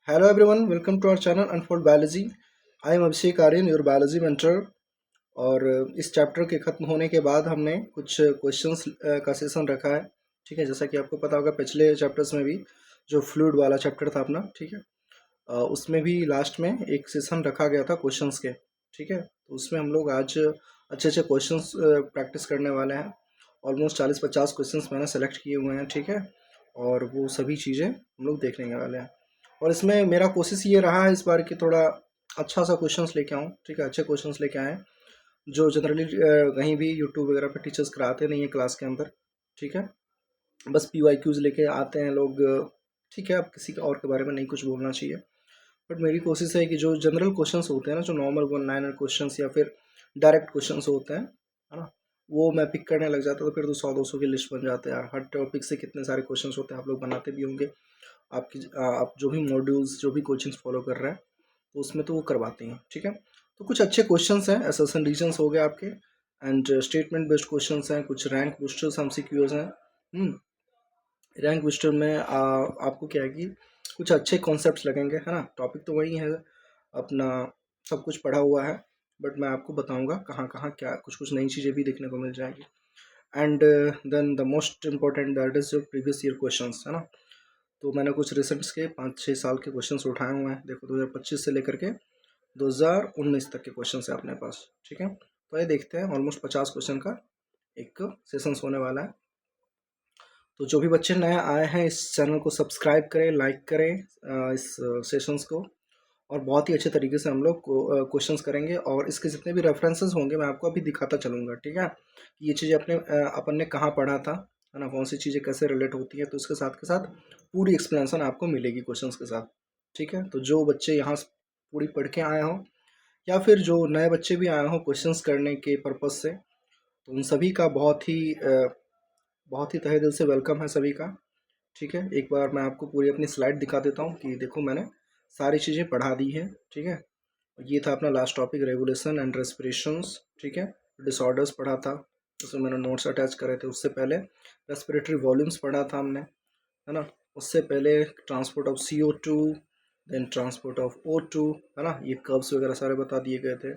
Hello everyone, welcome to our channel Unfold Biology. I am Abhishek Aryan, your biology mentor. और इस chapter के ख़त्म होने के बाद हमने कुछ क्वेश्चंस का सेशन रखा है। ठीक है, जैसा कि आपको पता होगा पिछले चैप्टर्स में भी जो फ्लूइड वाला चैप्टर था अपना, ठीक है, उसमें भी लास्ट में एक सेशन रखा गया था क्वेश्चंस के। ठीक है, तो उसमें हम लोग आज अच्छे अच्छे क्वेश्चंस प्रैक्टिस करने वाले हैं। ऑलमोस्ट 40-50 क्वेश्चंस मैंने सेलेक्ट किए हुए हैं। ठीक है, और वो सभी चीज़ें हम लोग देखने वाले हैं। और इसमें मेरा कोशिश ये रहा है इस बार कि थोड़ा अच्छा सा क्वेश्चंस लेके आऊँ। ठीक है, अच्छे क्वेश्चंस लेके आएँ जो जनरली कहीं भी यूट्यूब वगैरह पे टीचर्स कराते नहीं है क्लास के अंदर। ठीक है, बस पीवाईक्यूज़ लेके आते हैं लोग। ठीक है, अब किसी के और के बारे में नहीं कुछ बोलना चाहिए, बट मेरी कोशिश है कि जो जनरल क्वेश्चंस होते हैं ना, जो नॉर्मल वन लाइनर क्वेश्चंस या फिर डायरेक्ट क्वेश्चंस होते हैं, है ना, वो मैं पिक करने लग जाता, तो फिर तो 100-200 की लिस्ट बन जाते हैं यार। हर टॉपिक से कितने सारे क्वेश्चंस होते हैं, आप लोग बनाते भी होंगे। आप जो भी मॉड्यूल्स जो भी कोचिंग्स फॉलो कर रहे हैं तो उसमें तो वो करवाते हैं। ठीक है, तो कुछ अच्छे क्वेश्चंस हैं। असर्शन रीजन्स हो गए आपके, एंड स्टेटमेंट बेस्ड क्वेश्चंस हैं, कुछ रैंक बूस्टर्स एमसीक्यूज हैं। रैंक बूस्टर में आपको क्या है कि कुछ अच्छे कॉन्सेप्ट्स लगेंगे, है ना। टॉपिक तो वही है अपना, सब कुछ पढ़ा हुआ है, बट मैं आपको बताऊंगा कहाँ कहाँ क्या कुछ कुछ नई चीज़ें भी देखने को मिल जाएगी। And then the most important that is जो प्रीवियस ईयर क्वेश्चंस, है ना। तो मैंने कुछ रिसेंट्स के 5-6 साल के क्वेश्चंस उठाए हुए हैं। देखो 2025 से लेकर के 2019 तक के क्वेश्चन है अपने पास। ठीक है, तो ये देखते हैं, ऑलमोस्ट 50 क्वेश्चन का एक सेशंस होने वाला है। तो जो भी बच्चे नए आए हैं इस चैनल को सब्सक्राइब करें, लाइक करें इस सेशंस को, और बहुत ही अच्छे तरीके से हम लोग क्वेश्चंस करेंगे। और इसके जितने भी रेफरेंसेस होंगे मैं आपको अभी दिखाता चलूँगा। ठीक है, कि ये चीज़ें अपन ने कहाँ पढ़ा था, है ना, कौन सी चीज़ें कैसे रिलेट होती है, तो इसके साथ के साथ पूरी एक्सप्लेनेशन आपको मिलेगी क्वेश्चंस के साथ। ठीक है, तो जो बच्चे यहाँ पूरी पढ़ के आए हों या फिर जो नए बच्चे भी आए हों क्वेश्चंस करने के पर्पज़ से, तो उन सभी का बहुत ही तहे दिल से वेलकम है सभी का। ठीक है, एक बार मैं आपको पूरी अपनी स्लाइड दिखा देता हूँ कि देखो मैंने सारी चीज़ें पढ़ा दी है। ठीक है, ये था अपना लास्ट टॉपिक, रेगुलेशन एंड रेस्पिरेशंस। ठीक है, डिसऑर्डर्स पढ़ा था, उसमें मैंने नोट्स अटैच करे थे। उससे पहले रेस्पिरेटरी वॉल्यूम्स पढ़ा था हमने, है ना। उससे पहले transport of CO2, then transport of O2, है ना, ये कर्व्स वगैरह सारे बता दिए गए थे।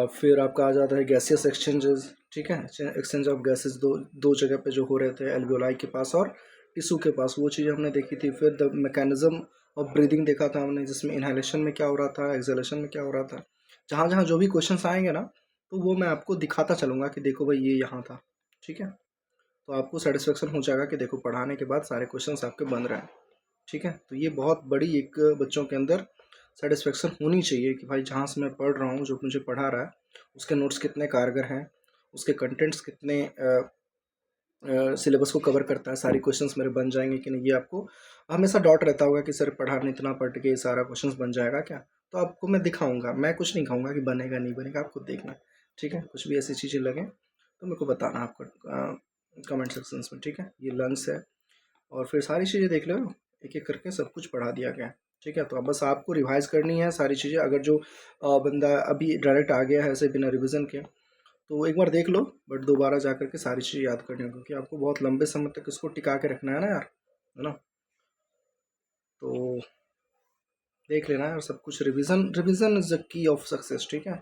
फिर आपका आ जाता है गैसियस एक्सचेंजेस। ठीक है, एक्सचेंज ऑफ गैसेस दो दो जगह पे जो हो रहे थे, एल्वियोलाई के पास और टिश्यू के पास, वो चीज़ें हमने देखी थी। फिर द मैकेनिज्म ऑफ ब्रीदिंग देखा था हमने, जिसमें इनहेलेशन में क्या हो रहा था, एक्सहेलेशन में क्या हो रहा था। जहाँ जहाँ जो भी क्वेश्चन आएंगे ना, तो वो मैं आपको दिखाता चलूँगा कि देखो भाई ये यहाँ था। ठीक है, तो आपको सेटिस्फेक्शन हो जाएगा कि देखो पढ़ाने के बाद सारे क्वेश्चन आपके बन रहे हैं। ठीक है, तो ये बहुत बड़ी एक बच्चों के अंदर सेटिस्फेक्शन होनी चाहिए कि भाई जहाँ से मैं पढ़ रहा हूँ, जो मुझे पढ़ा रहा है, उसके नोट्स कितने कारगर हैं, उसके कंटेंट्स कितने सिलेबस को कवर करता है, सारी क्वेश्चंस मेरे बन जाएंगे कि नहीं। ये आपको हमेशा डाउट रहता होगा कि सर पढ़ाने इतना पढ़ के सारा क्वेश्चंस बन जाएगा क्या। तो आपको मैं दिखाऊंगा, मैं कुछ नहीं कहूँगा कि बनेगा नहीं बनेगा, आप खुद देखना। ठीक है, कुछ भी ऐसी चीज़ें लगें तो मेरे को बताना आपको कमेंट सेक्शंस में। ठीक है, ये लंच है, और फिर सारी चीज़ें देख लो, एक एक करके सब कुछ पढ़ा दिया गया है। ठीक है, तो अब बस आपको रिवाइज करनी है सारी चीज़ें। अगर जो बंदा अभी डायरेक्ट आ गया है ऐसे बिना रिवीजन के, तो एक बार देख लो, बट दोबारा जा करके सारी चीज़ें याद करनी है, क्योंकि आपको बहुत लंबे समय तक इसको टिका के रखना है ना यार, है ना। तो देख लेना यार सब कुछ, revision revision is the key of success. ठीक है,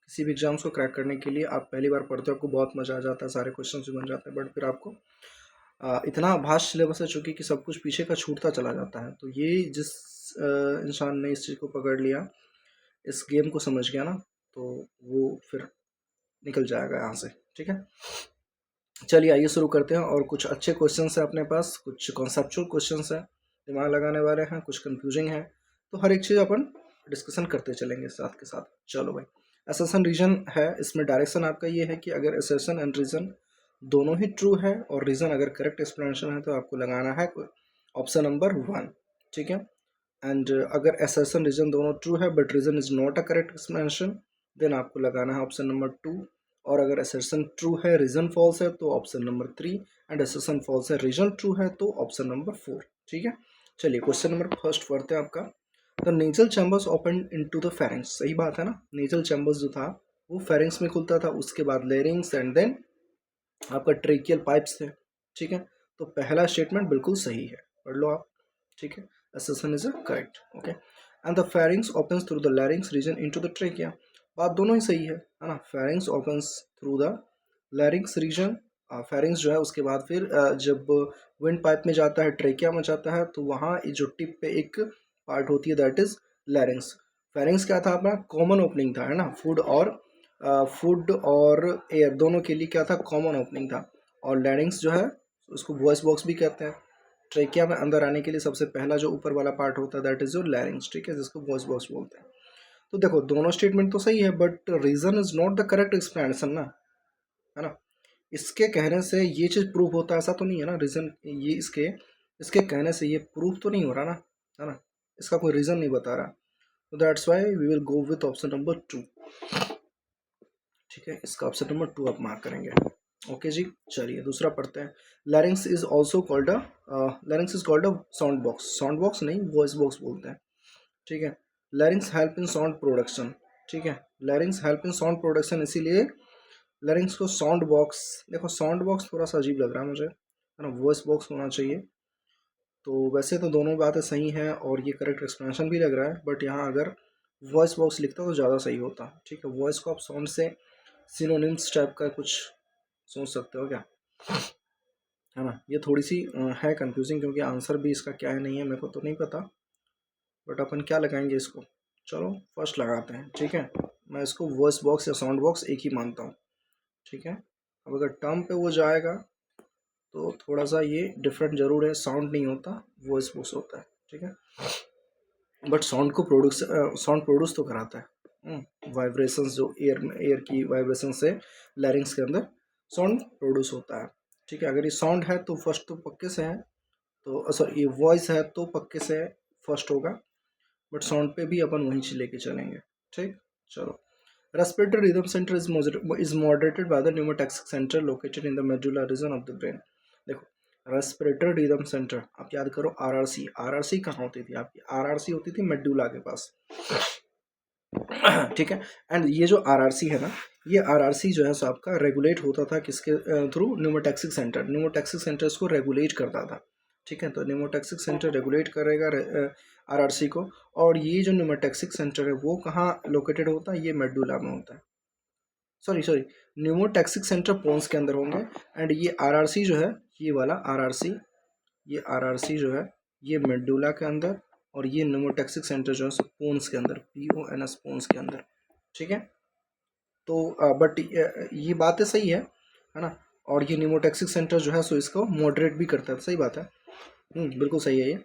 किसी भी एग्जाम्स को क्रैक करने के लिए आप पहली बार पढ़ते हो, आपको बहुत मज़ा आ जाता है, सारे क्वेश्चन भी बन जाते हैं, बट फिर आपको इतना भास्ट सिलेबस है चूँकि कि सब कुछ पीछे का छूटता चला जाता है। तो ये जिस इंसान ने इस चीज़ को पकड़ लिया, इस गेम को समझ गया ना, तो वो फिर निकल जाएगा यहाँ से। ठीक है, चलिए आइए शुरू करते हैं। और कुछ अच्छे क्वेश्चंस हैं अपने पास, कुछ कॉन्सेप्चुअल क्वेश्चंस हैं, दिमाग लगाने वाले हैं, कुछ कंफ्यूजिंग हैं, तो हर एक चीज़ अपन डिस्कशन करते चलेंगे साथ के साथ। चलो भाई, असर्शन रीजन है, इसमें डायरेक्शन आपका ये है कि अगर असर्शन एंड रीजन दोनों ही ट्रू है और रीजन अगर करेक्ट एक्सप्लेनेशन है, तो आपको लगाना है ऑप्शन नंबर 1। ठीक है, एंड अगर असर्शन रीजन दोनों ट्रू है but reason is not a correct explanation, then आपको लगाना है ऑप्शन नंबर 2। और अगर असर्शन ट्रू है रीजन फॉल्स है तो option number 3, and assertion false है रीजन ट्रू है तो ऑप्शन नंबर 4। ठीक है, चलिए क्वेश्चन नंबर फर्स्ट पढ़ते हैं आपका। The nasal chambers open into the pharynx, सही बात है ना, नेजल चैम्बर्स जो था वो फेरिंग्स में खुलता था, उसके बाद लेरिंग्स, एंड देन आपका ट्रेकियल पाइप्स थे। ठीक है, तो पहला स्टेटमेंट बिल्कुल सही है, पढ़ लो आप। ठीक है, assertion is correct. Okay, and the pharynx opens through the larynx region into the trachea. बात दोनों ही सही है ना. pharynx opens through the larynx region. pharynx जो है उसके बाद फिर जब विंड पाइप में जाता है, ट्रेकिया में जाता है, तो वहाँ जो टिप पे एक पार्ट होती है दैट इज लैरिंग्स. फेरिंग्स क्या था अपना, कॉमन ओपनिंग था, है ना. फूड और एयर दोनों के लिए क्या था, कॉमन ओपनिंग था. और लैरिंग्स जो है उसको वॉइस बॉक्स भी कहते हैं. ट्रेकिया में अंदर आने के लिए सबसे पहला जो ऊपर वाला पार्ट होता है दैट इज योर लैरिंग्स, ठीक है, जिसको वॉइस बॉक्स बोलते हैं. तो देखो दोनों स्टेटमेंट तो सही है but reason is not the correct explanation ना, है ना. इसके कहने से ये चीज़ प्रूव होता है ऐसा तो नहीं है ना. रीजन ये इसके इसके कहने से ये प्रूव तो नहीं हो रहा ना, है ना. इसका कोई रीजन नहीं बता रहा. तो that's why we will go with option number 2. ठीक है, इसका ऑप्शन नंबर 2 आप मार्क करेंगे. ओके जी, चलिए दूसरा पढ़ते हैं. लैरिंग्स is also called लैरिंग्स is called a sound box. Sound box नहीं, वॉइस बॉक्स बोलते हैं. ठीक है. लैरिंग्स हेल्प इन साउंड प्रोडक्शन. ठीक है, लैरिंग्स हेल्प इन साउंड प्रोडक्शन, इसीलिए लैरिंग्स को साउंड बॉक्स. देखो साउंड बॉक्स थोड़ा सा अजीब लग रहा है मुझे, है ना. वॉइस बॉक्स होना चाहिए. तो वैसे तो दोनों बातें सही हैं और ये करेक्ट एक्सप्लेनेशन भी लग रहा है, बट यहाँ अगर वॉइस बॉक्स लिखता तो ज़्यादा सही होता. ठीक है, वॉइस को आप साउंड से सिनोनिम्स टाइप का कुछ सोच सकते हो क्या, है ना. ये थोड़ी सी है कंफ्यूजिंग क्योंकि आंसर भी इसका क्या है नहीं है मेरे को तो नहीं पता, बट अपन क्या लगाएंगे इसको. चलो फर्स्ट लगाते हैं. ठीक है, मैं इसको वॉइस बॉक्स या साउंड बॉक्स एक ही मानता हूँ. ठीक है, अब अगर टर्म पे वो जाएगा तो थोड़ा सा ये डिफरेंट ज़रूर है. साउंड नहीं होता, वॉइस बॉक्स होता है. ठीक है, बट साउंड प्रोड्यूस तो कराता है. वाइब्रेशंस जो एयर की वाइब्रेशन से लैरिंग्स के अंदर साउंड प्रोड्यूस होता है. ठीक है, अगर ये साउंड है तो फर्स्ट तो पक्के से है, तो सॉरी ये वॉइस है तो पक्के से फर्स्ट होगा, बट साउंड पे भी अपन वहीं से लेके चलेंगे. ठीक, चलो. Respiratory rhythm centre is moderated by the pneumotaxic centre located in the medulla reason of the brain. देखो रेस्पिरेटरी रिदम सेंटर, आप याद करो आरआरसी. आरआरसी कहाँ होती थी आपकी, आरआरसी होती थी मेडुला के पास. ठीक है, एंड ये जो आरआरसी है ना, ये आरआरसी जो है सो आपका रेगुलेट होता था किसके through, pneumotaxic centre. Pneumotaxic centre इसको रेगुलेट करता था. ठीक है, तो न्यूमोटैक्सिक सेंटर रेगुलेट करेगा आरआरसी को. और ये जो न्यूमोटैक्सिक सेंटर है वो कहाँ लोकेटेड होता है, ये मेडुला में होता है. सॉरी न्यूमोटैक्सिक सेंटर पोन्स के अंदर होंगे. एंड ये आरआरसी जो है, ये वाला आरआरसी, ये आरआरसी जो है ये मेडुला के अंदर, और ये न्यूमोटैक्सिक सेंटर जो है सो पोन्स के अंदर, PONS पोन्स के अंदर. ठीक है, तो बट ये बातें सही है ना. और ये न्यूमोटैक्सिक सेंटर जो है सो इसको मॉडरेट भी करता है. सही बात है, बिल्कुल सही है ये.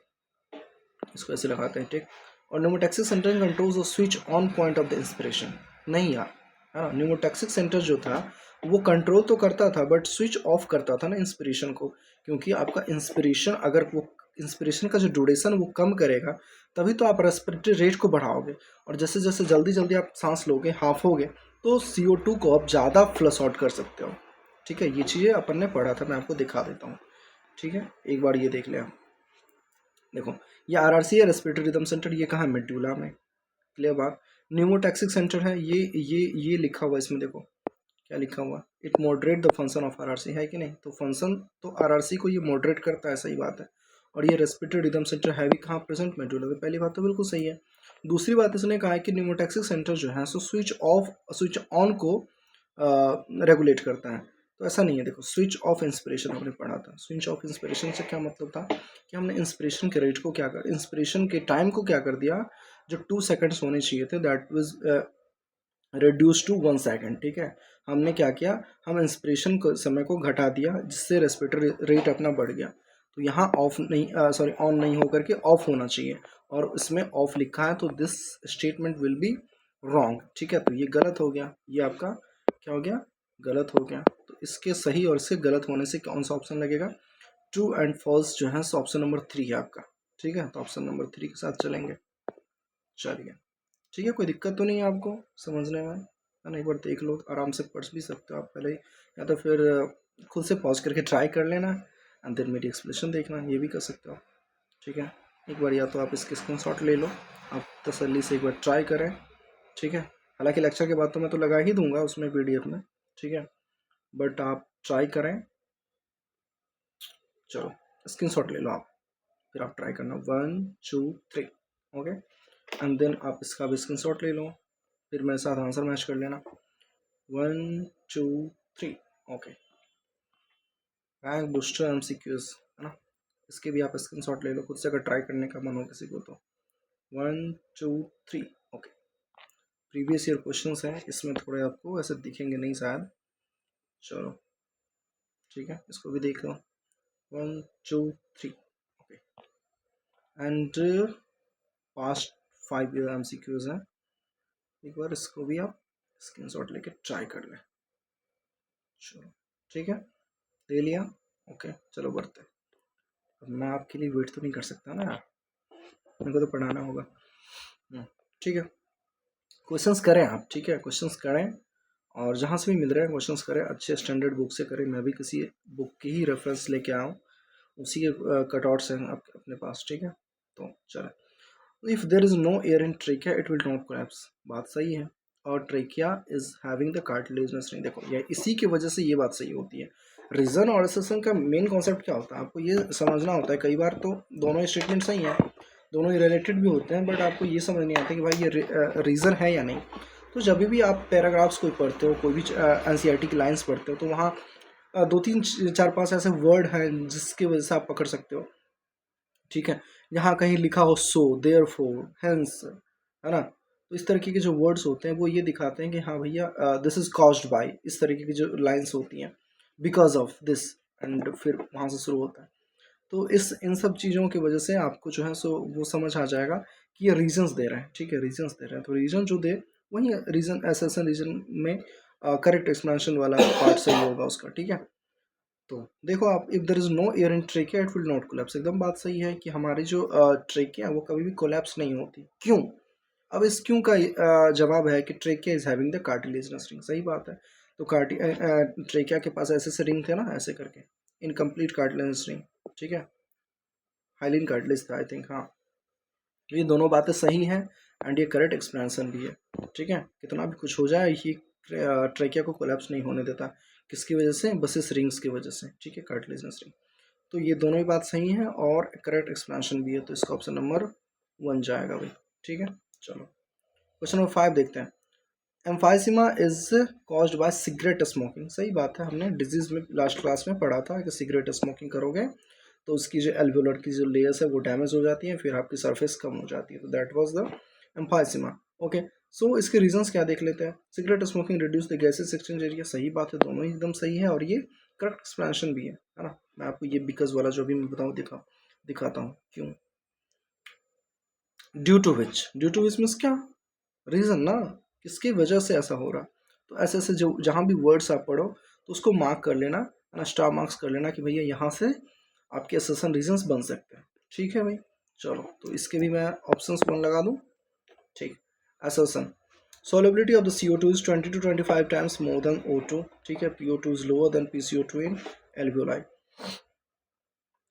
इसको ऐसे लगाते हैं. ठीक, और pneumotaxic centre controls the switch on point of the inspiration. नहीं यार, है ना. न्यूमोटैक्सिक सेंटर जो था वो कंट्रोल तो करता था बट स्विच ऑफ करता था ना इंस्पिरेशन को. क्योंकि आपका इंस्पिरेशन, अगर वो इंस्पिरेशन का जो ड्यूरेशन वो कम करेगा तभी तो आप रेस्पिरेटरी रेट को बढ़ाओगे. और जैसे जैसे जल्दी जल्दी आप सांस लोगे, हाफोगे, तो CO2 को आप ज़्यादा फ्लश आउट कर सकते हो. ठीक है, ये चीज़ें अपन ने पढ़ा था, मैं आपको दिखा देता हूँ. ठीक है, एक बार ये देख लें आप. देखो ये आरआरसी है रेस्पिरेटरी रिदम सेंटर, ये कहाँ है, मेडुला में. क्लियर बात. न्यूमोटैक्सिक सेंटर है ये लिखा हुआ इसमें, देखो क्या लिखा हुआ, it moderate the function of RRC, है कि नहीं. तो फंक्शन तो आरआरसी को ये मॉडरेट करता है, सही बात है. और ये रेस्पिरेटरी रिदम सेंटर है भी कहाँ, प्रेजेंट मेडुला. तो पहली बात तो बिल्कुल सही है. दूसरी बात इसने कहा है कि न्यूमोटैक्सिक सेंटर जो है सो स्विच ऑन को रेगुलेट करता है. तो ऐसा नहीं है. देखो स्विच ऑफ इंस्पिरेशन हमने पढ़ा था. स्विच ऑफ इंस्पिरेशन से क्या मतलब था कि हमने इंस्पिरेशन के रेट को क्या कर, इंस्पिरेशन के टाइम को क्या कर दिया, जो 2 सेकेंड्स होने चाहिए थे that was reduce to 1 second. ठीक है, हमने क्या किया, हम इंस्पिरेशन को समय को घटा दिया जिससे रेस्पिरेटरी रेट अपना बढ़ गया. तो यहाँ ऑफ नहीं, सॉरी ऑन नहीं होकर के ऑफ होना चाहिए, और इसमें ऑफ लिखा है, तो this statement will be wrong. ठीक है, तो ये गलत हो गया. ये आपका क्या हो गया, गलत हो गया. तो इसके सही और इसके गलत होने से कौन सा ऑप्शन लगेगा, ट्रू एंड फॉल्स जो है ऑप्शन नंबर 3 है आपका. ठीक है, तो ऑप्शन नंबर 3 के साथ चलेंगे. चलिए, ठीक है, कोई दिक्कत तो नहीं है आपको समझने में, है ना. एक बार देख लो, आराम से पढ़ भी सकते हो आप पहले ही, या तो फिर खुद से पॉज करके ट्राई कर लेना एंड देन मेरी एक्सप्लेनेशन देखना, ये भी कर सकते हो. ठीक है, एक बार या तो आप इसके स्क्रीनशॉट ले लो, आप तसल्ली से एक बार ट्राई करें. ठीक है, हालांकि लेक्चर के बाद तो मैं तो लगा ही दूंगा उसमें PDF में. ठीक है, बट आप ट्राई करें. चलो स्क्रीनशॉट ले लो आप, फिर आप ट्राई करना 1 2 3 ओके, एंड देन आप इसका भी स्क्रीनशॉट ले लो, फिर मेरे साथ आंसर मैच कर लेना 1 2 3 ओके। रैंक बूस्टर एमसीक्यूज है ना, इसके भी आप स्क्रीनशॉट ले लो खुद से अगर ट्राई करने का मन हो किसी को तो 1 2 3 ओके। प्रीवियस ईयर क्वेश्चंस हैं, इसमें थोड़े आपको ऐसे दिखेंगे नहीं शायद, चलो ठीक है, इसको भी देख लो 1 2 3 okay. And past 5 year MCQs हैं, एक बार इसको भी आप स्क्रीनशॉट लेके ट्राई कर लें। चलो ठीक है, ले लिया ओके, चलो बढ़ते हैं। अब मैं आपके लिए वेट तो नहीं कर सकता ना यार, मेरे को तो पढ़ाना होगा। ठीक है, क्वेश्चंस करें आप, ठीक है क्वेश्चंस करें, और जहाँ से भी मिल रहे हैं क्वेश्चंस करें, अच्छे स्टैंडर्ड बुक से करें। मैं भी किसी बुक की ही रेफरेंस लेके आया हूँ, उसी के कटआउट्स हैं अपने पास, ठीक है। तो चले, if there is no air in trachea it will not collapse, बात सही है। और trachea is having the cartilaginous ring, देखो ये इसी की वजह से ये बात सही होती है। रीज़न और एसेसन का मेन कॉन्सेप्ट क्या होता है, आपको ये समझना होता है। कई बार तो दोनों स्टेटमेंट सही हैं, दोनों ही रिलेटेड भी होते हैं, बट आपको ये समझ नहीं आता कि भाई ये रीज़न है या नहीं। तो जब भी आप पैराग्राफ्स कोई पढ़ते हो, कोई भी एनसीईआरटी की लाइंस पढ़ते हो, तो वहाँ 2 3 4 5 ऐसे वर्ड हैं जिसकी वजह से आप पकड़ सकते हो, ठीक है। यहाँ कहीं लिखा हो सो, देयर फोर, हेंस, है ना, तो इस तरीके के जो वर्ड्स होते हैं वो ये दिखाते हैं कि हाँ भैया दिस इज कॉज्ड बाय, इस तरीके की जो लाइंस होती हैं, बिकॉज ऑफ दिस, एंड फिर वहाँ से शुरू होता है। तो इस इन सब चीज़ों की वजह से आपको जो है सो वो समझ आ जाएगा कि ये रीजंस दे रहे हैं, ठीक है, रीजंस दे रहे हैं, तो रीजन जो दे वही रीजन, ऐसा रीजन में करेक्ट एक्सप्लेनेशन वाला पार्ट सही होगा उसका, ठीक है। तो देखो आप, if there is no air in trachea it will not collapse, एकदम बात सही है कि हमारी जो ट्रेकिया वो कभी भी कोलैप्स नहीं होती, क्यों। अब इस क्यों का जवाब है कि trachea is having the cartilaginous ring, सही बात है। तो ट्रेकिया के पास ऐसे रिंग थे ना, ऐसे करके इनकम्प्लीट कार्टिलेजनस रिंग, ठीक है, हाइलिन कार्टिलेज था आई थिंक, हाँ। ये दोनों बातें सही हैं एंड ये करेक्ट एक्सप्लेनेशन भी है, ठीक है। कितना भी कुछ हो जाए ये ट्रेकिया को कोलैप्स नहीं होने देता, किसकी वजह से, बस इस रिंग्स की वजह से, ठीक है, कार्टिलेजनस रिंग। तो ये दोनों ही बात सही है और करेक्ट एक्सप्लेनेशन भी है, तो इसका ऑप्शन नंबर 1 जाएगा भाई, ठीक है। चलो क्वेश्चन नंबर 5 देखते हैं। Emphysema is caused by cigarette smoking, सही बात है, हमने डिजीज में लास्ट क्लास में पढ़ा था कि सिगरेट स्मोकिंग करोगे तो उसकी जो एल्वियोलर की जो लेयर्स है वो डैमेज हो जाती है, फिर आपकी सरफेस कम हो जाती है, तो that was the emphysema, okay. So इसके रीजंस क्या देख लेते हैं। Cigarette smoking reduce the gases exchange area, सही बात है, दोनों ही एकदम सही है और ये करेक्ट एक्सप्लेनेशन भी है ना। मैं आपको ये बिकॉज वाला जो भी मैं बताऊँ दिखाता हूँ क्यों। ड्यू टू विच मीन्स क्या, रीज़न ना, किसकी वजह से ऐसा हो रहा। तो ऐसे ऐसे जो जहाँ भी वर्ड्स आप पढ़ो तो उसको मार्क कर लेना, है ना, स्टार मार्क्स कर लेना कि भैया यहाँ से आपके असर्शन रीजंस बन सकते हैं, ठीक है भाई। चलो तो इसके भी मैं ऑप्शंस 1 लगा दूँ, ठीक। Assertion, solubility of the CO2 is 20 to 25 times more than O2, ठीक है, PO2 is lower than PCO2 in alveoli।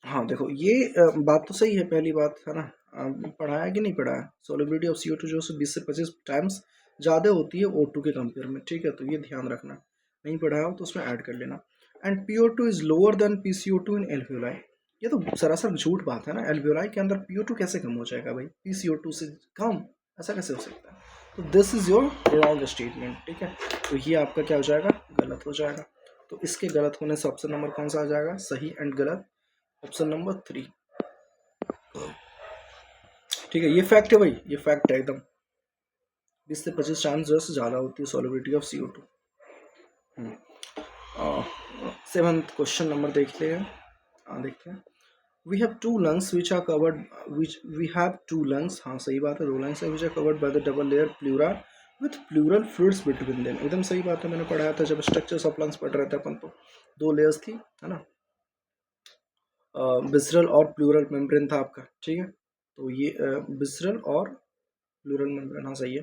हाँ देखो ये बात तो सही है, पहली बात है ना, पढ़ाया कि नहीं पढ़ाया, सोलिबिलिटी ऑफ CO2 जो है 20 से 25 टाइम्स ज़्यादा होती है O2 के कंपेयर में, ठीक है, तो ये ध्यान रखना, नहीं पढ़ाया हो तो उसमें ऐड कर लेना। And PO2 is lower than PCO2 in alveoli, ये तो सरासर झूठ बात है ना, एल्वियोलाई के अंदर PO2 कैसे कम हो जाएगा भाई, PCO2 से कम, ऐसा कैसे हो सकता है। तो this is your wrong statement, ठीक है, तो ये आपका क्या हो जाएगा, गलत हो जाएगा। तो इसके गलत होने से ऑप्शन नंबर कौन सा आ जाएगा, सही एंड गलत, ऑप्शन नंबर 3, ठीक है। ये फैक्ट है भाई, ये फैक्ट है एकदम, 20 से 25 टाइम्स जो है ज़्यादा होती है solubility of CO2। 7th question number देखते हैं, देखते हैं। We have two lungs which are covered, which we have two lungs, हाँ सही बात है, 2 लंग्स है, which are covered by the double layer pleura with pleural fluids between them, एकदम सही बात है, मैंने पढ़ाया था जब स्ट्रक्चर्स ऑफ लंग्स पढ़ रहे थे अपन, तो 2 लेयर्स थी, है ना, विसरल और प्लूरल मेम्ब्रेन था आपका, ठीक है। तो ये विसरल और प्लूरल मेम्ब्रेन, हाँ सही है।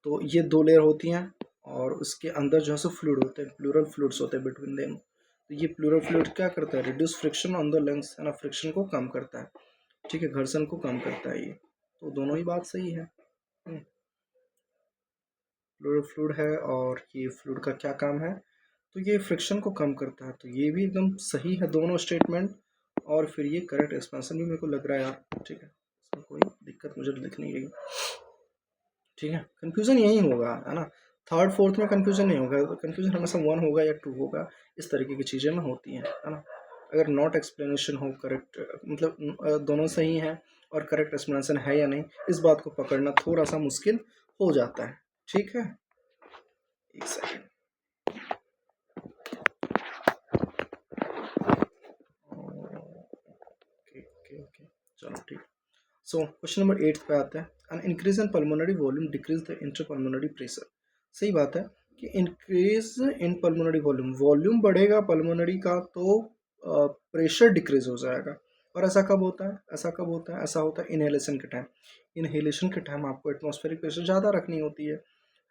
तो ये 2 लेयर होती हैं और उसके अंदर जो है सो फ्लूइड होते हैं, प्लूरल फ्लूइड्स होते हैं बिटवीन देम। तो ये प्लूरल फ्लूइड क्या करता है, reduce friction on the lungs, है ना, फ्रिक्शन को कम करता है, ठीक है, घर्षण को कम करता है ये, तो दोनों ही बात सही है। प्लूरल फ्लूइड है और ये फ्लूइड का क्या काम है, तो ये फ्रिक्शन को कम करता है, तो ये भी एकदम सही है दोनों स्टेटमेंट। और फिर ये करेक्ट एक्सपेंशन भी मेरे को लग रहा है यार, ठीक है, इसमें कोई दिक्कत मुझे दिख नहीं रही, ठीक है। कंफ्यूजन यही होगा, है ना, थर्ड फोर्थ में कंफ्यूजन नहीं होगा, कंफ्यूजन हमेशा 1 होगा या 2 होगा, इस तरीके की चीज़ें में होती हैं, है ना। अगर नॉट एक्सप्लेनेशन हो करेक्ट, मतलब दोनों सही हैं और करेक्ट एक्सप्लेनेशन है या नहीं, इस बात को पकड़ना थोड़ा सा मुश्किल हो जाता है, ठीक है। एक सेकेंड, ओके ओके ओके, चलो ठीक। सो क्वेश्चन नंबर 8 पे आते हैं। An increase in pulmonary volume decrease the intrapulmonary pressure. सही बात है कि increase in pulmonary volume, volume बढ़ेगा पल्मोनरी का तो प्रेशर डिक्रीज हो जाएगा। और ऐसा कब होता है, ऐसा कब होता है, ऐसा होता है इनहेलेशन के टाइम। इनहेलेशन के टाइम आपको एटमॉस्फेरिक प्रेशर ज़्यादा रखनी होती है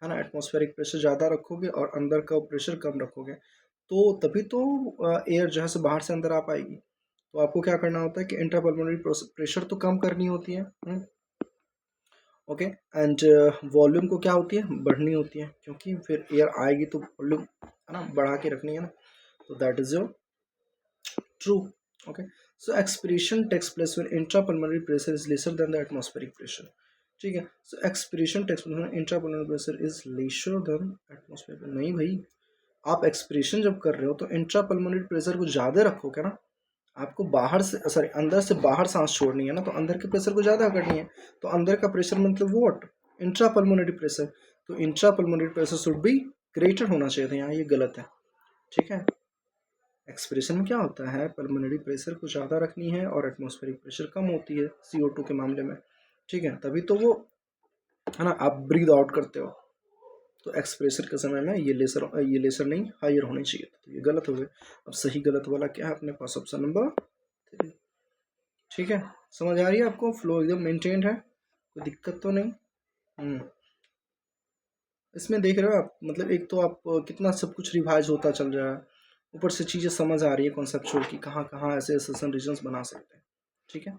ना। एटमॉस्फेरिक प्रेशर ज़्यादा रखोगे और अंदर का प्रेशर कम रखोगे तो तभी तो एयर जो है सो बाहर से अंदर आ पाएगी। तो आपको क्या करना होता है कि इंट्रापल्मोनरी प्रेशर तो कम करनी होती है, ओके, एंड वॉल्यूम को क्या होती है, बढ़नी होती है, क्योंकि फिर एयर आएगी तो वॉल्यूम, है ना, बढ़ा के रखनी है ना। तो that is your true, okay. So expiration takes place when intrapulmonary pressure is lesser than the atmospheric pressure, ठीक है। So expiration takes place when intrapulmonary pressure is lesser than atmospheric, नहीं भाई, आप एक्सपिरेशन जब कर रहे हो तो इंट्रापल्मोनरी प्रेशर को ज़्यादा रखोगे ना, आपको बाहर से, सॉरी, अंदर से बाहर सांस छोड़नी है ना, तो अंदर के प्रेशर को ज़्यादा करनी है। तो अंदर का प्रेशर मतलब व्हाट, इंट्रापल्मोनरी प्रेशर। तो intrapulmonary pressure should be greater होना चाहिए था, यहाँ ये गलत है, ठीक है। एक्सप्रेशन में क्या होता है, पल्मोनरी प्रेशर को ज़्यादा रखनी है और एटमॉस्फेरिक प्रेशर कम होती है CO2 के मामले में, ठीक है, तभी तो वो, है ना, आप ब्रीद आउट करते हो। तो एक्सप्रेशन के समय में ये लेसर नहीं, हायर होनी चाहिए, तो ये गलत हो गए। अब सही गलत वाला क्या है अपने पास, ऑप्शन नंबर 3, ठीक है। समझ आ रही है आपको, फ्लो एकदम मेंटेन्ड है, कोई दिक्कत तो नहीं। इसमें देख रहे हो आप, मतलब एक तो आप कितना सब कुछ रिवाइज होता चल रहा है, ऊपर से चीज़ें समझ आ रही है कॉन्सेप्चुअल की, कहाँ कहाँ ऐसे सेशन रीजन्स बना सकते हैं, ठीक है।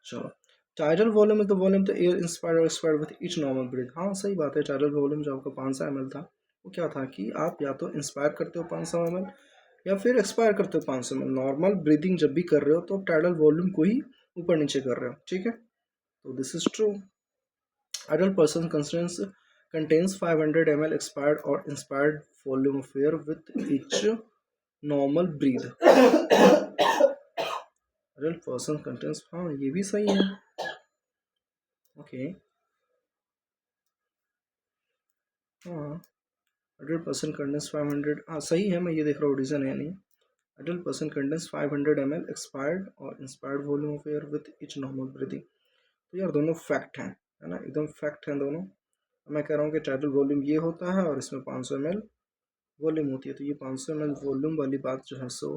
चलो, tidal volume is the volume the air inspired और expired with each normal breath. हाँ सही बात है, टाइडल वॉल्यूम जो आपका 500 ml था, वो क्या था कि आप या तो इंस्पायर करते हो 500 ml या फिर एक्सपायर करते हो 500 ml। नॉर्मल ब्रीदिंग जब भी कर रहे हो तो टाइडल वॉल्यूम को ही ऊपर नीचे कर रहे हो, ठीक है। तो this is true. Adult person contains 500 ml expired or inspired volume of air with each normal breathe. Adult person contains, हाँ ये भी सही है, ओके, हाँ adult person contains 500, हाँ सही है, मैं ये देख रहा हूँ रीजन है नहीं। Adult person contains 500 ml expired or inspired volume of air with each normal breathing। तो यार दोनों फैक्ट हैं, है ना, एकदम फैक्ट हैं दोनों। मैं कह रहा हूँ कि टाइटल वॉल्यूम ये होता है और इसमें 500 ml वॉल्यूम होती है, तो ये 500 ml वॉल्यूम वाली बात जो है सो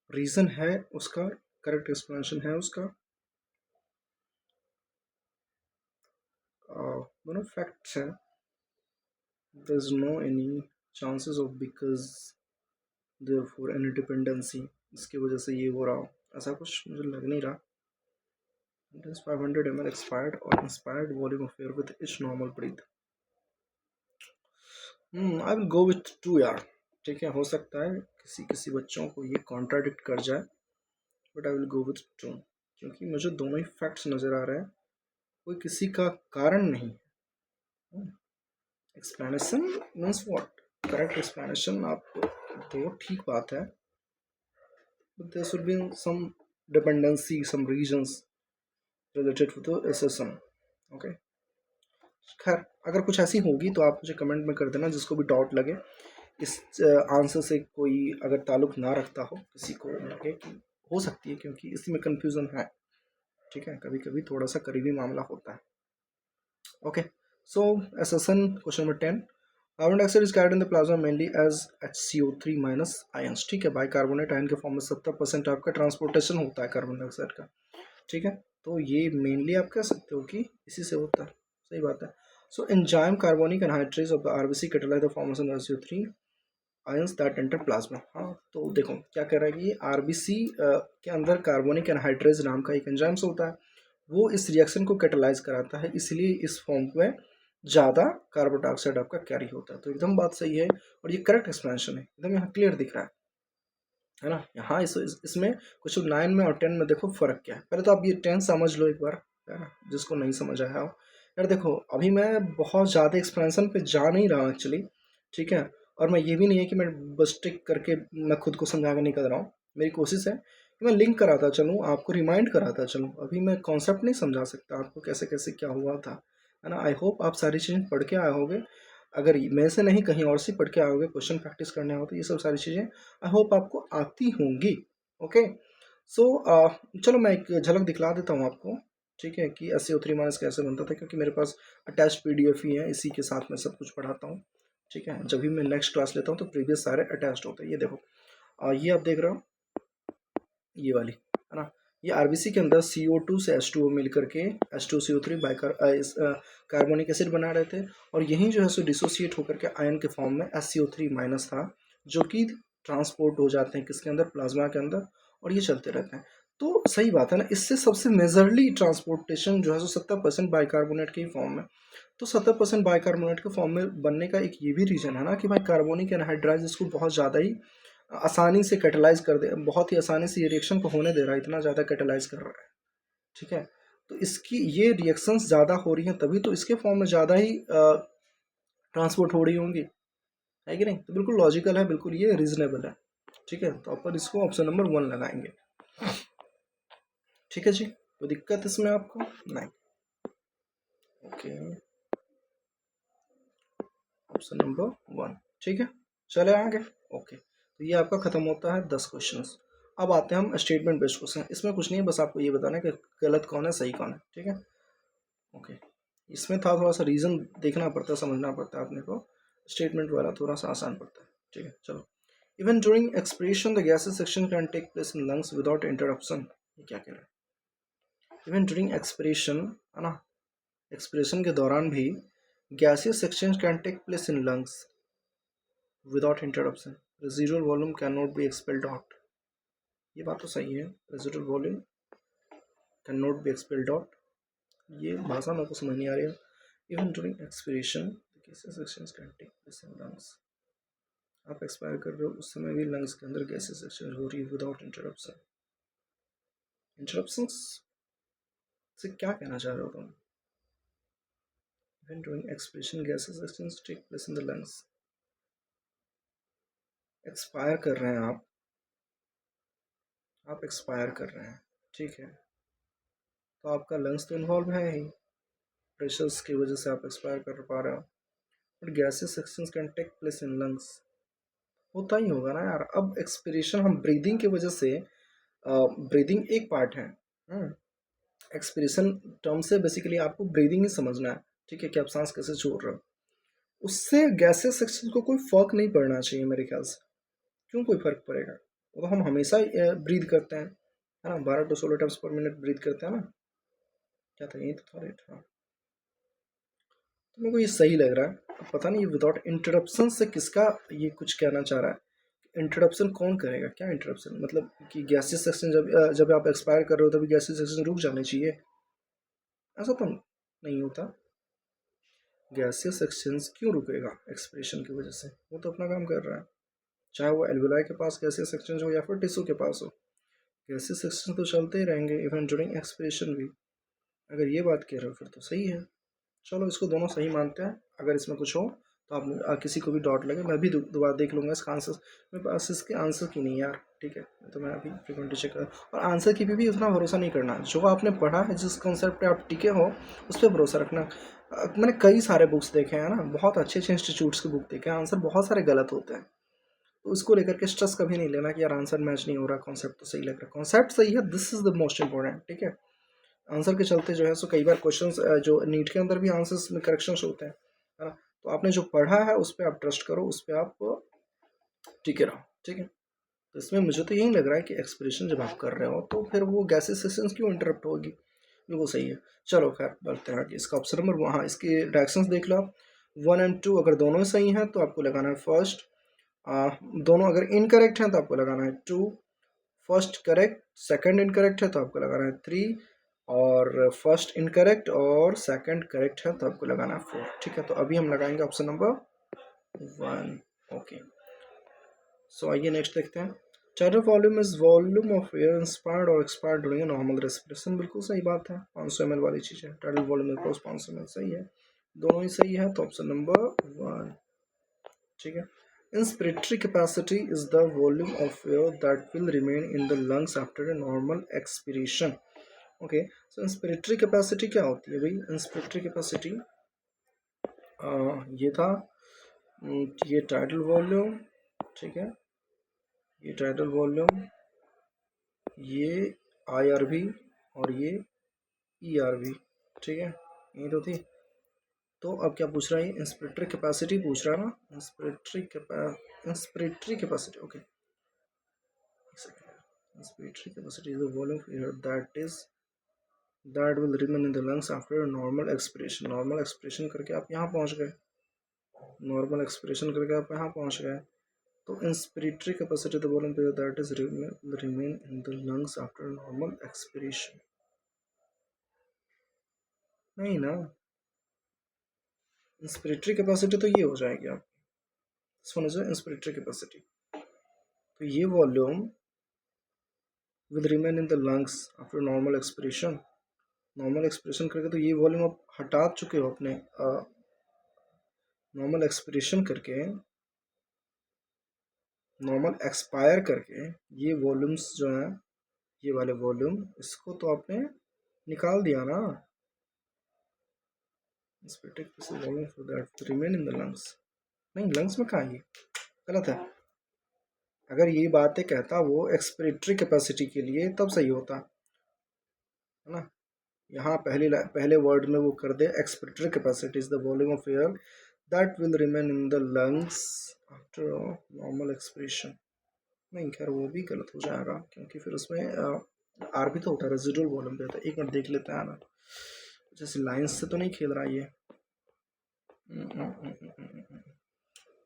रीज़न है उसका, करेक्ट एक्सप्लेनेशन है उसका, दोनों फैक्ट्स हैं। There is no any chances of because therefore any dependency, इसकी वजह से ये हो रहा हो, ऐसा कुछ मुझे लग नहीं रहा। It is 500 ml expired or inspired volume of air with each normal breath। I will go with 2 यार, ठीक है, हो सकता है किसी किसी बच्चों को ये कॉन्ट्राडिक्ट कर जाए, but I will go with 2 क्योंकि मुझे दोनों ही फैक्ट्स नज़र आ रहे हैं, कोई किसी का कारण नहीं। Explanation means what, correct explanation आप दो, ठीक बात है, but there should be some dependency, some reasons related to the assertion, okay. खैर अगर कुछ ऐसी होगी तो आप मुझे कमेंट में कर देना, जिसको भी डाउट लगे इस आंसर से, कोई अगर ताल्लुक़ ना रखता हो, किसी को लगे कि हो सकती है, क्योंकि इसमें कन्फ्यूज़न है, ठीक है, कभी कभी थोड़ा सा करीबी मामला होता है, okay. So assertion question number 10, carbon dioxide is carried in the plasma mainly as HCO3 minus ions, ठीक है, बाइकार्बोनेट आयन के फॉर्म में 70% आपका ट्रांसपोर्टेशन होता है कार्बन डाइऑक्साइड का, ठीक है। तो ये मेनली आप कह सकते हो कि इसी से होता है, सही बात है। So enzyme carbonic anhydrase of the RBC catalyse the formation of HCO3 ions that enter plasma. हाँ तो देखो क्या कह रहा है कि RBC के अंदर कार्बोनिक एनहाइड्रेज नाम का एक एंजाइम्स होता है, वो इस रिएक्शन को कैटालाइज कराता है, इसलिए इस फॉर्म में ज़्यादा कार्बन डाइऑक्साइड आपका कैरी होता है। तो एकदम बात सही है और ये करेक्ट एक्सप्लेनेशन है, एकदम यहाँ क्लियर दिख रहा है, है ना। यहाँ इसमें कुछ 9 में और 10 में देखो फ़र्क क्या है। पहले तो आप ये 10 समझ लो एक बार, है ना, जिसको नहीं समझ आया हो। यार देखो, अभी मैं बहुत ज़्यादा एक्सपेंशन पे जा नहीं रहा हूँ एक्चुअली, ठीक है। और मैं ये भी नहीं है कि मैं बस टिक करके मैं खुद को समझा के निकल रहा हूँ। मेरी कोशिश है कि मैं लिंक कराता चलूँ, आपको रिमाइंड कराता चलूँ। अभी मैं कॉन्सेप्ट नहीं समझा सकता आपको कैसे कैसे क्या हुआ था, है ना। आई होप आप सारी चीज़ें पढ़ के आए होगे। अगर मैं से नहीं कहीं और से पढ़ के आओगे, क्वेश्चन प्रैक्टिस करने हो, तो ये सब सारी चीज़ें आई होप आपको आती होंगी। ओके, सो चलो मैं एक झलक दिखला देता हूँ आपको, ठीक है, कि SCO3 माइनस कैसे बनता था, क्योंकि मेरे पास अटैच PDF ही है, इसी के साथ मैं सब कुछ पढ़ाता हूँ, ठीक है। जब भी मैं नेक्स्ट क्लास लेता हूँ तो प्रीवियस सारे अटैच्ड होते हैं। ये देखो, ये आप देख रहे हो, ये वाली, है ना। ये RBC के अंदर CO2 से H2O मिल करके H2CO3 कार्बोनिक एसिड बना रहे थे, और यही जो है सो डिसोसिएट होकर के आयन के फॉर्म में SCO3 माइनस था, जो कि ट्रांसपोर्ट हो जाते हैं किसके अंदर, प्लाज्मा के अंदर, और ये चलते रहते हैं। तो सही बात है ना, इससे सबसे मेजरली ट्रांसपोर्टेशन जो है सो 70% बाइकार्बोनेट के ही फॉर्म में। तो 70% बाइकार्बोनेट के फॉर्म में बनने का एक ये भी रीज़न है ना कि भाई कार्बोनिक एनहाइड्राइड इसको बहुत ज़्यादा ही आसानी से कैटेलाइज कर दे, बहुत ही आसानी से ये रिएक्शन को होने दे रहा है, इतना ज़्यादा कैटेलाइज कर रहा है, ठीक है। तो इसकी ये रिएक्शंस ज़्यादा हो रही हैं, तभी तो इसके फॉर्म में ज़्यादा ही ट्रांसपोर्ट हो रही होंगी, है कि नहीं। तो बिल्कुल लॉजिकल है, बिल्कुल ये रीजनेबल है, ठीक है। तो अपन इसको ऑप्शन नंबर 1 लगाएंगे, ठीक है जी। कोई दिक्कत इसमें आपको नहीं, ओके, ऑप्शन नंबर 1, ठीक है। चले आगे, ओके। तो ये आपका खत्म होता है 10 क्वेश्चंस। अब आते हैं हम स्टेटमेंट बेस्ड क्वेश्चन। इसमें कुछ नहीं है, बस आपको ये बताना है कि गलत कौन है सही कौन है, ठीक है, ओके। इसमें था थोड़ा सा रीज़न देखना पड़ता है, समझना पड़ता है अपने को। स्टेटमेंट वाला थोड़ा सा आसान पड़ता है, ठीक है। चलो, even during expiration the gases section can take place in lungs without interruption. ये क्या कह रहा है, इवन ड्यूरिंग एक्सपिरेशन, है ना, एक्सपिरेशन के दौरान भी gases section can take place in lungs without interruption, residual volume can not be expelled out. ये बात तो सही है, residual volume can not be expelled out, ये भाषा मेरे को समझ नहीं आ रही है। Even during expiration gases sections can take place in lungs, आप एक्सपायर कर रहे हो उस समय भी लंग्स के अंदर गैसेस एक्सचेंज हो रही है विदाउट इंटरप्शन। इंटरप्शंस से क्या कहना चाह रहे हो तुम। When during expiration gases exchange take place in the lungs, expire कर रहे हैं आप एक्सपायर कर रहे हैं, ठीक है। तो आपका लंग्स तो इन्वॉल्व है ही, प्रेशर्स की वजह से आप एक्सपायर कर पा रहे हो, but gases exchange can take place in lungs, होता ही होगा ना यार। अब एक्सपिरेशन हम ब्रीदिंग की वजह से, ब्रीदिंग एक पार्ट है, एक्सपिरेशन टर्म से बेसिकली आपको ब्रीदिंग ही समझना है, ठीक है, कि आप सांस कैसे छोड़ रहे हो। उससे गैसेस सेक्शन को कोई फर्क नहीं पड़ना चाहिए मेरे ख्याल से। क्यों कोई फर्क पड़ेगा, वो तो हम हमेशा ब्रीद करते हैं, है ना, 12 to 16 टाइम्स पर मिनट ब्रीद करते हैं ना, क्या था यही तो था रेट, हाँ। तो मेरे को ये सही लग रहा है। अब पता नहीं विदाउट इंटरप्शन से किसका ये कुछ कहना चाह रहा है, इंटरप्शन कौन करेगा, क्या इंटरप्शन मतलब कि गैसेस सेक्शन जब आप एक्सपायर कर रहे हो तभी गैसेस सेक्शन रुक जाने चाहिए, ऐसा तो नहीं होता। गैसियस एक्सचेंज क्यों रुकेगा एक्सपिरेशन की वजह से, वो तो अपना काम कर रहा है, चाहे वो एल्वेलाई के पास गैसियस एक्सचेंज हो या फिर टिश्यू के पास हो, गैसियस एक्सचेंज तो चलते ही रहेंगे इवन ड्यूरिंग एक्सपिरेशन भी। अगर ये बात कह रहे हो फिर तो सही है, चलो इसको दोनों सही मानते हैं। अगर इसमें कुछ हो तो आप किसी को भी डाउट लगे, मैं भी दोबारा देख लूँगा इसका आंसर, मेरे पास इसके आंसर की नहीं यार, ठीक है। तो मैं अभी फ्रिक्वेंटली चेक कर, और आंसर की भी उतना भरोसा नहीं करना, जो आपने पढ़ा है जिस कॉन्सेप्ट पे आप टिके हो उस पर भरोसा रखना। मैंने कई सारे बुक्स देखे हैं ना, बहुत अच्छे अच्छे इंस्टीट्यूट्स के बुक देखे हैं, आंसर बहुत सारे गलत होते हैं। तो उसको लेकर के स्ट्रेस कभी नहीं लेना कि यार आंसर मैच नहीं हो रहा, कॉन्सेप्ट तो सही लग रहा है, कॉन्सेप्ट सही है, this is the most important, ठीक है। आंसर के चलते जो है सो कई बार क्वेश्चंस जो नीट के अंदर भी आंसर्स में करेक्शंस होते हैं, है ना। तो आपने जो पढ़ा है उस पर आप ट्रस्ट करो, उस पर आप टिके रहो, ठीक है। तो इसमें मुझे तो यही लग रहा है कि एक्सप्रेशन जब आप कर रहे हो तो फिर वो गैसेस सेशंस क्यों इंटरप्ट होगी, बिल्कुल सही है। चलो खैर बढ़ते हैं आगे, इसका ऑप्शन नंबर, हाँ इसके डायरेक्शंस देख लो आप, 1 और 2 अगर दोनों सही हैं तो आपको लगाना है फर्स्ट, दोनों अगर इनकरेक्ट हैं तो आपको लगाना है 2, फर्स्ट करेक्ट सेकंड इनकरेक्ट है तो आपको लगाना है 3, और फर्स्ट इनकरेक्ट और सेकंड करेक्ट है तो आपको लगाना है 4, ठीक है। तो अभी हम लगाएंगे ऑप्शन नंबर 1, ओके। सो आइए नेक्स्ट देखते हैं, tidal volume is volume of air inspired और एक्सपायर्ड ड्यूरिंग नॉर्मल रेस्पिरेशन। बिल्कुल सही बात है, 500 ml वाली चीज़ है। टाइडल वॉल्यूम इज 500 ml, सही है, दोनों ही सही है। तो ऑप्शन नंबर 1, ठीक है। Inspiratory capacity is the volume of air that will remain in the lungs after a normal expiration. Okay, so inspiratory capacity क्या होती है भाई? Inspiratory capacity ये था, ये टाइडल वॉल्यूम, ठीक है, ये टाइडल वॉल्यूम, ये IRV और ये ERV, ठीक है, ये तो थी। तो अब क्या पूछ रहा है? इंस्पिरेटरी कैपेसिटी पूछ रहा है ना, inspiratory capacity, okay. Inspiratory capacity is the volume of air that will remain in the lungs after a normal expiration. Normal expiration करके आप यहाँ पहुँच गए, नॉर्मल एक्सपिरेशन करके आप यहाँ पहुँच गए। तो inspiratory capacity the volume of air that is remain in the lungs after normal expiration, नहीं ना। इंस्पिरेटरी कैपेसिटी तो ये हो जाएगी आप, सुनिए, इंस्पिरेटरी कैपेसिटी, तो ये volume will remain in the lungs after normal expiration. Normal expiration करके तो ये वॉल्यूम आप हटा चुके हो अपने, नॉर्मल एक्सपिरेशन करके, नॉर्मल एक्सपायर करके ये वॉल्यूम्स जो हैं, ये वाले वॉल्यूम, इसको तो आपने निकाल दिया ना। रिमेन इन द लंग्स, नहीं लंग्स में कहाँ, ये गलत है। अगर ये बातें कहता वो एक्सपिरेटरी कैपेसिटी के लिए तब सही होता है ना। यहाँ पहले वर्ड में वो कर दे, expiratory capacity is the volume of air that will remain in the lungs after normal expiration. नहीं, खैर वो भी गलत हो जाएगा, क्योंकि फिर उसमें आर भी तो होता है, रेजिडुअल वॉल्यूम भी होता है। एक मिनट देख लेते हैं ना, जैसे लाइन्स से तो नहीं खेल रहा ये।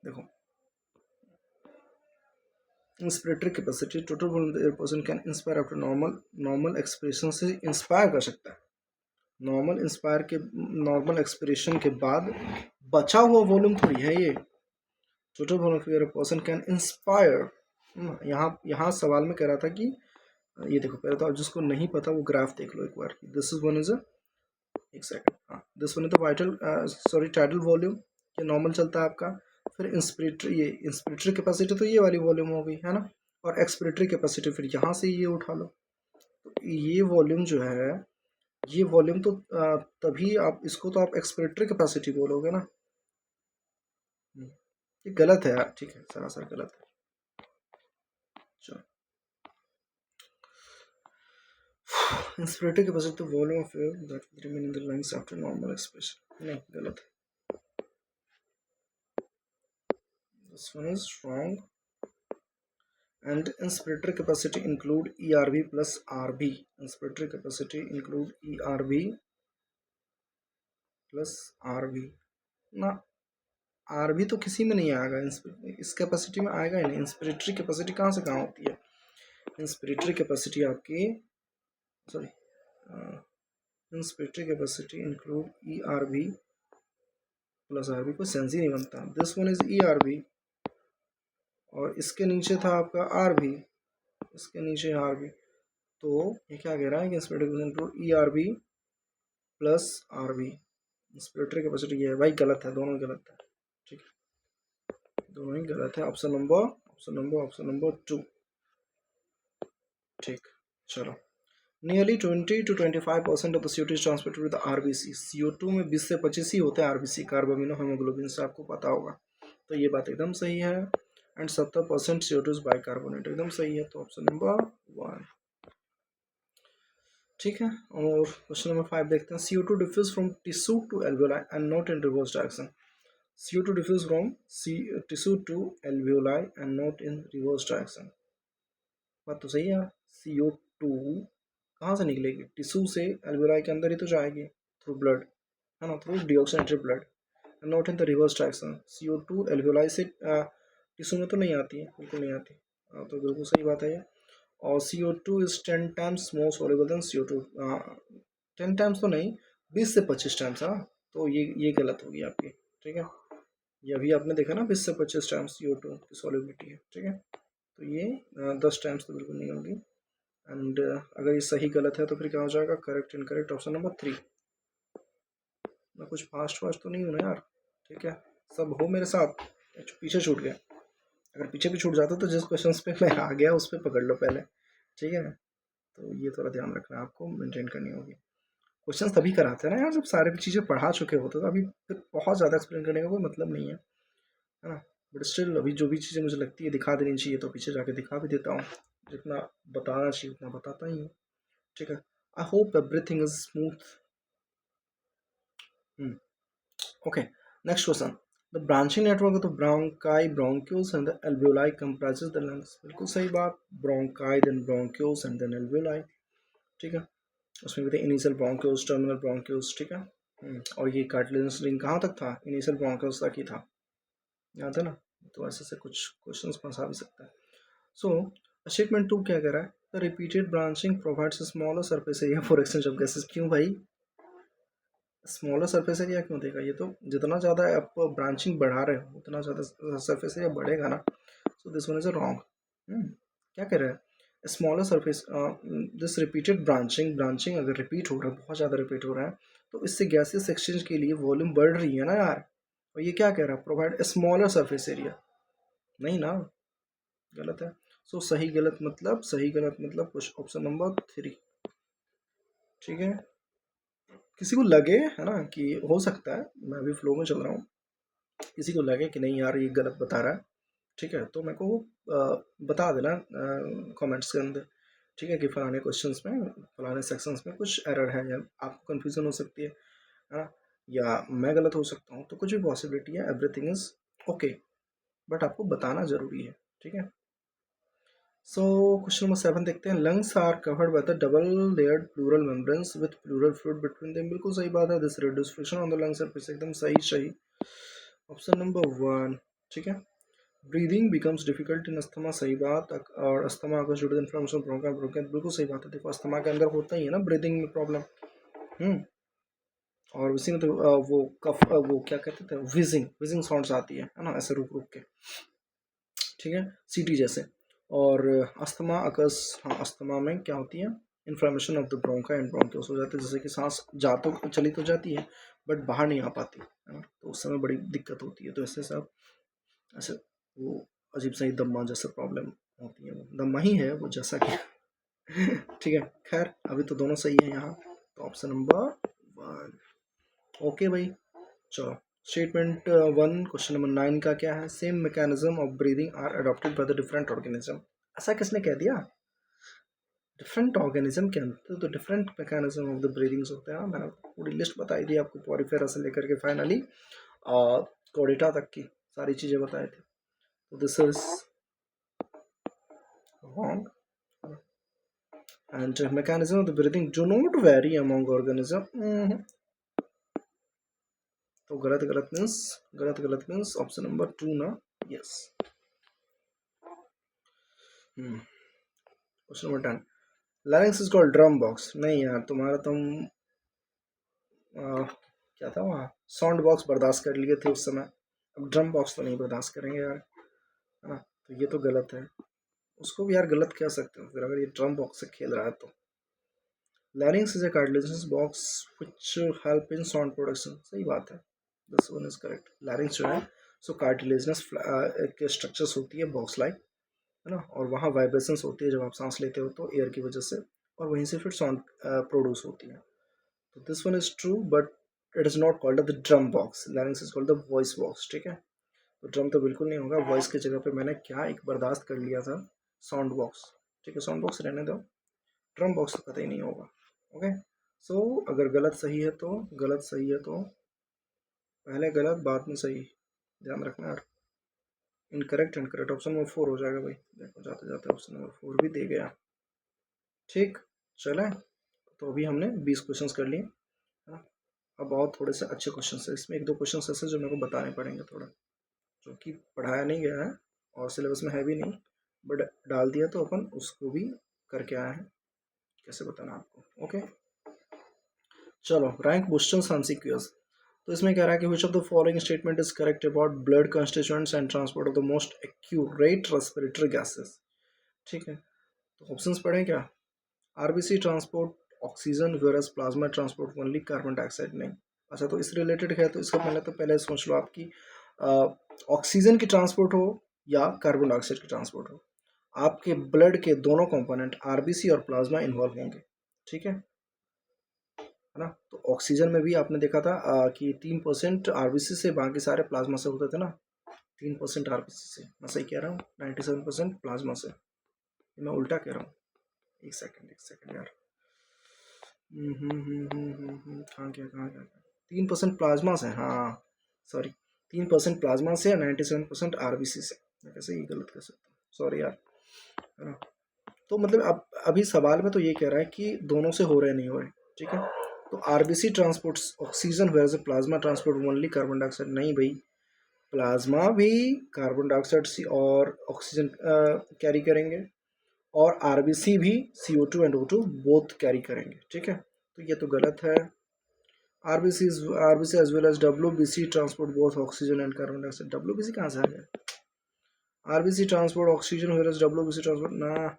देखो, inspiratory capacity, total volume air person can inspire after normal expiration से इंस्पायर कर सकता है। नॉर्मल एक्सपिरेशन के बाद बचा हुआ वॉल्यूम थोड़ी है ये। Total volume air person can inspire, यहाँ सवाल में कह रहा था कि ये देखो, पहले तो जिसको नहीं पता वो ग्राफ देख लो एक बार। दिस इज वन इज एक सेकंड, हाँ, this one is the vital sorry tidal volume, ये नॉर्मल चलता है आपका। फिर इंस्पिरेटरी कैपेसिटी तो ये वाली वॉल्यूम हो गई है ना, और एक्सपिरेटरी कैपेसिटी फिर यहाँ से ये उठा लो। तो ये वॉल्यूम जो है, ये वॉल्यूम तो तभी आप इसको तो आप एक्सपिरेटरी कैपेसिटी बोलोगे ना। ये गलत है यार, ठीक है, सरासर गलत है। चलो, inspiratory capacity the volume of air that will remain in the lungs after normal expiration, नहीं गलत है, this one is wrong. And inspiratory capacity include ERV plus RV. Inspiratory capacity include ERV plus RV ना, RV तो किसी में नहीं आएगा, इस कैपेसिटी में आएगा ही नहीं। इंस्पिरेटरी कैपेसिटी कहाँ से कहाँ होती है? इंस्पिरेटरी कैपेसिटी आपकी, sorry, inspiratory capacity include ERV plus RV, कोई सेंस ही नहीं बनता। दिस वन इज ERV और इसके नीचे था आपका RV, इसके नीचे RV, तो ये क्या कह रहा है कि inspiratory include ERV plus RV। Inspiratory capacity ये है भाई, गलत है, दोनों गलत है, ठीक है, दोनों ही गलत है। ऑप्शन नंबर 2, ठीक। चलो, nearly 20 to 25% of the CO2 is transported with RBC। CO2 में 20 से 25 ही होते हैं RBC, कार्बोमिनो हेमोग्लोबिन से, आपको पता होगा। तो ये बात एकदम सही है। एंड 70% CO2 इज बाइकार्बोनेट, एकदम सही है। तो ऑप्शन नंबर 1, ठीक है। और क्वेश्चन नंबर 5 देखते हैं। CO2 diffuse from tissue to alveoli and not in reverse direction. CO2 diffuse from tissue to alveoli and not in reverse direction। बात तो सही है। CO2 कहाँ से निकलेगी? टिश्यू से एल्वेलाई के अंदर ही तो जाएगी, थ्रू ब्लड, है ना, through deoxygenated blood, not in the reverse direction. CO2 alveoli से टिश्यू में तो नहीं आती है, बिल्कुल नहीं आती। तो बिल्कुल सही बात है ये। और CO2 is 10 times more soluble than CO2। 10 times तो नहीं, 20 से 25 टाइम्स। हाँ, तो ये गलत होगी आपकी, ठीक है। ये अभी आपने देखा ना, 20 से 25 टाइम्स CO2 की सॉल्युबिलिटी है, ठीक है। तो ये 10 टाइम्स तो बिल्कुल नहीं होगी। एंड अगर ये सही गलत है तो फिर क्या हो जाएगा, करेक्ट इनकरेक्ट ऑप्शन नंबर 3। मैं कुछ फास्ट फास्ट तो नहीं हूँ ना यार, ठीक है, सब हो मेरे साथ। पीछे छूट गया, अगर पीछे भी छूट जाता तो जिस क्वेश्चन पे मैं आ गया उस पर पकड़ लो पहले, ठीक है। तो ये थोड़ा ध्यान रखना, आपको मेंटेन करनी होगी। क्वेश्चन तभी कराते हैं ना यार जब सारी चीज़ें पढ़ा चुके होते, तो अभी फिर बहुत ज़्यादा एक्सप्लेन करने का कोई मतलब नहीं है ना। बट स्टिल अभी जो भी चीज़ें मुझे लगती है दिखा देनी चाहिए तो पीछे जाके दिखा भी देता हूँ, जितना बताना चाहिए उतना बताता ही हूँ, ठीक है। I hope everything is smooth. Okay, next question. The branching network of the bronchi, bronchioles and the alveoli comprises the lungs. बिल्कुल सही बात, bronchi then bronchioles and then alveoli, ठीक है। उसमें भी थे इनिशियल ब्रोंक्योल्स, टर्मिनल ब्रोंक्योल्स, ठीक है। और ये कार्टिलेजिनस रिंग कहाँ तक था, इनिशियल ब्रोंक्योल्स तक ही था, याद है ना। तो ऐसे से कुछ क्वेश्चंस फंसा भी सकता है। सो स्टेटमेंट 2 क्या कह रहा है, the repeated branching provides a smaller surface area for exchange of gases. क्यों भाई, स्मॉलर सरफेस एरिया क्यों देगा, ये तो जितना ज़्यादा आप ब्रांचिंग बढ़ा रहे हो उतना ज़्यादा सरफेस एरिया बढ़ेगा ना। So this one is a wrong. क्या कह रहा है, smaller surface, this repeated branching, branching अगर रिपीट हो रहा है, बहुत ज़्यादा रिपीट हो रहा है, तो इससे गैसेस एक्सचेंज के लिए वॉल्यूम बढ़ रही है ना यार। और ये क्या कह रहा है, प्रोवाइड स्मॉलर सरफेस एरिया, नहीं ना, गलत है। सो सही गलत मतलब, सही गलत मतलब कुछ ऑप्शन नंबर 3, ठीक है। किसी को लगे है ना कि हो सकता है मैं अभी फ्लो में चल रहा हूँ, किसी को लगे कि नहीं यार ये गलत बता रहा है, ठीक है, तो मेरे को बता देना कमेंट्स के अंदर, ठीक है, कि फलाने क्वेश्चंस में, फलाने सेक्शंस में कुछ एरर है या आपको कन्फ्यूज़न हो सकती है ना, या मैं गलत हो सकता हूँ, तो कुछ भी पॉसिबिलिटी है, एवरीथिंग इज ओके, बट आपको बताना ज़रूरी है, ठीक है। सो क्वेश्चन नंबर 7 देखते हैं, lungs are covered by the double layered pleural membranes with pleural fluid between them. बिल्कुल सही बात है, this reduce friction on the lung surface, एकदम सही सही, ऑप्शन नंबर 1, ठीक है। Breathing becomes difficult in asthma, सही बात, और अस्थमा का जुड़े इन्फ्लेमेशन ब्रोंका ब्रोंका, बिल्कुल सही बात है। देखो अस्थमा के अंदर होता ही है ना ब्रीदिंग में प्रॉब्लम, हम्म और उसी में तो वो कफ, वो क्या कहते थे, विजिंग विजिंग साउंड्स आती है ना, ऐसे रुक रुक के, ठीक है, सीटी जैसे। और अस्थमा अकस, हाँ अस्थमा में क्या होती है, inflammation of the ब्रोंका and bronchioles हो जाते हैं, जैसे कि सांस जा तो चली तो जाती है बट बाहर नहीं आ पाती है ना, तो उस समय बड़ी दिक्कत होती है। तो ऐसे सब ऐसे वो अजीब सा ही दम्मा जैसा प्रॉब्लम होती है, वो दम्मा ही है वो जैसा कि ठीक है। खैर अभी तो दोनों सही है यहाँ, तो ऑप्शन नंबर 1, ओके भाई। चलो स्टेटमेंट 1 क्वेश्चन नंबर 9 का क्या है, same mechanism of breathing are adopted by the different organism. ऐसा किसने कह दिया, डिफरेंट ऑर्गेनिज्म के अंदर तो different mechanism of the breathings होते हैं। मैंने पूरी लिस्ट बताई थी आपको, पॉरीफेरा से लेकर के फाइनली कोडिटा तक की सारी चीज़ें बताई थी। तो this is wrong, and mechanism of the breathing do not vary among organism। तो गलत गलत मीन्स, गलत गलत मीन्स ऑप्शन नंबर 2 ना, yes. Question number 10, larynx is called drum box, नहीं यार तुम्हारा तुम क्या था वहाँ, साउंड बॉक्स बर्दाश्त कर लिए थे उस समय, अब ड्रम बॉक्स तो नहीं बर्दाश्त करेंगे यार, है ना, तो ये तो गलत है, उसको भी यार गलत कह सकते हो फिर अगर ये ड्रम बॉक्स से खेल रहा है तो। Larynx is a cartilaginous box which help in sound production, सही बात है, this one is correct. Larynx जो है सो कार्टिलेजिनस एक स्ट्रक्चर्स होती है बॉक्स लाइक, है ना, और वहाँ वाइब्रेशंस होती है जब आप सांस लेते हो तो एयर की वजह से, और वहीं से फिर साउंड प्रोड्यूस होती है। तो this one is true but it is not called the drum box, larynx is called the voice box, ठीक है। तो ड्रम तो बिल्कुल नहीं होगा, वॉइस की जगह पे मैंने क्या एक बर्दाश्त कर लिया था, साउंड बॉक्स, ठीक है, साउंड बॉक्स रहने दो, ड्रम बॉक्स तो पता ही नहीं होगा, ओके। सो अगर गलत सही है तो, गलत सही है तो पहले गलत बाद में सही, ध्यान रखना यार। इनकरेक्ट इनकरेक्ट ऑप्शन नंबर 4 हो जाएगा भाई, देखो जाते जाते ऑप्शन नंबर 4 भी दे गया, ठीक। चले, तो अभी हमने 20 क्वेश्चंस कर लिए, है ना। अब और थोड़े से अच्छे क्वेश्चन है इसमें, एक दो क्वेश्चन ऐसे जो मेरे को बताने पड़ेंगे थोड़ा, जो कि पढ़ाया नहीं गया है और सिलेबस में है भी नहीं, बट डाल दिया तो अपन उसको भी करके आए हैं, कैसे बताना आपको, ओके। चलो रैंक क्वेश्चंस एमसीक्यूज, तो इसमें कह रहा है कि which of the following statement is correct about blood constituents and transport of the most accurate respiratory gases. ठीक है, तो ऑप्शंस पढ़ें क्या? RBC transport oxygen versus plasma transport only carbon dioxide नहीं। अच्छा, तो इस रिलेटेड है तो इसका पहले सोच लो आपकी ऑक्सीजन की ट्रांसपोर्ट हो या कार्बन डाइऑक्साइड की ट्रांसपोर्ट हो, आपके ब्लड के दोनों कंपोनेंट आरबीसी और प्लाज्मा इन्वॉल्व होंगे। ठीक है ना? तो ऑक्सीजन में भी आपने देखा था कि 3% आरबीसी से, बाकी सारे प्लाज्मा से होते थे ना। 3% आरबीसी से, मैं सही कह रहा हूँ? 97% प्लाज्मा से, मैं उल्टा कह रहा हूँ? एक सेकंड यार। कहाँ गया? 3% प्लाज्मा से, हाँ सॉरी, 3% प्लाज्मा से, 97% आरबीसी से। मैं कैसे ये गलत कर सकता हूँ, सॉरी यार, है ना? तो मतलब अब अभी सवाल में तो ये कह रहा है कि दोनों से हो रहे नहीं हो रहे। ठीक है, तो RBC transport oxygen where plasma transport only carbon dioxide नहीं भाई, प्लाज्मा भी कार्बन डाइऑक्साइड सी और ऑक्सीजन कैरी करेंगे, और आरबीसी भी CO2 and O2 both carry करेंगे। ठीक है, तो ये तो गलत है। RBC as well as WBC transport both oxygen and carbon dioxide. WBC कहाँ से आ गया? RBC transport oxygen versus WBC transport ना,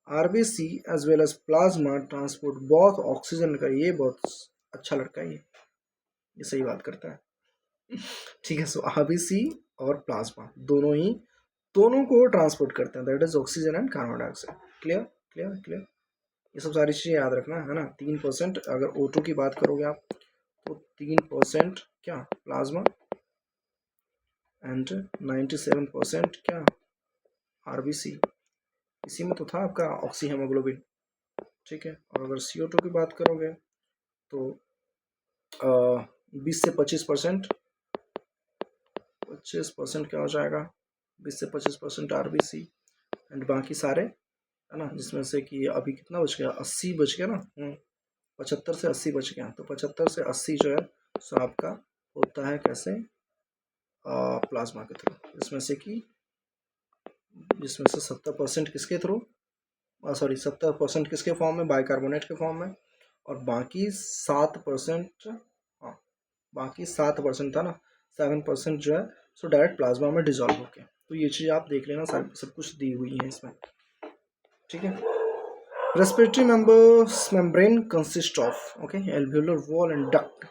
RBC as well as plasma transport बहुत ऑक्सीजन का। ये बहुत अच्छा लड़का है, ये सही बात करता है। ठीक है, सो आरबीसी और प्लाज्मा दोनों को ट्रांसपोर्ट करते हैं, that is oxygen and carbon dioxide. Clear clear clear, ये सब सारी चीज़ें याद रखना है ना। 3% अगर O2 की बात करोगे आप, तो 3% क्या प्लाज्मा एंड 97% क्या आरबीसी। इसी में तो था आपका ऑक्सी हेमोग्लोबिन। ठीक है, और अगर CO2 की बात करोगे तो 20 से 25%, 25% क्या हो जाएगा? 20 से 25% आरबीसी एंड बाकी सारे, है ना, जिसमें से कि अभी कितना बच गया? 80 बच गया ना। 75 से 80 बच गया, तो 75 से 80 जो है सो आपका होता है कैसे? प्लाज्मा के थ्रू, जिसमें से 70% किसके थ्रू, सॉरी 70% किसके फॉर्म में? बाइकार्बोनेट के फॉर्म में, और बाकी 7%, हाँ बाकी 7% था ना, 7% जो है सो डायरेक्ट प्लाज्मा में डिजॉल्व होके। तो ये चीज़ आप देख लेना, सब कुछ दी हुई है इसमें। ठीक है, respiratory membrane consist of, okay, alveolar wall and duct,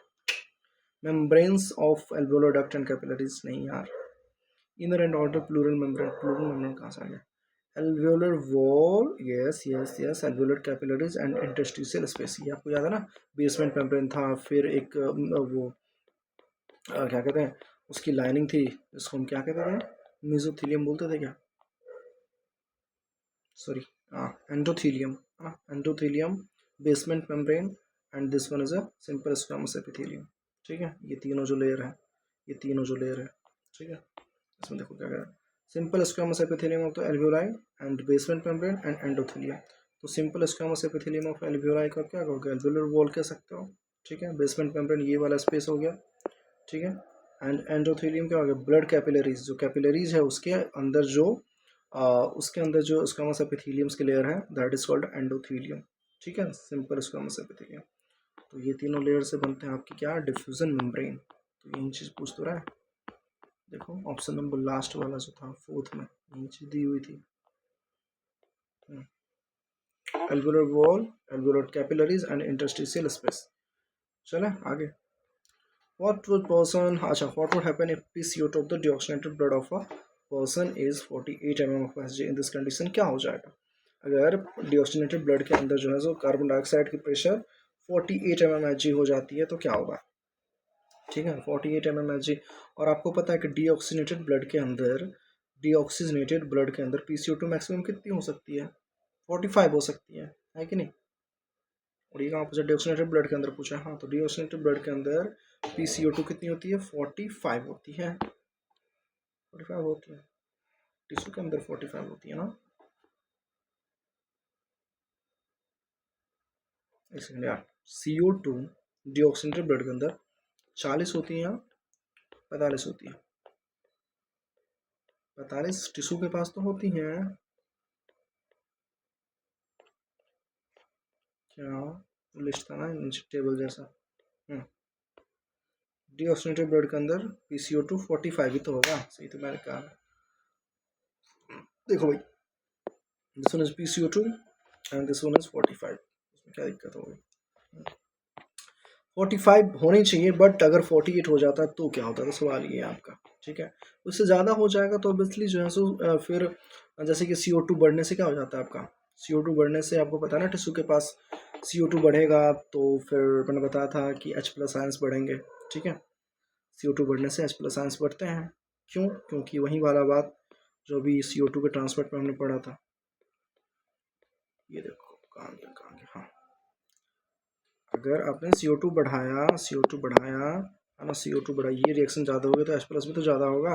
membranes of alveolar duct and capillaries नहीं यार, inner and outer pleural membrane कहाँ से आ गया? alveolar wall, yes, alveolar capillaries and interstitial space, ये आपको याद है ना? बेसमेंट मेम्ब्रेन था, फिर एक वो क्या कहते हैं, उसकी लाइनिंग थी, इसको हम क्या कहते थे? मेसोथीलियम बोलते थे क्या? Sorry, endothelium, endothelium, basement membrane, and this one is a simple squamous epithelium. ठीक है, ये तीनों जो लेयर है, ठीक है, इसमें देखो क्या कह रहा है, simple squamous epithelium of the alveoli and basement membrane and endothelium. तो simple squamous epithelium of alveoli का क्या कहोगे? एल्वेओलर वॉल कह सकते हो। ठीक है, बेसमेंट मेम्ब्रेन ये वाला स्पेस हो गया। ठीक है, एंड एंडोथेलियम क्या हो गया? ब्लड कैपिलरीज, जो कैपिलरीज है उसके अंदर जो स्क्वामस एपिथेलियम्स की लेयर है, दैट इज कॉल्ड एंडोथेलियम। ठीक है, सिंपल स्क्वामस एपिथेलियम। तो ये तीनों लेयर से बनते हैं आपकी क्या? Diffusion membrane. तो यही चीज़ पूछ तो रहा है। देखो ऑप्शन नंबर लास्ट वाला जो था, फोर्थ में यही चीज़ दी हुई थी। एल्वेओलर wall, एल्वेओलर capillaries and interstitial space. चले आगे। What would happen if PCO2 of the deoxygenated blood of a person is 48 mm of Hg? In this condition क्या हो जाएगा? अगर डिऑक्सीनेटेड ब्लड के अंदर जो है सो कार्बन डाइऑक्साइड की प्रेशर 48 mm Hg हो जाती है, तो क्या होगा? ठीक है, 48 mm Hg। और आपको पता है कि डिऑक्सीजनेटेड ब्लड के अंदर PCO2 मैक्सिमम कितनी हो सकती है? 45 हो सकती है कि नहीं? और ये कहाँ पूछा? डिऑक्सीनेटेड ब्लड के अंदर पूछा है। हाँ, तो डिऑक्सीनेटेड ब्लड के अंदर PCO2 कितनी होती है? 45 होती है। 45 होती है, टिश्यू के अंदर 45 होती है ना। एक सेकंड यार, CO2 डिऑक्सीनेटेड ब्लड के अंदर 40 होती है या 45 होती है? 45 टिश्यू के पास तो होती हैं। क्या लिस्ट था ना नीचे टेबल जैसा। डिऑक्सीनेटेड ब्लड के अंदर PCO2 45 ही तो होगा, सही तो मैंने कहा। देखो भाई, this one is PCO2 and this one is 45। इसमें क्या दिक्कत होगी? 45 होनी चाहिए, बट अगर 48 हो जाता तो क्या होता? तो सवाल ये है आपका, ठीक है। उससे ज़्यादा हो जाएगा तो ऑब्वियसली जो है सो फिर जैसे कि CO2 बढ़ने से क्या हो जाता है आपका? CO2 बढ़ने से आपको पता है ना, टिश्यू के पास CO2 बढ़ेगा तो फिर मैंने बताया था कि H+ आयंस बढ़ेंगे, ठीक है। CO2 बढ़ने से H+ आयंस बढ़ते हैं। क्यों? क्योंकि वही वाला बात जो अभी CO2 के ट्रांसपोर्ट में हमने पढ़ा था। ये देखो कहाँ गया, हाँ। अगर आपने CO2 बढ़ाया, CO2 बढ़ाया है ना, CO2 बढ़ाई, ये रिएक्शन ज़्यादा होगी तो H+ भी तो ज़्यादा होगा।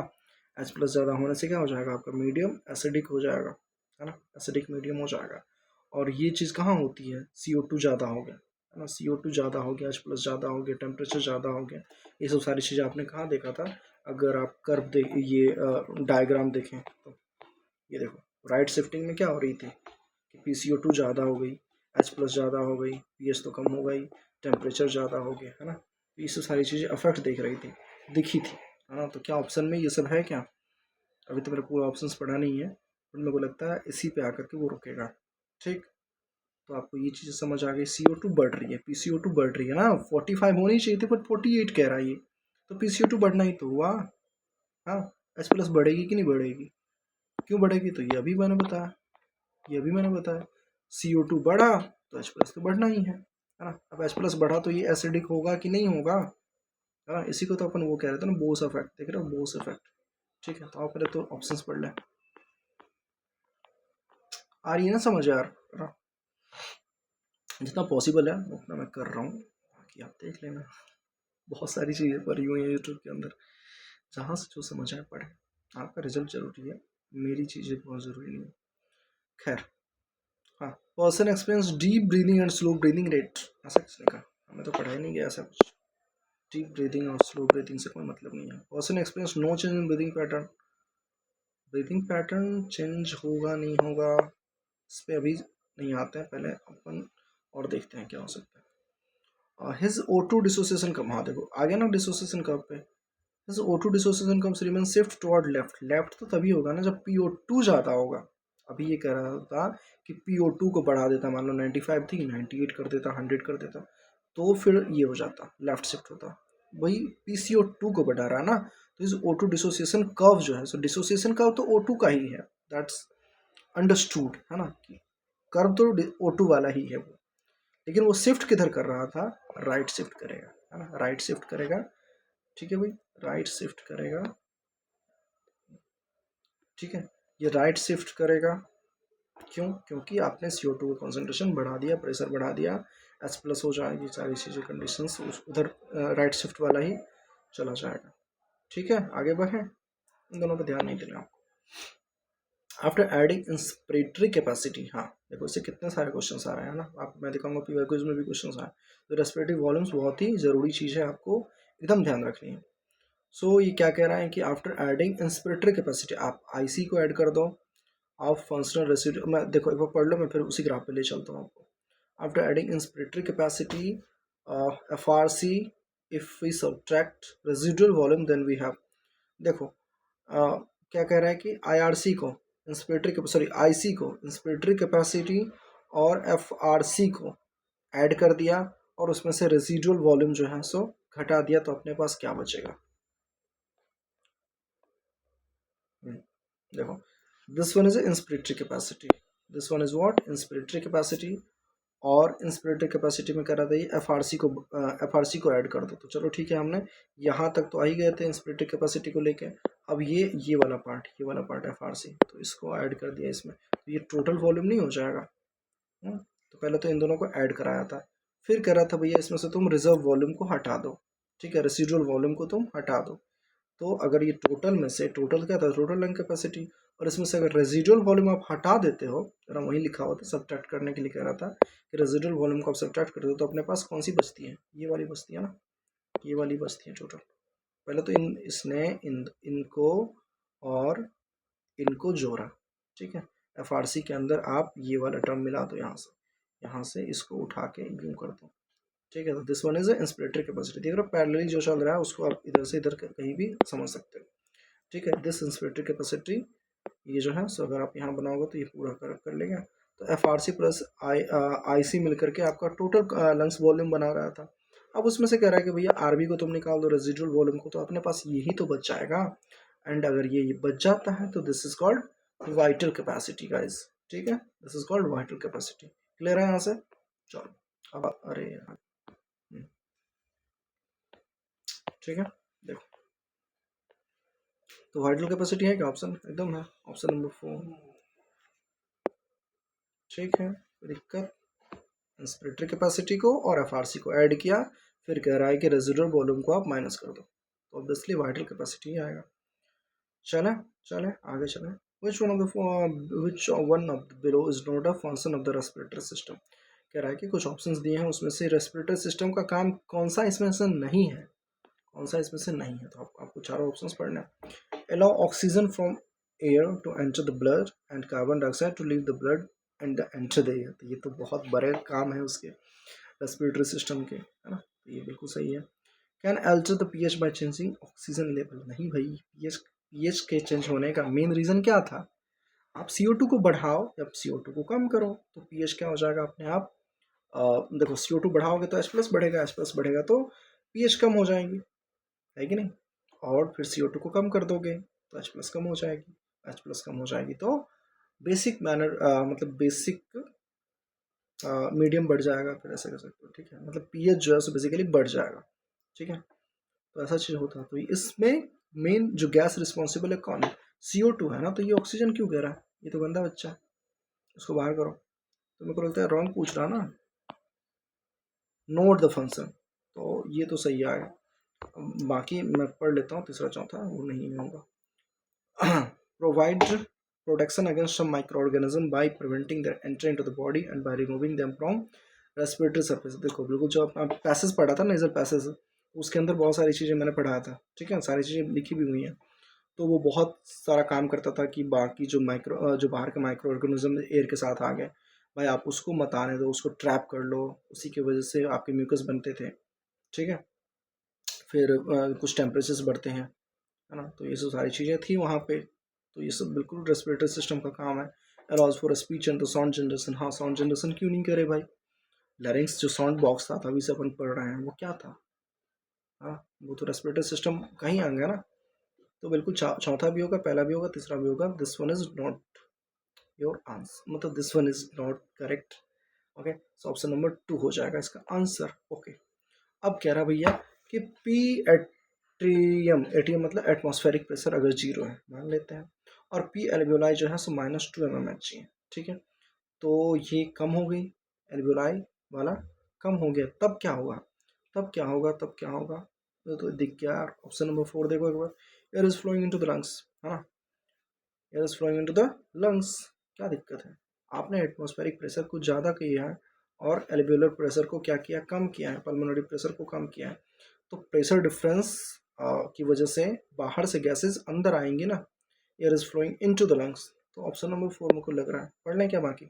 H+ ज़्यादा होने से क्या हो जाएगा आपका? मीडियम एसिडिक हो जाएगा, है ना, एसिडिक मीडियम हो जाएगा। और ये चीज़ कहाँ होती है? CO2 ज़्यादा हो गया, है ना, CO2 ज़्यादा हो गया, H+ ज़्यादा हो गया, टेम्परेचर ज़्यादा हो गया, ये सब सारी चीज़ें आपने कहाँ देखा था? अगर आप कर्व देख, ये डायग्राम देखें तो ये देखो, राइट शिफ्टिंग में क्या हो रही थी कि PCO2 ज़्यादा हो गई, H+ ज़्यादा हो गई, pH तो कम हो गई, टेम्परेचर ज़्यादा हो गया, है ना। तो ये सब सारी चीज़ें अफेक्ट देख रही थी, दिखी थी, है ना। तो क्या ऑप्शन में ये सब है क्या? अभी तो मेरा पूरा ऑप्शंस पढ़ा नहीं है, बट मेरे को लगता है इसी पे आकर के वो रुकेगा, ठीक। तो आपको ये चीज़ समझ आ गई, CO2 बढ़ रही है, PCO2 बढ़ रही है ना, 45 होनी चाहिए थी बट 48 कह रहा है ये, तो PCO2 बढ़ना ही तो हुआ। हाँ, H+ बढ़ेगी कि नहीं बढ़ेगी? क्यों बढ़ेगी? तो ये अभी मैंने बताया, CO2 बढ़ा तो H+ तो बढ़ना ही है ना। अब H+ बढ़ा तो ये एसिडिक होगा कि नहीं होगा, है ना। इसी को तो अपन वो कह रहे थे ना, बोस इफेक्ट, देख रहे हो, बोस इफेक्ट, ठीक है। तो आप पहले तो ऑप्शंस पढ़ लें। आ रही है ना समझ यार, है ना। जितना पॉसिबल है उतना मैं कर रहा हूँ, बाकी आप देख लेना। बहुत सारी चीज़ें पढ़ी हुई हैं यूट्यूब के अंदर, जहाँ से जो समझ आए पढ़े। आपका रिजल्ट जरूरी है, मेरी चीज़ें बहुत ज़रूरी नहीं है। खैर, हाँ, person experience deep breathing and slow breathing rate, ऐसा किसने कहा? हमें तो पढ़ा ही नहीं गया ऐसा कुछ। डीप ब्रीदिंग और स्लो ब्रीदिंग से कोई मतलब नहीं है। Person experience no change in breathing pattern, breathing pattern change होगा नहीं होगा इस पर अभी नहीं आते हैं, पहले अपन और देखते हैं क्या हो सकता है। हिज O2 डिसोसिएशन कब, हाँ देखो आ गया ना डिसोसिएशन कब पे। His O2 dissociation comes remain shift toward left, left तो तभी होगा ना जब PO2 ज़्यादा होगा। अभी ये कह रहा था कि PO2 को बढ़ा देता, मान लो 95 थी 98 कर देता, 100 कर देता, तो फिर ये हो जाता, लेफ्ट शिफ्ट होता। वही PCO2 को बढ़ा रहा है ना, तो इस O2 डिसोसिएशन कर्व जो है, सो डिसोसिएशन कर्व तो O2 का ही है, दैट्स अंडरस्टूड, है ना, कि कर्व तो O2 वाला ही है वो। लेकिन वो शिफ्ट किधर कर रहा था? राइट शिफ्ट करेगा, है ना, राइट शिफ्ट करेगा, ठीक है भाई, राइट शिफ्ट करेगा, ठीक है। ये राइट शिफ्ट करेगा, क्यों? क्योंकि आपने CO2 का कॉन्सेंट्रेशन बढ़ा दिया, प्रेशर बढ़ा दिया, H+ हो जाएगी, सारी चीज़ें कंडीशंस उधर राइट शिफ्ट वाला ही चला जाएगा, ठीक है। आगे बढ़ें, इन दोनों पर ध्यान नहीं देना आपको। आफ्टर एडिंग इंस्पिरेटरी कैपेसिटी, हाँ देखो इससे कितने सारे क्वेश्चन आ रहे हैं ना, आप मैं दिखाऊंगा PYQs में भी क्वेश्चन आए। तो रेस्पिरेटरी वॉल्यूम्स बहुत ही ज़रूरी चीज़ है, आपको एकदम ध्यान रखनी है। सो ये क्या कह रहा है कि आफ्टर एडिंग इंस्पिरेटरी कैपेसिटी, आप IC को ऐड कर दो, आप फंक्शनल रेसिड्यू, मैं देखो एक बार पढ़ लो, मैं फिर उसी ग्राफ पे ले चलता हूँ आपको। After adding inspiratory capacity FRC, if we subtract residual volume then we have, देखो क्या कह रहा है कि IRC को इंस्पिरेटरी, सॉरी IC को इंस्पिरेटरी कैपेसिटी और FRC को ऐड कर दिया और उसमें से रेजिडुअल वॉल्यूम जो है सो घटा दिया, तो अपने पास क्या बचेगा? देखो, this one is inspiratory capacity, this one is what, inspiratory capacity, और इंस्पिरेटरी कैपेसिटी में कह रहा था ये FRC को ऐड कर दो। तो चलो ठीक है, हमने यहाँ तक तो आ ही गए थे इंस्पिरेटरी कैपेसिटी को लेके। अब ये वाला पार्ट FRC, तो इसको ऐड कर दिया इसमें, तो ये टोटल वॉल्यूम नहीं हो जाएगा। तो पहले तो इन दोनों को ऐड कराया था, फिर कह रहा था भैया इसमें से तुम रिजर्व वॉल्यूम को हटा दो, ठीक है, रेसिडुअल वॉल्यूम को तुम हटा दो। तो अगर ये टोटल में से, टोटल क्या था, टोटल लंग कैपेसिटी, और इसमें से अगर रेजिडुअल वॉल्यूम आप हटा देते हो, जरा वहीं लिखा हुआ था, सब्ट्रैक्ट करने के लिए कह रहा था कि रेजिडुअल वॉल्यूम को आप सब्ट्रैक्ट कर दो, तो अपने पास कौन सी बचती है? ये वाली बचती है ना, ये वाली बचती है टोटल। पहले तो इसने इनको और इनको जोड़ा, ठीक है। FRC के अंदर आप ये वाला टर्म मिला दो, यहाँ से इसको उठा के यूँ कर दो, ठीक है। तो this one is inspiratory capacity, देख रहे हो पैरेलली जो चल रहा है उसको आप इधर से इधर कहीं भी समझ सकते हो, ठीक है। दिस इंस्पिरेटरी कैपेसिटी ये जो है सो अगर आप यहाँ बनाओगे तो ये पूरा कर लेगा। तो एफ आर सी प्लस आई सी मिल करके आपका टोटल लंग्स वॉल्यूम बना रहा था। अब उसमें से कह रहा है कि भैया आर बी को तुम निकाल दो रेजिडुअल वॉल्यूम को, तो अपने पास यही तो बच जाएगा। एंड अगर ये बच जाता है तो this is called vital capacity guys. ठीक है, this is called vital capacity. Clear है यहाँ से? चलो अब अरे यार, ठीक है देखो, तो वाइटल कैपेसिटी है क्या? ऑप्शन एकदम है, ऑप्शन नंबर 4। ठीक है, कोई दिक्कत? इंस्पिरेटरी कैपेसिटी को और एफ को ऐड किया, फिर कह रहा है कि रेजिडुअल वॉल्यूम को आप माइनस कर दो, तो ऑब्वियसली वाइटल कैपेसिटी ही आएगा। चले चले आगे चले। Which one of below is not a function of the respiratory system. कह रहा है कि कुछ ऑप्शंस दिए हैं, उसमें से रेस्पिरेटरी सिस्टम का काम कौन सा इसमें से नहीं है, कौन सा इसमें से नहीं है। तो आपको चारों ऑप्शंस पढ़ना है। Allow oxygen from air to enter the blood and carbon dioxide to leave the blood and enter the air. तो ये तो बहुत बड़े काम है उसके रेस्पिरेटरी सिस्टम के, है ना? तो ये बिल्कुल सही है। Can alter the pH by changing oxygen level. नहीं भाई, पीएच के चेंज होने का मेन रीज़न क्या था? आप CO2 को बढ़ाओ या CO2 को कम करो, तो पीएच क्या हो जाएगा अपने आप। देखो CO2 बढ़ाओगे तो H+ बढ़ेगा, H+ बढ़ेगा तो पीएच कम हो जाएगी, है कि नहीं? और फिर CO2 को कम कर दोगे तो H+ कम हो जाएगी, H+ कम हो जाएगी तो बेसिक मैनर मतलब बेसिक मीडियम बढ़ जाएगा, फिर ऐसे कर सकते हो। ठीक है, मतलब पीएच जो है सो बेसिकली बढ़ जाएगा। ठीक है, तो ऐसा चीज़ होता है। तो इसमें मेन जो गैस रिस्पॉन्सिबल है कौन है? CO2 है ना। तो ये ऑक्सीजन क्यों कह रहा है? ये तो गंदा बच्चा है, इसको बाहर करो। तो मेरे को लगता है रॉन्ग पूछ रहा ना, नोट द फंक्शन, तो ये तो सही आएगा। बाकी मैं पढ़ लेता हूँ, तीसरा चौथा वो नहीं होगा। Provide protection against some microorganism by preventing their entry into the body and by removing them from respiratory surface। देखो बिल्कुल जो अपना पैसेज पढ़ा था, नेजल पैसेज, उसके अंदर बहुत सारी चीज़ें मैंने पढ़ाया था। ठीक है, सारी चीज़ें लिखी भी हुई हैं। तो वो बहुत सारा काम करता था कि बाकी जो बाहर के माइक्रो ऑर्गेनिज्म एयर के साथ आ गए, भाई आप उसको मत आने दो, उसको ट्रैप कर लो, उसी की वजह से आपके म्यूकस बनते थे। ठीक है, फिर कुछ टेम्परेचर्स बढ़ते हैं, है ना? तो ये सब सारी चीज़ें थी वहाँ पे। तो ये सब बिल्कुल रेस्पिरेटरी सिस्टम का काम है। Allows for speech and the sound generation. हाँ, साउंड जनरेशन क्यों नहीं करे भाई? लैरिंग्स जो साउंड बॉक्स था अभी से अपन पढ़ रहे हैं, वो क्या था? हाँ, वो तो रेस्पिरेटरी सिस्टम का ही अंग है ना। तो बिल्कुल चौथा भी होगा, पहला भी होगा, तीसरा भी होगा। This one is not your answer, मतलब this one is not correct. Okay, so option number 2 हो जाएगा इसका आंसर। ओके, अब कह रहा भैया कि पी एट्रियम, एटीएम मतलब एटमॉस्फेरिक प्रेशर अगर 0 है मान लेते हैं, और पी एल्वियोलाई जो है सो -2 mmHg है। ठीक है, तो ये कम हो गई, एल्वियोलाई वाला कम हो गया, तब क्या होगा? तब क्या होगा? तब क्या होगा? तो दिख गया यार, ऑप्शन नंबर 4 देखो एक बार। Air is flowing into the lungs, है ना? Air is flowing into the lungs, क्या दिक्कत है? आपने एटमॉस्फेरिक प्रेशर को ज़्यादा किया है और एल्वियोलर प्रेशर को क्या किया? कम किया है, पल्मोनरी प्रेशर को कम किया है। तो प्रेशर डिफरेंस की वजह से बाहर से गैसेस अंदर आएंगी ना। Air is flowing into the lungs, तो ऑप्शन नंबर 4 मुझको लग रहा है। पढ़ लें क्या बाकी?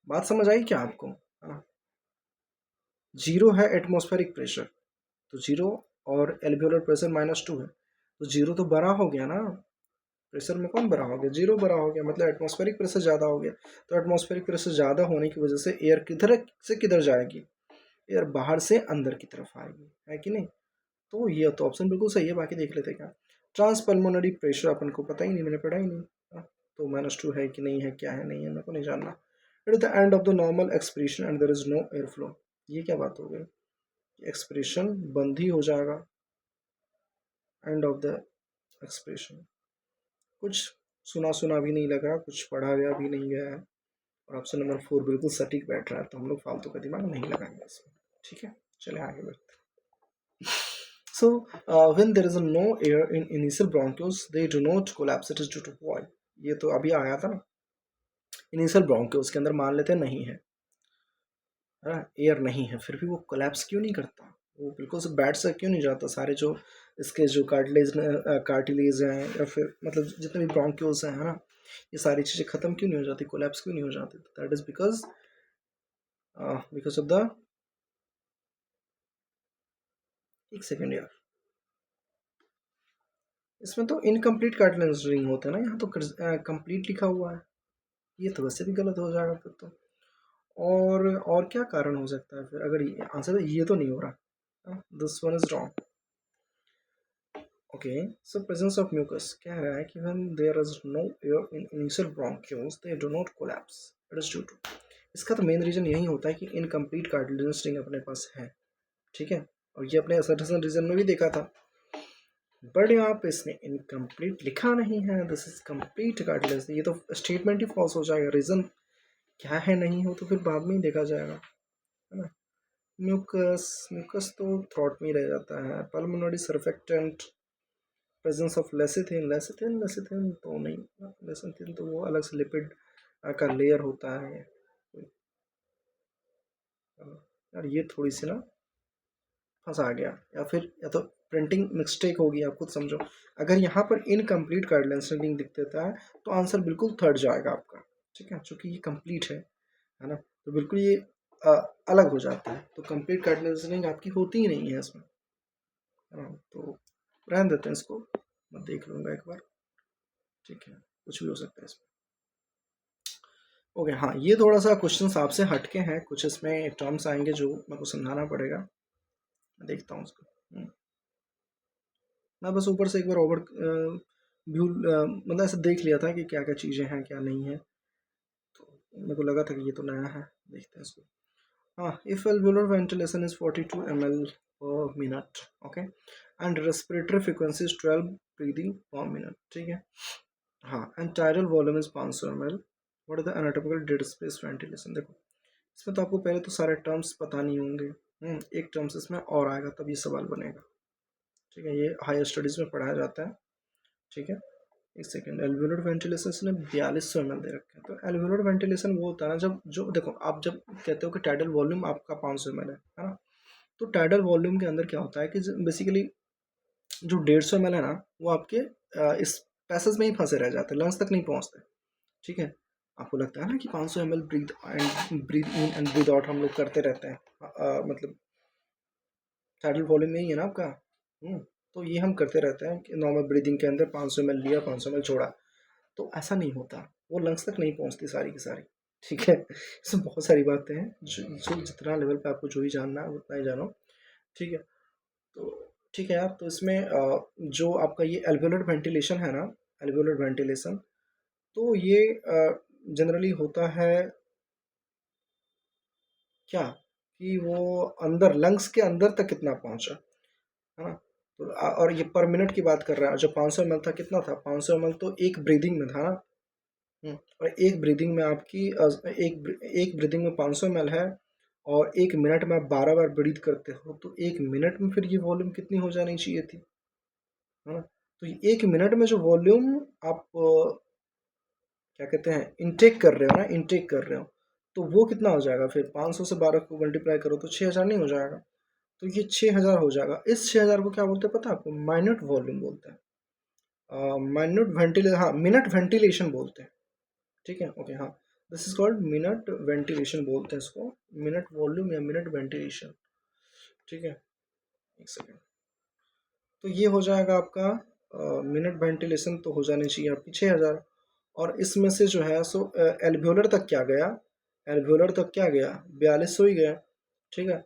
बात समझ आई क्या आपको? हाँ, 0 है एटमॉस्फेरिक प्रेशर, तो 0, और एल्वियोलर प्रेशर -2 है, तो 0 तो बड़ा हो गया ना। प्रेशर में कौन बड़ा हो गया? 0 बड़ा हो गया, मतलब एटमॉस्फेरिक प्रेशर ज़्यादा हो गया। तो एटमॉस्फेरिक प्रेशर ज़्यादा होने की वजह से एयर किधर से किधर जाएगी? एयर बाहर से अंदर की तरफ आएगी, है कि नहीं? तो ये तो ऑप्शन बिल्कुल सही है। बाकी देख लेते क्या। ट्रांसपल्मोनरी प्रेशर अपन को पता ही नहीं, मैंने पढ़ा ही नहीं। हाँ, तो -2 है कि नहीं है, क्या है नहीं है, मेरे को नहीं जानना। It is the end of the normal expression and there is no air flow. ये क्या बात हो गई? एक्सप्रेशन बंद ही हो जाएगा, एंड ऑफ द एक्सप्रेशन। कुछ सुना सुना भी नहीं लग रहा, कुछ पढ़ा गया भी नहीं गया है, और ऑप्शन नंबर 4 बिल्कुल सटीक बैठ रहा है, तो हम लोग फालतू का दिमाग नहीं लगाएंगे इसमें। ठीक है, चले आगे बढ़ते हैं। So, when there is a no air in initial bronchioles, they do not collapse. It is due to void. ये तो अभी आया था ना, इनिशियल ब्रोंक्योल्स के अंदर मान लेते हैं नहीं है ना, एयर नहीं है, फिर भी वो कोलैप्स क्यों नहीं करता? वो बिल्कुल से बैठ से क्यों नहीं जाता? सारे जो इसके जो कार्टिलेज हैं, या फिर मतलब जितने भी ब्रोंक्योल्स हैं, है ना, ये सारी चीज़ें ख़त्म क्यों नहीं हो जाती, कोलैप्स क्यों नहीं हो जाती? That is because of the, एक सेकेंड यार, इसमें तो इनकम्प्लीट कार्टिलेज रिंग होता है ना, यहाँ तो कंप्लीट लिखा हुआ है, ये तो वैसे भी गलत हो जाएगा फिर तो। और क्या कारण हो सकता है फिर, अगर ये आंसर ये तो नहीं हो रहा, this one is wrong. Okay, so presence of mucus कह रहा है कि when there is no air in initial bronchioles they do not collapse, it is due to, इसका तो मेन रीजन यही होता है कि इनकम्प्लीट कार्टिलेज रिंग अपने पास है, ठीक है। और ये अपने असर्टेशन रीजन में भी देखा था, बट यहाँ पे इसने इनकम्प्लीट लिखा नहीं है, दिस इज कंप्लीट कार्टिलेज, ये तो स्टेटमेंट ही फॉल्स हो जाएगा। रीजन क्या है नहीं हो तो फिर बाद में ही देखा जाएगा, है ना। म्यूकस, म्यूकस तो थ्रोट में ही रह जाता है। Pulmonary surfactant, presence of lecithin, lecithin lecithin तो नहीं, लेसिथिन तो वो अलग से लिपिड का लेयर होता है। यार ये थोड़ी सी ना फंसा गया, या फिर या तो प्रिंटिंग मिस्टेक होगी, आप खुद समझो। अगर यहाँ पर इनकम्प्लीट कार्डिलेंस दिख देता है तो आंसर बिल्कुल थर्ड जाएगा आपका, ठीक है, चूँकि ये कंप्लीट है ना, तो बिल्कुल ये अ, अलग हो जाता है, तो कंप्लीट कार्डिलेंस आपकी होती ही नहीं है इसमें, है ना। तो रहने देते हैं इसको, मैं देख लूँगा एक बार, ठीक है, कुछ भी हो सकता है इसमें। ओके, हाँ ये थोड़ा सा क्वेश्चन आपसे हटके हैं, कुछ इसमें टर्म्स आएंगे जो मेरे को समझाना पड़ेगा, मैं देखता हूँ उसको। मैं बस ऊपर से एक बार ओवर व्यू मतलब ऐसे देख लिया था कि क्या क्या चीज़ें हैं क्या नहीं है, तो मेरे को लगा था कि ये तो नया है, देखते हैं इसको। हाँ, if alveolar ventilation is 42 ml per minute, okay, and respiratory frequency is 12 breathing पर मिनट, ठीक है। हाँ, and Tyrell volume is 500 ml, what is the anatomical dead space ventilation. देखो इसमें तो आपको पहले तो सारे टर्म्स पता नहीं होंगे, एक टर्म्स इसमें और आएगा तब ये सवाल बनेगा, ठीक है, ये हायर स्टडीज़ में पढ़ाया जाता है, ठीक है। एक सेकेंड, एल्वेोलर वेंटिलेशन ने 4200 ml दे रखे हैं, तो एल्वेोलर वेंटिलेशन वो होता है ना जब, जो देखो आप जब कहते हो कि टाइडल वॉल्यूम आपका 500 ml है ना, तो टाइडल वॉल्यूम के अंदर क्या होता है कि बेसिकली जो 150 ml है ना वो आपके इस पैसेज में ही फंसे रह जाते हैं, लंग्स तक नहीं पहुंचते, ठीक है। आपको लगता है ना कि 500 ml breathe in and breathe out हम लोग करते रहते हैं, मतलब टाइडल वॉल्यूम में ही है ना आपका, तो ये हम करते रहते हैं कि नॉर्मल ब्रीदिंग के अंदर 500 ml लिया, 500 ml छोड़ा, तो ऐसा नहीं होता, वो लंग्स तक नहीं पहुंचती सारी की सारी, ठीक है। इसमें बहुत सारी बातें हैं जो जितना लेवल पे आपको जो ही जानना है उतना ही जानो, ठीक है। तो ठीक है यार, तो इसमें जो आपका ये एल्वेोलर वेंटिलेशन है ना, एल्वेोलर वेंटिलेशन, तो ये जनरली होता है क्या, कि वो अंदर लंग्स के अंदर तक कितना पहुंचा, है ना। तो और ये पर मिनट की बात कर रहा है, जो 500 ml था कितना था, 500 ml तो एक ब्रीदिंग में था ना, और एक ब्रीदिंग में आपकी एक ब्रीदिंग में 500 ml है, और एक मिनट में आप 12 बार ब्रीथ करते हो, तो एक मिनट में फिर ये वॉल्यूम कितनी हो जानी चाहिए थी, है ना। तो ये एक मिनट में जो वॉल्यूम आप क्या कहते हैं इनटेक कर रहे हो ना, इनटेक कर रहे हो, तो वो कितना हो जाएगा फिर, 500 से 12 को मल्टीप्लाई करो तो 6000 नहीं हो जाएगा, तो ये 6000 हो जाएगा। इस 6000 को क्या बोलते हैं पता है आपको, माइन्यूट वॉल्यूम बोलते हैं, माइन्यूट वेंटिलेशन, हाँ मिनट वेंटिलेशन बोलते हैं, ठीक है। ओके, हाँ, this is called minute ventilation बोलते हैं इसको, मिनट वॉल्यूम या मिनट वेंटिलेशन, ठीक है। एक सेकेंड, तो ये हो जाएगा आपका मिनट वेंटिलेशन, तो हो जानी चाहिए आपकी 6000, और इसमें से जो है सो एल्व्यूलर तक क्या गया, एल्व्यूलर तक क्या गया, 4200 ही गया, ठीक है।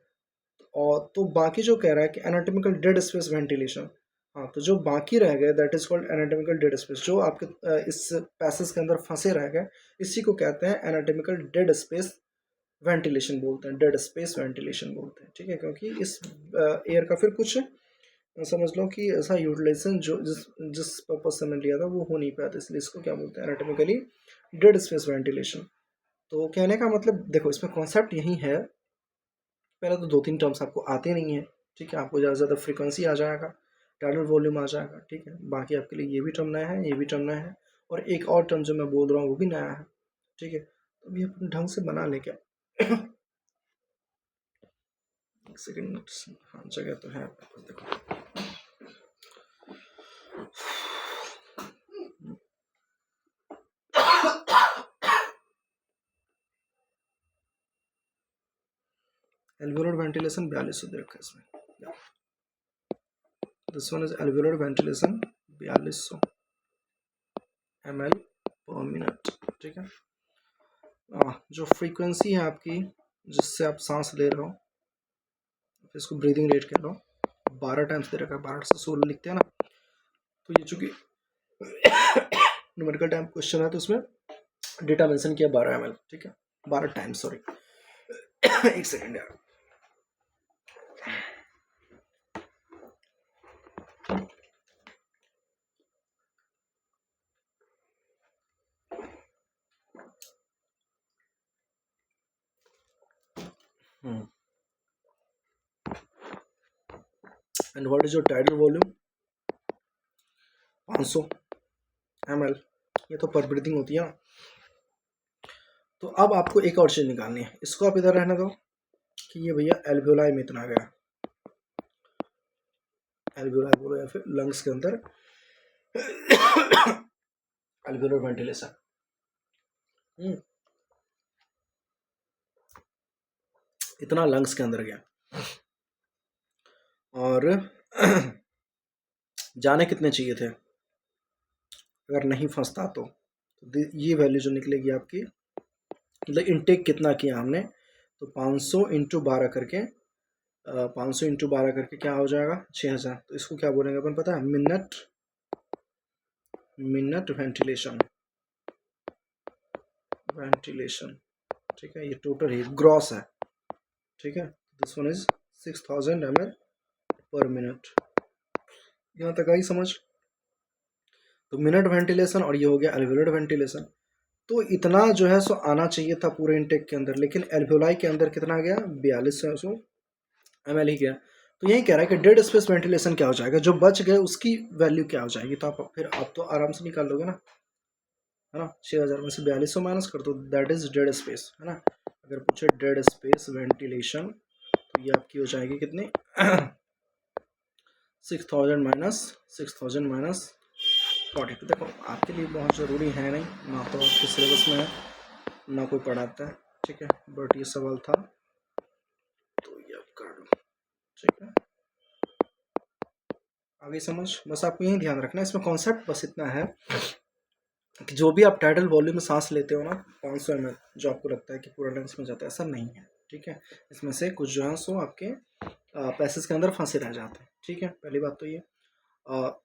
और तो बाकी जो कह रहा है कि एनाटॉमिकल डेड स्पेस वेंटिलेशन, हाँ, तो जो बाकी रह गए that is called anatomical dead space, जो आपके इस पैसेज के अंदर फंसे रह गए, इसी को कहते हैं एनाटॉमिकल डेड स्पेस वेंटिलेशन बोलते हैं, डेड स्पेस वेंटिलेशन बोलते हैं, ठीक है। क्योंकि इस एयर का फिर कुछ समझ लो कि ऐसा यूटिलाइजेशन जो जिस जिस पर्पज से मैंने लिया था वो हो नहीं पाया था, इसलिए इसको क्या बोलते हैं, एनाटॉमिकली डेड स्पेस वेंटिलेशन। तो कहने का मतलब देखो इसमें कॉन्सेप्ट यही है, पहले तो 2-3 टर्म्स आपको आते नहीं हैं, ठीक है, आपको ज़्यादा से ज़्यादा फ्रीक्वेंसी आ जाएगा, टाइडल वॉल्यूम आ जाएगा, ठीक है, बाकी आपके लिए ये भी टर्म नया है, ये भी टर्म नया है, और एक और टर्म जो मैं बोल रहा हूँ वो भी नया है, ठीक है। तो अभी अपन ढंग से बना ले क्या। एक सेकेंड, हाँ जगह तो है आपके पास, देखो एल्वेोलर वेंटिलेशन 4200 दे रखा है इसमें, this one is alveolar ventilation 4200 ml per minute. ठीक है, जो फ्रीक्वेंसी है आपकी जिससे आप सांस ले रहे हो, इसको ब्रीदिंग रेट कह लो, 12 टाइम्स दे रखा है, 12 से 16 लिखते हैं ना। तो ये चूंकि न्यूमेरिकल टाइम क्वेश्चन है तो उसमें डेटा मेंशन किया 12 ml। ठीक है, 12 टाइम्स, सॉरी। एक सेकेंड यार। And what is your tidal volume? 500 ml। ये तो पर ब्रीथिंग होती है ना। तो अब आपको एक और चीज निकालनी है, इसको आप इधर रहने दो कि ये भैया एल्वियोलाई में इतना गया, एल्वियोलाई बोलो या फिर लंग्स के अंदर एल्वियोलर वेंटिलेशन। इतना लंग्स के अंदर गया, और जाने कितने चाहिए थे? अगर नहीं फंसता तो ये वैल्यू जो निकलेगी आपकी, मतलब इनटेक कितना किया हमने, तो 500 इंटू 12 करके 500 इंटू 12 करके क्या हो जाएगा? 6000। तो इसको क्या बोलेंगे अपन पता है? Minute ventilation. ठीक है, ये टोटल है, ग्रॉस है। ठीक है, this one is 6000 ml per minute. यहाँ तक आई समझ? तो मिनट वेंटिलेशन और ये हो गया एल्वियोलर वेंटिलेशन। तो इतना जो है सो आना चाहिए था पूरे इनटेक के अंदर, लेकिन एल्वियोलाई के अंदर कितना गया? 4200 ml ही गया। तो यही कह रहा है कि डेड स्पेस वेंटिलेशन क्या हो जाएगा, जो बच गए उसकी वैल्यू क्या हो जाएगी। तो आप तो आराम से निकाल लोगे ना, है ना। 6000 में से 4200 माइनस कर दो, दैट इज डेड स्पेस, है ना। अगर पूछे डेड स्पेस वेंटिलेशन तो ये आपकी हो जाएगी कितनी? 6000 माइनस 42। देखो आपके लिए बहुत ज़रूरी है नहीं, ना तो आपके सिलेबस में है ना कोई पढ़ाता है। ठीक है, बट ये सवाल था तो ये आप कर लो। ठीक है, आगे समझ। बस आपको यही ध्यान रखना है, इसमें कॉन्सेप्ट बस इतना है कि जो भी आप टाइडल वॉल्यूम में सांस लेते हो ना 500 ml, जो आपको लगता है कि पूरा लंग्स में जाता है, ऐसा नहीं है। ठीक है, इसमें से कुछ जो है सो आपके पैसेज के अंदर फंसे रह जाते हैं। ठीक है, पहली बात तो ये।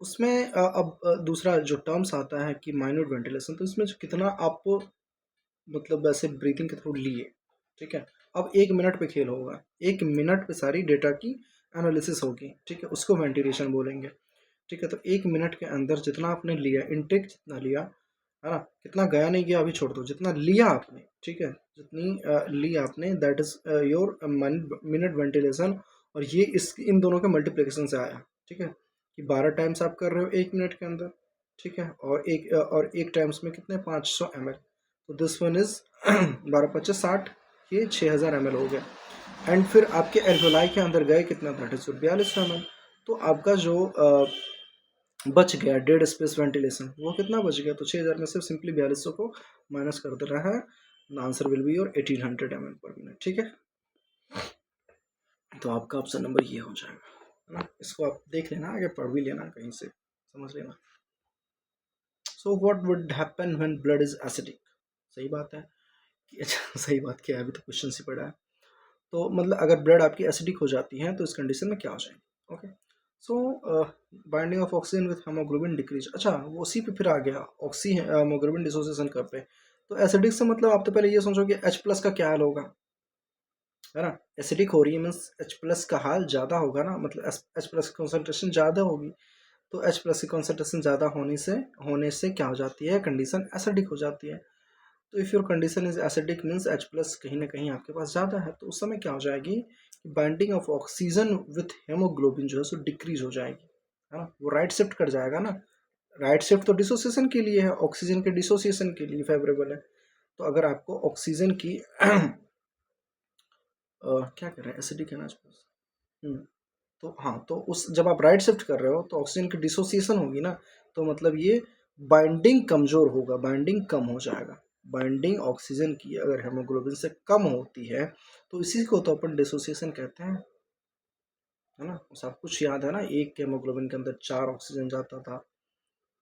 उसमें अब दूसरा जो टर्म्स आता है कि माइन्यूट वेंटिलेशन, तो इसमें जो कितना आप मतलब वैसे ब्रीथिंग के थ्रू लिए। ठीक है, अब 1 मिनट पे खेल होगा, 1 मिनट पे सारी डेटा की एनालिसिस होगी। ठीक है, उसको वेंटिलेशन बोलेंगे। ठीक है, तो 1 मिनट के अंदर जितना आपने लिया, इनटेक जितना लिया, है ना, कितना गया नहीं गया अभी छोड़ दो, जितना लिया आपने, ठीक है, जितनी ली आपने, that is your minute ventilation. और ये इस इन दोनों के मल्टीप्लिकेशन से आया। ठीक है, कि 12 टाइम्स आप कर रहे हो 1 मिनट के अंदर। ठीक है, और एक टाइम्स में कितने? 500 ml। तो दिस वन इज 12×5 = 60, ये 6000 ml हो गया। एंड फिर आपके एल्वियोलाई के अंदर गए कितना? 4200 ml। तो आपका जो बच गया डेड स्पेस वेंटिलेशन, वो कितना बच गया? तो 6000 में से सिंपली 4200 को माइनस कर देना है। The answer will be your 1800 ml per minute. ठीक है, तो आपका ऑप्शन नंबर ये हो जाएगा, है ना। इसको आप देख लेना, आगे पढ़ भी लेना, कहीं से समझ लेना। So what would happen when blood is acidic? सही बात है कि अच्छा सही बात क्या है, अभी तो क्वेश्चन ही पढ़ा है। तो मतलब अगर ब्लड आपकी एसिडिक हो जाती है तो इस कंडीशन में क्या हो जाएगी? Okay, so binding of oxygen with haemoglobin decrease. अच्छा, वो उसी पे फिर आ गया, ऑक्सी हेमोग्लोबिन डिसोसिएशन कब पे? तो एसिडिक से मतलब आप तो पहले ये सोचो कि H+ का क्या हाल होगा, है ना। एसिडिक हो रही है मीन्स H+ का हाल ज़्यादा होगा ना, मतलब H+ की कॉन्सेंट्रेशन ज़्यादा होगी। तो H+ की कॉन्सेंट्रेशन ज़्यादा होने से क्या हो जाती है? कंडीशन एसिडिक हो जाती है। तो if your condition is acidic means H+ कहीं ना कहीं आपके पास ज़्यादा है, तो उस समय क्या हो जाएगी कि binding of oxygen with haemoglobin जो है सो डिक्रीज हो जाएगी, है ना। वो राइट शिफ्ट कर जाएगा ना। राइट शिफ्ट तो डिसोसिएशन के लिए है, ऑक्सीजन के डिसोसिएशन के लिए फेवरेबल है। तो अगर आपको ऑक्सीजन की क्या कर रहे हैं, एसिडिक है ना H+। तो हाँ, तो उस जब आप राइट शिफ्ट कर रहे हो तो ऑक्सीजन की डिसोसिएशन होगी ना, तो मतलब ये बाइंडिंग कमज़ोर होगा, बाइंडिंग कम हो जाएगा। बाइंडिंग ऑक्सीजन की अगर हेमोग्लोबिन से कम होती है तो इसी को तो अपन डिसोसिएशन कहते हैं, है ना। सब कुछ याद है ना, एक हेमोग्लोबिन के अंदर 4 ऑक्सीजन जाता था,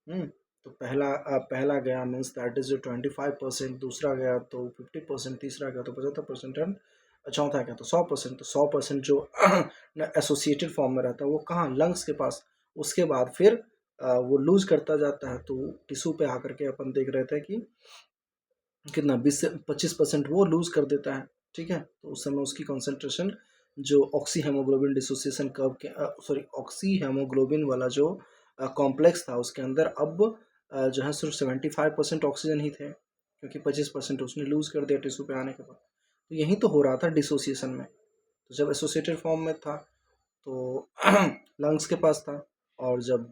तो पहला गया मीन्स दैट इज 25%, दूसरा गया तो 50%, तीसरा गया तो 75% एंड चौथा गया तो 100%। तो 100% जो एसोसिएटेड फॉर्म में रहता है वो कहाँ, लंग्स के पास। उसके बाद फिर वो लूज करता जाता है, तो टिश्यू पे आकर के अपन देख रहे थे कि कितना 20 से 25% वो लूज कर देता है। ठीक है, तो उस समय उसकी कॉन्सेंट्रेशन जो ऑक्सी हेमोग्लोबिन डिसोसिएशन कर्व के सॉरी ऑक्सी हेमोग्लोबिन वाला जो कॉम्प्लेक्स था उसके अंदर अब जो है सिर्फ 75% ऑक्सीजन ही थे, क्योंकि 25% उसने लूज कर दिया टिश्यू पे आने के बाद। तो यही तो हो रहा था डिसोसिएशन में। तो जब एसोसिएटेड फॉर्म में था तो लंग्स के पास था, और जब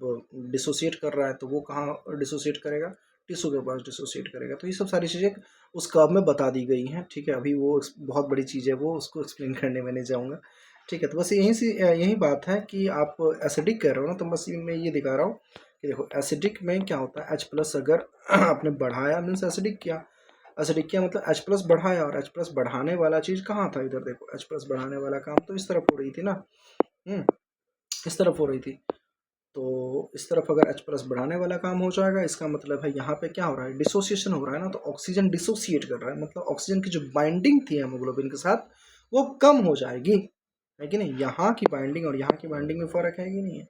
डिसोसिएट कर रहा है तो वो कहाँ डिसोसिएट करेगा, टिश्यू के पास डिसोसिएट करेगा। तो ये सब सारी चीज़ें उस कर्व में बता दी गई हैं। ठीक है, अभी वो बहुत बड़ी चीज़ है, वो उसको एक्सप्लेन करने में नहीं जाऊँगा। ठीक है, तो बस यही बात है कि आप एसिडिक कह रहे हो ना, तो बस मैं ये दिखा रहा हूँ कि देखो एसिडिक में क्या होता है, H+ अगर आपने बढ़ाया मीन्स एसिडिक किया। एसिडिक किया मतलब H+ बढ़ाया, और H+ बढ़ाने वाला चीज़ कहाँ था, इधर देखो H+ बढ़ाने वाला काम तो इस तरफ हो रही थी ना, इस तरफ हो रही थी। तो इस तरफ अगर H+ बढ़ाने वाला काम हो जाएगा, इसका मतलब है यहाँ पे क्या हो रहा है, डिसोसिएशन हो रहा है ना। तो ऑक्सीजन डिसोसिएट कर रहा है, मतलब ऑक्सीजन की जो बाइंडिंग थी हेमोग्लोबिन के साथ वो कम हो जाएगी, है कि नहीं। यहाँ की बाइंडिंग और यहाँ की बाइंडिंग में फर्क है कि नहीं है।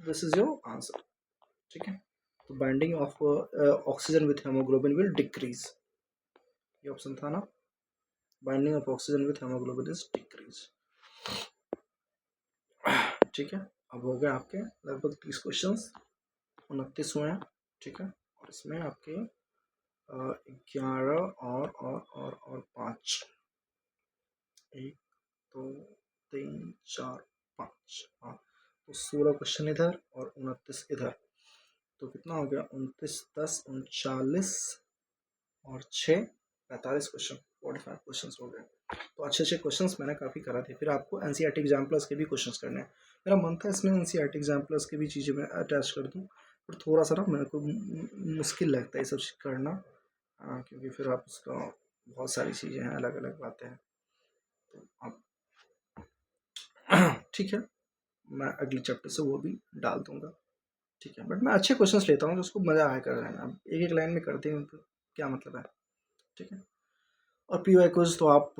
This is your answer. ठीक है, तो binding of oxygen with haemoglobin will decrease, ये ऑप्शन था ना, binding of oxygen with haemoglobin is decrease. ठीक है, अब हो गए आपके लगभग 30 क्वेश्चन, 29 हुए हैं। ठीक है, और इसमें आपके 11 और 5, 1 2 3 4 5, हाँ, तो 16 क्वेश्चन इधर और 29 इधर। तो कितना हो गया, 29 10 39 और 6 45 क्वेश्चन, 45 क्वेश्चन हो गए। तो अच्छे अच्छे क्वेश्चंस मैंने काफ़ी करा थे। फिर आपको एनसीईआरटी एग्जाम प्लस के भी क्वेश्चंस करने हैं। मेरा मन था इसमें एनसीईआरटी एग्जाम प्लस की भी चीज़ें मैं अटैच कर दूं, पर थोड़ा सा ना मेरे को मुश्किल लगता है ये सब चीज़ करना, क्योंकि फिर आप उसका बहुत सारी चीज़ें हैं, अलग अलग बातें हैं। तो आप ठीक है, मैं अगली चैप्टर से वो भी डाल दूंगा। ठीक है, बट मैं अच्छे क्वेश्चंस लेता हूँ जो उसको मज़ा आया कर रहे हैं। अब एक एक लाइन में करते हैं तो क्या मतलब है। ठीक है, और पी वाई क्विज तो आप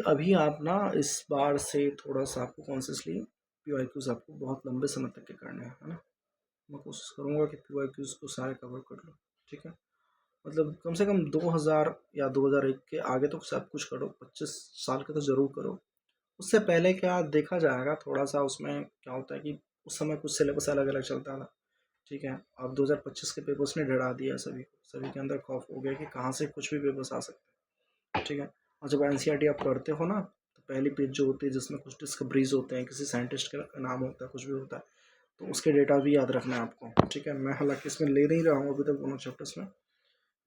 अभी आप ना इस बार से थोड़ा सा आपको कॉन्शियसली पी वाई क्विज आपको बहुत लंबे समय तक के करने हैं, है ना। मैं कोशिश करूँगा कि पी वाई क्विज को सारे कवर कर लो। ठीक है, मतलब कम से कम 2000 या 2001 के आगे तो सब कुछ करो, 25 साल के तो ज़रूर करो। उससे पहले क्या देखा जाएगा थोड़ा सा, उसमें क्या होता है कि उस समय कुछ सिलेबस अलग अलग चलता था। ठीक है, अब 2025 के पेपर्स ने डरा दिया सभी को, सभी के अंदर खौफ हो गया कि कहाँ से कुछ भी पेपर्स आ सकते हैं। ठीक है, और जब एनसीईआरटी आप पढ़ते हो ना, तो पहली पेज जो होती है जिसमें कुछ डिस्कवरीज होते हैं, किसी साइंटिस्ट का नाम होता है, कुछ भी होता है, तो उसके डेटा भी याद रखना है आपको। ठीक है, मैं हालांकि इसमें ले नहीं रहा हूँ अभी तक दोनों चैप्टर्स में,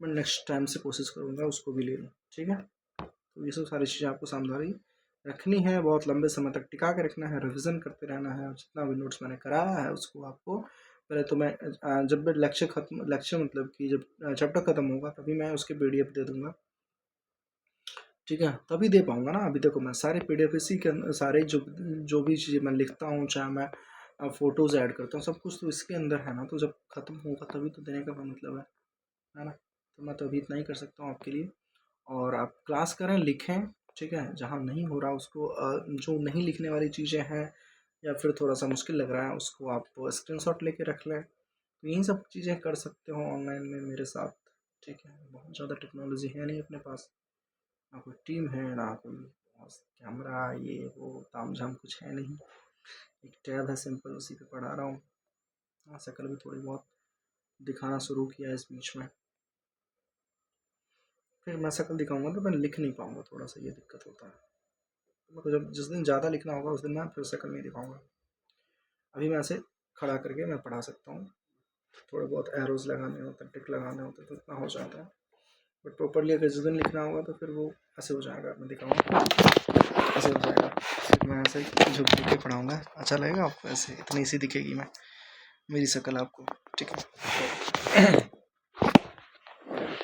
मैं नेक्स्ट टाइम से कोशिश करूँगा उसको भी ले लूँ। ठीक है, तो ये सब सारी चीज़ें आपको सावधानी रखनी है, बहुत लंबे समय तक टिका के रखना है, रिवीजन करते रहना है। जितना भी नोट्स मैंने कराया है उसको आपको पहले तो मैं जब भी लेक्चर मतलब कि जब चैप्टर ख़त्म होगा तभी मैं उसके पीडीएफ दे दूँगा। ठीक है, तभी दे पाऊँगा ना। अभी देखो मैं सारे पीडीएफ इसी के सारे जो भी चीज़ें मैं लिखता हूँ, चाहे मैं फ़ोटोज़ ऐड करता हूँ, सब कुछ तो इसके अंदर है ना। तो जब ख़त्म होगा तभी तो देने का मतलब है ना। तो मैं तो अभी इतना ही कर सकता हूँ आपके लिए। और आप क्लास करें, लिखें। ठीक है, जहाँ नहीं हो रहा उसको जो नहीं लिखने वाली चीज़ें हैं या फिर थोड़ा सा मुश्किल लग रहा है उसको आप स्क्रीनशॉट लेके रख लें। तो यही सब चीज़ें कर सकते हो ऑनलाइन में मेरे साथ। ठीक है, बहुत ज़्यादा टेक्नोलॉजी है नहीं अपने पास, ना कोई टीम है, ना कोई कैमरा, ये वो ताम झाम कुछ है नहीं। एक टैब है सिंपल, उसी पे पढ़ा रहा हूँ। हाँ, शक्ल भी थोड़ी बहुत दिखाना शुरू किया है इस बीच में। फिर मैं शक्ल दिखाऊंगा तो मैं लिख नहीं पाऊंगा, थोड़ा सा ये दिक्कत होता है। तो मेरे को जब जिस दिन ज़्यादा लिखना होगा उस दिन मैं फिर शक्ल नहीं दिखाऊंगा। अभी मैं ऐसे खड़ा करके मैं पढ़ा सकता हूँ, थोड़े बहुत एरोज़ लगाने होते हैं, टिक लगाने होते हैं, तो इतना हो जाता है। बट प्रॉपरली अगर जिस दिन लिखना होगा तो फिर वो ऐसे हो जाएगा, मैं दिखाऊंगा ऐसे हो जाएगा। फिर मैं ऐसे झुक झुक के पढ़ाऊँगा, अच्छा लगेगा आपको, ऐसे इतनी सी दिखेगी मैं मेरी शक्ल आपको। ठीक है,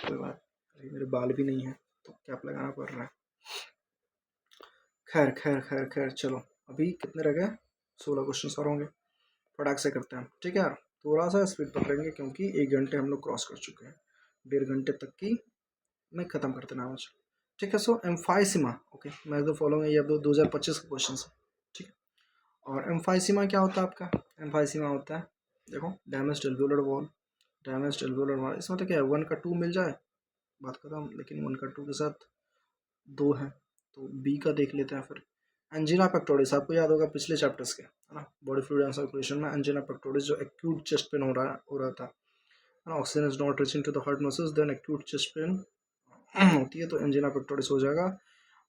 कोई बात, अभी मेरे बाल भी नहीं है तो कैप लगाना पड़ रहा है। खैर खैर खैर खैर, चलो अभी कितने रह गए, 16 क्वेश्चन और होंगे, फटाक से करते हैं। ठीक है यार, थोड़ा सा स्पीड पकड़ेंगे क्योंकि 1 घंटे हम लोग क्रॉस कर चुके हैं, 1.5 घंटे तक की मैं ख़त्म कर देना आज। ठीक है। सो एम्फाइसीमा, ओके, मैं तो फॉलोइंग ये 2025 का क्वेश्चन है। ठीक है। और एम्फाइसीमा क्या होता है आपका? एम्फाइसीमा होता है, देखो, damage alveolar wall, damage alveolar wall, इसमें तो क्या है, 1 का 2 मिल जाए बात खत्म, लेकिन 1 का 2 के साथ 2 है, तो बी का देख लेते हैं फिर। एंजिना पेक्टोरिस आपको याद होगा पिछले चैप्टर्स के, है ना, बॉडी फ्लूइड एंड सर्कुलेशन में एंजिना पेक्टोरिस जो एक्यूट चेस्ट पेन हो रहा था, oxygen is not reaching to the heart muscles, then acute chest pain होती है, तो एंजिना पेक्टोरिस हो जाएगा।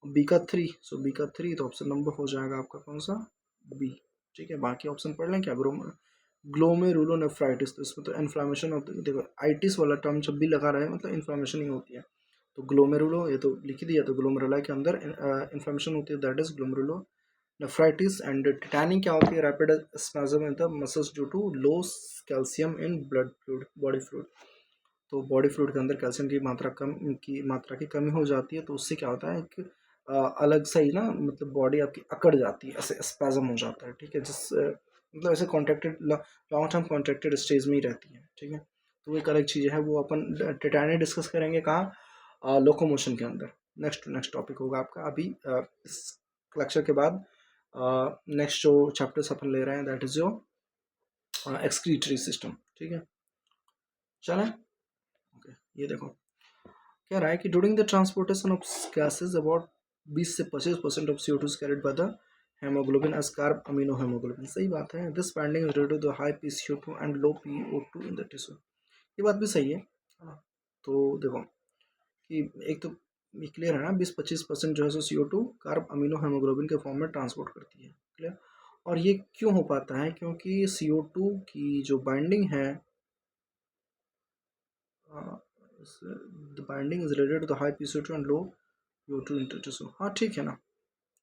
बी का 3, सो बी का 3, तो ऑप्शन नंबर हो जाएगा आपका कौन सा? बी। ठीक है, बाकी ऑप्शन पढ़ लें क्या? ग्लोमेरुलोनेफ्राइटिस, तो इसमें तो इन्फ्लामेशन होती है, देखो आइटिस वाला टर्म जब भी लगा रहे हैं मतलब इन्फ्लामेशन ही होती है, तो ग्लोमेरुलो ये तो लिख ही दिया, तो ग्लोमेरुला के अंदर इन्फ्लामेशन होती है, that is glomerulonephritis. And tetanic क्या होती है? Rapid spasm in the muscles due to low calcium in blood fluid, body fluid, तो बॉडी फ्लूइड के अंदर कैल्शियम की मात्रा की कमी हो जाती है, तो उससे क्या होता है, एक अलग सा ही ना, मतलब बॉडी आपकी अकड़ जाती है, ऐसे स्पैज़म हो जाता है। ठीक है, जिस मतलब ऐसे contracted, long term contracted stage में ही रहती है। ठीक है, तो एक अलग चीज़ है, वो अपन टिटैनिक डिस्कस करेंगे कहाँ? लोकोमोशन के अंदर। नेक्स्ट टॉपिक होगा आपका अभी इस लेक्चर के बाद। नेक्स्ट जो चैप्टर्स अपन ले रहे हैं that is your excretory system. ठीक है, चलें। ओके, ये देखो कह रहा है कि during the transportation of gases about 20 से 25% of CO2 is carried by the haemoglobin as carb amino haemoglobin. सही बात है, this binding is due to the high PCO2 and low PO2 in the tissue. ये बात भी सही है ना? तो देखो कि एक तो ये क्लियर है ना, 20-25% जो है सो CO2 कार्ब अमीनो हेमोग्लोबिन के फॉर्म में ट्रांसपोर्ट करती है। क्लियर? और ये क्यों हो पाता है? क्योंकि CO2 की जो बाइंडिंग है, the binding is related to the high PCO2 and low PO2 in tissue. हाँ ठीक है ना,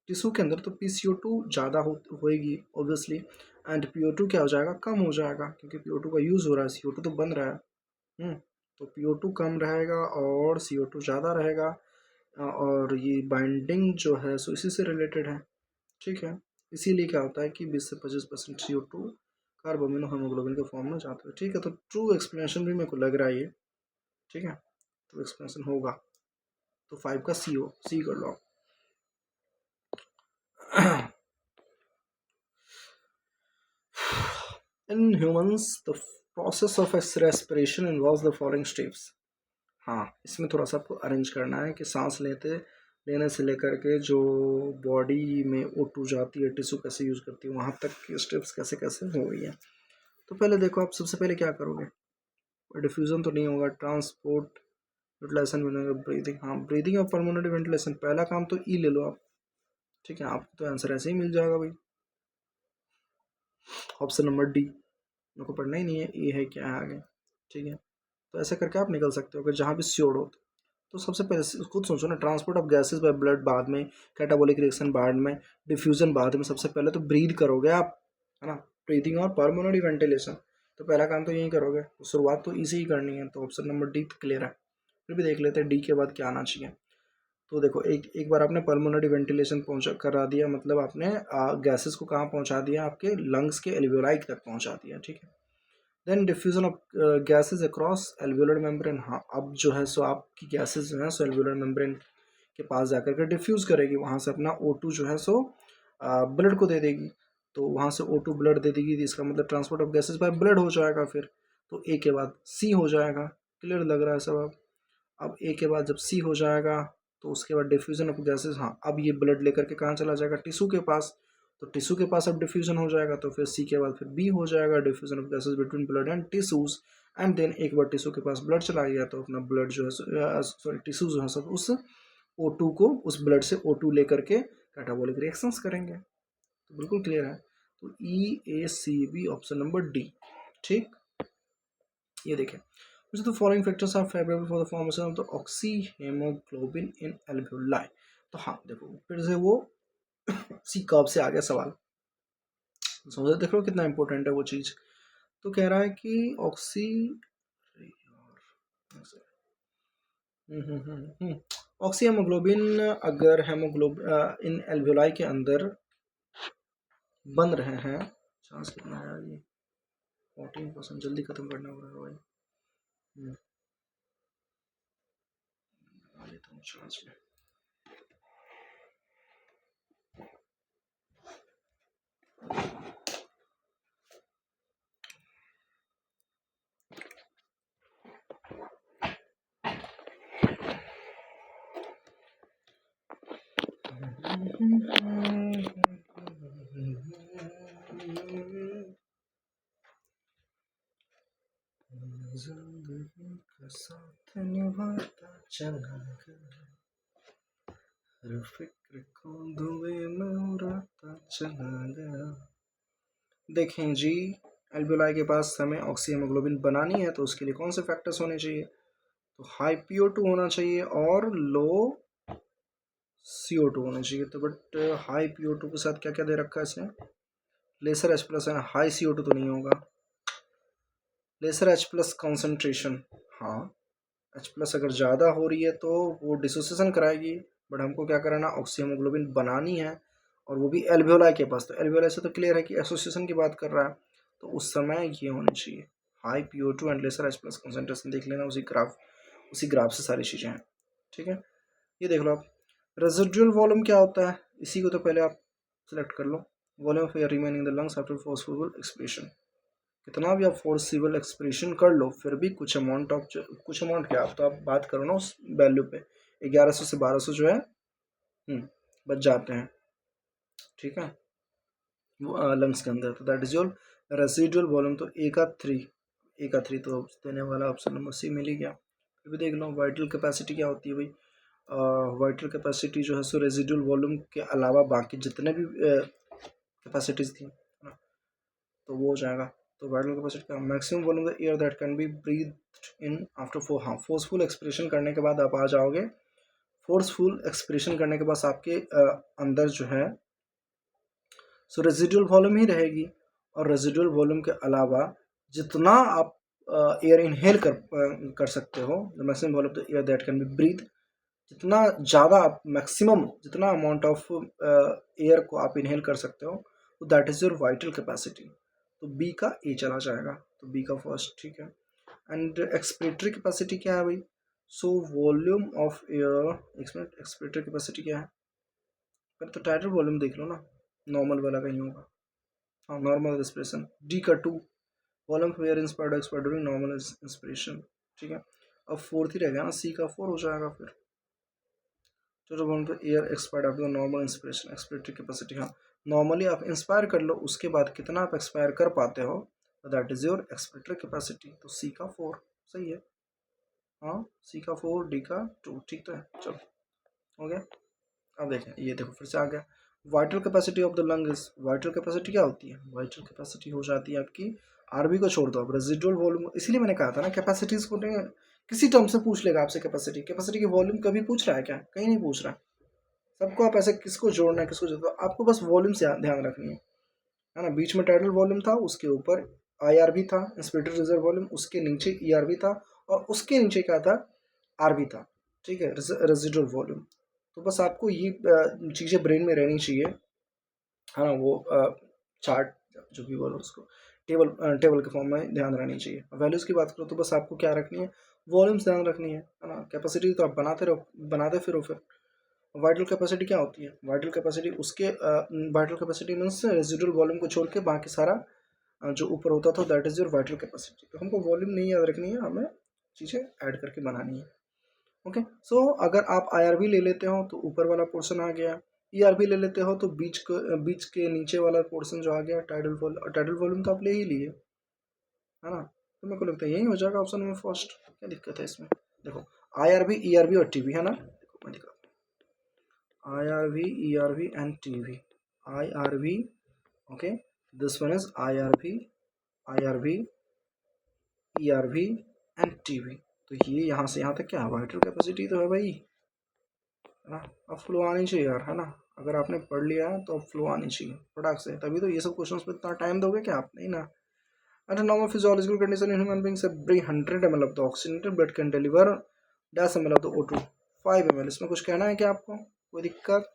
टिश्यू के अंदर तो PCO2 ज़्यादा होएगी ऑब्वियसली, एंड PO2 क्या हो जाएगा? कम हो जाएगा, क्योंकि PO2 का यूज़ हो रहा है, CO2 तो बन रहा है। तो PO2 कम रहेगा और CO2 ज़्यादा रहेगा, और ये बाइंडिंग जो है सो इसी से रिलेटेड है। ठीक है, इसीलिए क्या होता है कि 20 से 25% CO2 कार्ब अमीनो हेमोग्लोबिन के फॉर्म में जाता है। ठीक है, तो ट्रू एक्सप्लेनेशन भी मेरे को लग रहा है ये। ठीक है, ट्रू एक्सप्लेनेशन होगा, तो 5 का सी कर लो। In humans, the process of respiration involves the following steps. हाँ, इसमें थोड़ा सा आपको अरेंज करना है कि सांस लेने से लेकर के जो बॉडी में O2 जाती है, टिश्यू कैसे यूज़ करती है, वहाँ तक की स्टेप्स कैसे कैसे हो रही है। तो पहले देखो, आप सबसे पहले क्या करोगे? डिफ्यूज़न तो नहीं होगा, ट्रांसपोर्ट, यूटिलाइजेशन बनेगा, ब्रीदिंग। हाँ, ब्रीदिंग और पल्मोनरी वेंटिलेशन, पहला काम तो ई ले लो आप। ठीक है, आपको तो आंसर ऐसे ही मिल जाएगा भाई, ऑप्शन नंबर डी। मेरे को पढ़ना ही नहीं है ये है क्या है आगे। ठीक है, तो ऐसा करके आप निकल सकते हो अगर जहाँ भी श्योर हो तो सबसे पहले खुद सोचो ना, transport of gases by blood बाद में, कैटाबॉलिक रिएक्शन बाद में, डिफ्यूजन बाद में, सबसे पहले तो ब्रीद करोगे आप, है ना, ब्रीदिंग और पल्मोनरी वेंटिलेशन, तो पहला काम तो यही करोगे, तो शुरुआत तो इजी ही करनी है, तो ऑप्शन नंबर डी क्लियर है। फिर भी देख लेते हैं डी के बाद क्या आना चाहिए। तो देखो, एक बार आपने पल्मोनरी वेंटिलेशन पहुंचा करा दिया, मतलब आपने गैसेस को कहाँ पहुंचा दिया? आपके लंग्स के एल्वियोलाई तक पहुंचा दिया। ठीक है, then diffusion of gases across alveolar membrane. हाँ, अब जो है सो आपकी गैसेज जो है सो एल्वियोलर मेम्ब्रेन के पास जाकर के डिफ्यूज़ करेगी, वहाँ से अपना O2 जो है सो ब्लड को दे देगी, तो वहाँ से O2 ब्लड दे देगी, तो इसका मतलब transport of gases by blood हो जाएगा। फिर तो ए के बाद सी हो जाएगा। क्लियर लग रहा है सब? अब ए के बाद जब सी हो जाएगा तो उसके बाद डिफ्यूजन ऑफ गैसेज। हाँ, अब ये ब्लड लेकर के कहाँ चला जाएगा? टिश्यू के पास, तो टिश्यू के पास अब डिफ्यूजन हो जाएगा, तो फिर सी के बाद फिर बी हो जाएगा, diffusion of gases between blood and tissues. And then एक बार टिश्यू के पास ब्लड चला गया तो अपना ब्लड जो है सॉरी टिश्यू जो है सब उस O2 को, उस ब्लड से O2 लेकर के कैटाबॉलिक रिएक्शंस करेंगे। तो बिल्कुल क्लियर है, तो EACB ऑप्शन नंबर डी। ठीक, ये देखें, which of the following factors are favorable for the formation of the oxyhemoglobin in alveoli। तो हाँ देखो, फिर से वो सी कर्व से आ गया सवाल, समझो, देख लो कितना इंपॉर्टेंट है वो चीज़। तो कह रहा है कि ऑक्सी ऑक्सी हेमोग्लोबिन अगर इन एल्वियोलाई के अंदर बन रहे हैं, चांस कितना है ये 14%, जल्दी खत्म करना पड़ेगा भाई। आ लेता हूँ चार्ज में। जिंदगी का साथ निभाता चला गया, हर फिक्र को धुएं में उड़ाता चला गया। देखें जी, एल्वेओलाई के पास हमें ऑक्सीहेमोग्लोबिन बनानी है तो उसके लिए कौन से फैक्टर्स होने चाहिए? तो हाई PO2 होना चाहिए और लो CO2 होना चाहिए। तो बट हाई PO2 के साथ क्या क्या दे रखा है इसने? लेसर H+ है, हाई CO2 तो नहीं होगा। लेसर H+ कॉन्सेंट्रेशन, हाँ H+ अगर ज़्यादा हो रही है तो वो डिसोसिएशन कराएगी, बट हमको क्या कराना, ऑक्सीहेमोग्लोबिन बनानी है और वो भी एल्वेओलाई के पास। तो एल्वेओलाई से तो क्लियर है कि एसोसिएशन की बात कर रहा है, तो उस समय ये होनी चाहिए high PO2 and lesser H+ concentration. देख लेना उसी ग्राफ से सारी चीज़ें हैं, ठीक है। ये देख लो आप, रेजिडुअल वॉल्यूम क्या होता है, इसी को तो पहले आप सेलेक्ट कर लो। Volume of air remaining the lungs after forceful expiration. कितना भी आप फोर्सिबल एक्सप्रेशन कर लो फिर भी कुछ अमाउंट क्या, आप तो आप बात करो ना उस वैल्यू पे, 1100 से 1200 जो है बच जाते हैं, ठीक है, वो लंग्स के अंदर। तो that is your residual volume. तो ए का थ्री तो देने वाला ऑप्शन नंबर सी मिल ही गया। फिर भी देख लो वाइटल कैपेसिटी क्या होती है भाई। वाइटल कैपेसिटी जो है सो रेसिडुअल वॉल्यूम के अलावा बाकी जितने भी कैपेसिटीज थी ना, तो वो हो जाएगा। तो वाइटल कैपेसिटी का maximum volume the air that can be breathe in after forceful expression करने के बाद आप आ जाओगे। फोर्सफुल एक्सप्रेशन करने के बाद आपके अंदर जो है सो रेजिडुअल वॉल्यूम ही रहेगी, और रेजिडुअल वॉल्यूम के अलावा जितना आप एयर इनहेल कर सकते हो, the maximum volume the air that can be breathe, जितना ज़्यादा आप मैक्सिमम जितना अमाउंट ऑफ एयर को आप इनहेल कर सकते हो, तो that is your vital capacity. तो बी का ए चला जाएगा, तो बी का फर्स्ट, ठीक है। एंड एक्सपिरेटरी कैपेसिटी क्या है भाई? So volume of air, expiratory capacity क्या है? पर तो टाइटल वॉल्यूम देख लो ना, नॉर्मल वाला कहीं होगा, हाँ नॉर्मल रेस्पिरेशन। डी का 2, volume of air inspired expired during normal inspiration, ठीक है। अब फोर्थ ही रह गया ना, सी का 4 हो जाएगा फिर। Total volume of air expired after normal inspiration, expiratory capacity, हाँ नॉर्मली आप इंस्पायर कर लो, उसके बाद कितना आप एक्सपायर कर पाते हो, that is your expiratory capacity. तो सी का 4 सही है, हाँ सी का 4, डी का 2, ठीक तो है। चलो हो गया। अब देखें, ये देखो फिर से आ गया, vital capacity of the lung is, vital capacity क्या होती है? वाइटल कैपेसिटी हो जाती है आपकी, आरबी को छोड़ दो आप, रेजिडुअल वॉल्यूम। इसीलिए मैंने कहा था ना कैपेसिटीज को किसी टर्म से पूछ लेगा आपसे, कैपेसिटी की वॉल्यूम कभी पूछ रहा है क्या? कहीं नहीं पूछ रहा है। सबको आप ऐसे किसको जोड़ना है, किसको जोड़ना है, आपको बस वॉल्यूम से ध्यान रखनी है ना। बीच में टाइटल वॉल्यूम था, उसके ऊपर IRV था, इंस्पिरेटरी रिजर्व वॉल्यूम, उसके नीचे ERV था, और उसके नीचे क्या था? RV था, ठीक है, रेजिडुअल वॉल्यूम। तो बस आपको ये चीज़ें ब्रेन में रहनी चाहिए, है ना। वो चार्ट जो भी बोलो उसको, टेबल के फॉर्म में ध्यान रहनी चाहिए। वैल्यूज़ की बात करो तो बस आपको क्या रखनी है? वॉल्यूम्स ध्यान रखनी है ना। कैपेसिटी तो आप बनाते फिरो फिर। वाइटल कैपेसिटी क्या होती है? Vital capacity vital capacity means residual volume को छोड़ के बाकी सारा जो ऊपर होता था, that is your vital capacity. तो हमको वॉल्यूम नहीं याद रखनी है, हमें चीज़ें ऐड करके बनानी है। ओके, सो अगर आप IRV ले लेते हो तो ऊपर वाला पोर्शन आ गया, ERV ले लेते हो तो बीच के नीचे वाला पोर्शन जो आ गया, टाइडल वॉल्यूम तो आप ले ही लिए, है ना। तो मेरे को लगता है यही हो जाएगा ऑप्शन नंबर फर्स्ट। क्या दिक्कत है इसमें? देखो IRV, ERV और TV, है ना। देखो मैं दिखा, IRV, ERV and TV. IRV, okay. This one is IRV, ERV and TV. तो ये यहाँ से यहाँ तक क्या है? वाइटल कैपेसिटी तो है भाई, है ना। अब फ्लो आनी चाहिए यार, है ना। अगर आपने पढ़ लिया है तो अब फ्लो आनी चाहिए फटाक से, तभी तो ये सब क्वेश्चंस पे इतना टाइम दोगे क्या आप? नहीं ना। Under normal physiological condition in human beings, every 100 ml of the oxygenated blood can deliver dash ml of the O2, 5 ml। इसमें कुछ कहना है क्या आपको? कोई दिक्कत?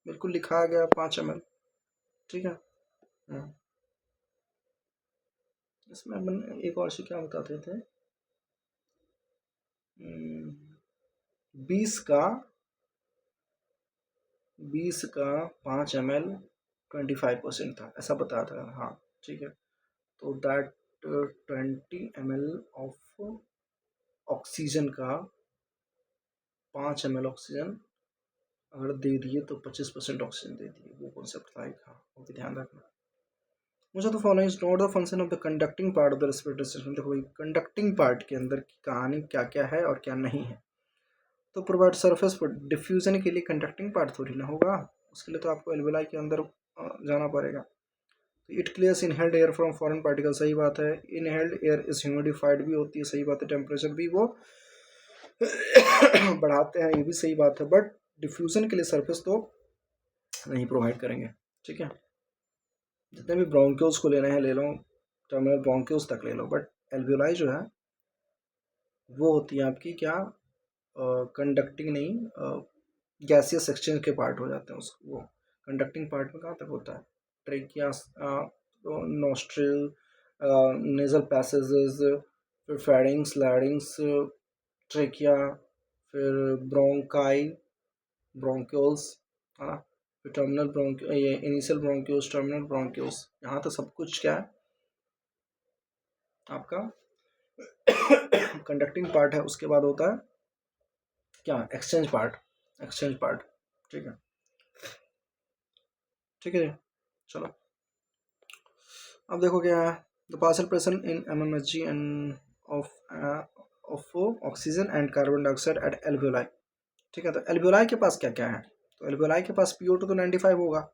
बिल्कुल लिखा गया 5 ml, ठीक है। इसमें अपन एक और चीज़ क्या बताते थे, 20 का 5 ml 25% था, ऐसा बताया था। हाँ ठीक है, तो दैट 20 ml ऑफ ऑक्सीजन का 5 ml ऑक्सीजन अगर दे दिए तो 25% ऑक्सीजन दे दिए, वो कॉन्सेप्ट था एक। हाँ वो भी ध्यान रखना। मुझे तो following is not the function of the conducting part of the respiratory system. देखो भाई, कंडक्टिंग पार्ट के अंदर की कहानी क्या क्या है और क्या नहीं है। तो प्रोवाइड सरफेस पर डिफ्यूजन के लिए कंडक्टिंग पार्ट थोड़ी ना होगा, उसके लिए तो आपको एल्वेलाई के अंदर जाना पड़ेगा। तो it clears inhaled air from foreign particle, सही बात है। इनहेल्ड एयर इज ह्यूमिडिफाइड भी होती है, सही बात है। टेम्परेचर भी वो बढ़ाते हैं, ये भी सही बात है। बट डिफ्यूजन के लिए सरफेस तो नहीं प्रोवाइड करेंगे, ठीक है। जितने भी ब्रोंक्यूल्स को लेना है ले लो, टर्मिनल ब्रोंक्यूल्स तक ले लो, बट एल्वियोलाई जो है वो होती है आपकी क्या, कंडक्टिंग नहीं, गैसियस एक्सचेंज के पार्ट हो जाते हैं उसको। वो कंडक्टिंग पार्ट में कहाँ तक होता है, ट्रेकिया, नोस्ट्रिल, नेजल पैसेजेस, फिर फेरिंग्स, लैरिंग्स, ट्रेकिया, फिर ब्रोंकाई, ब्रोंक्यूल्स, है ना, फिर टर्मिनल ब्रोंक्यू, ये इनिशियल ब्रोंक्यूल्स, टर्मिनल ब्रोंक्यूल्स, यहाँ तो सब कुछ क्या है आपका कंडक्टिंग पार्ट है। उसके बाद होता है क्या, एक्सचेंज पार्ट, एक्सचेंज पार्ट, ठीक है। ठीक है जी, चलो अब देखो क्या है। The partial pressure in mmHg end of oxygen and carbon dioxide eight alveoli, ठीक है। तो एल्वियोलाई के पास क्या क्या है, तो एल्वियोलाई के पास PO2 तो 95 होगा,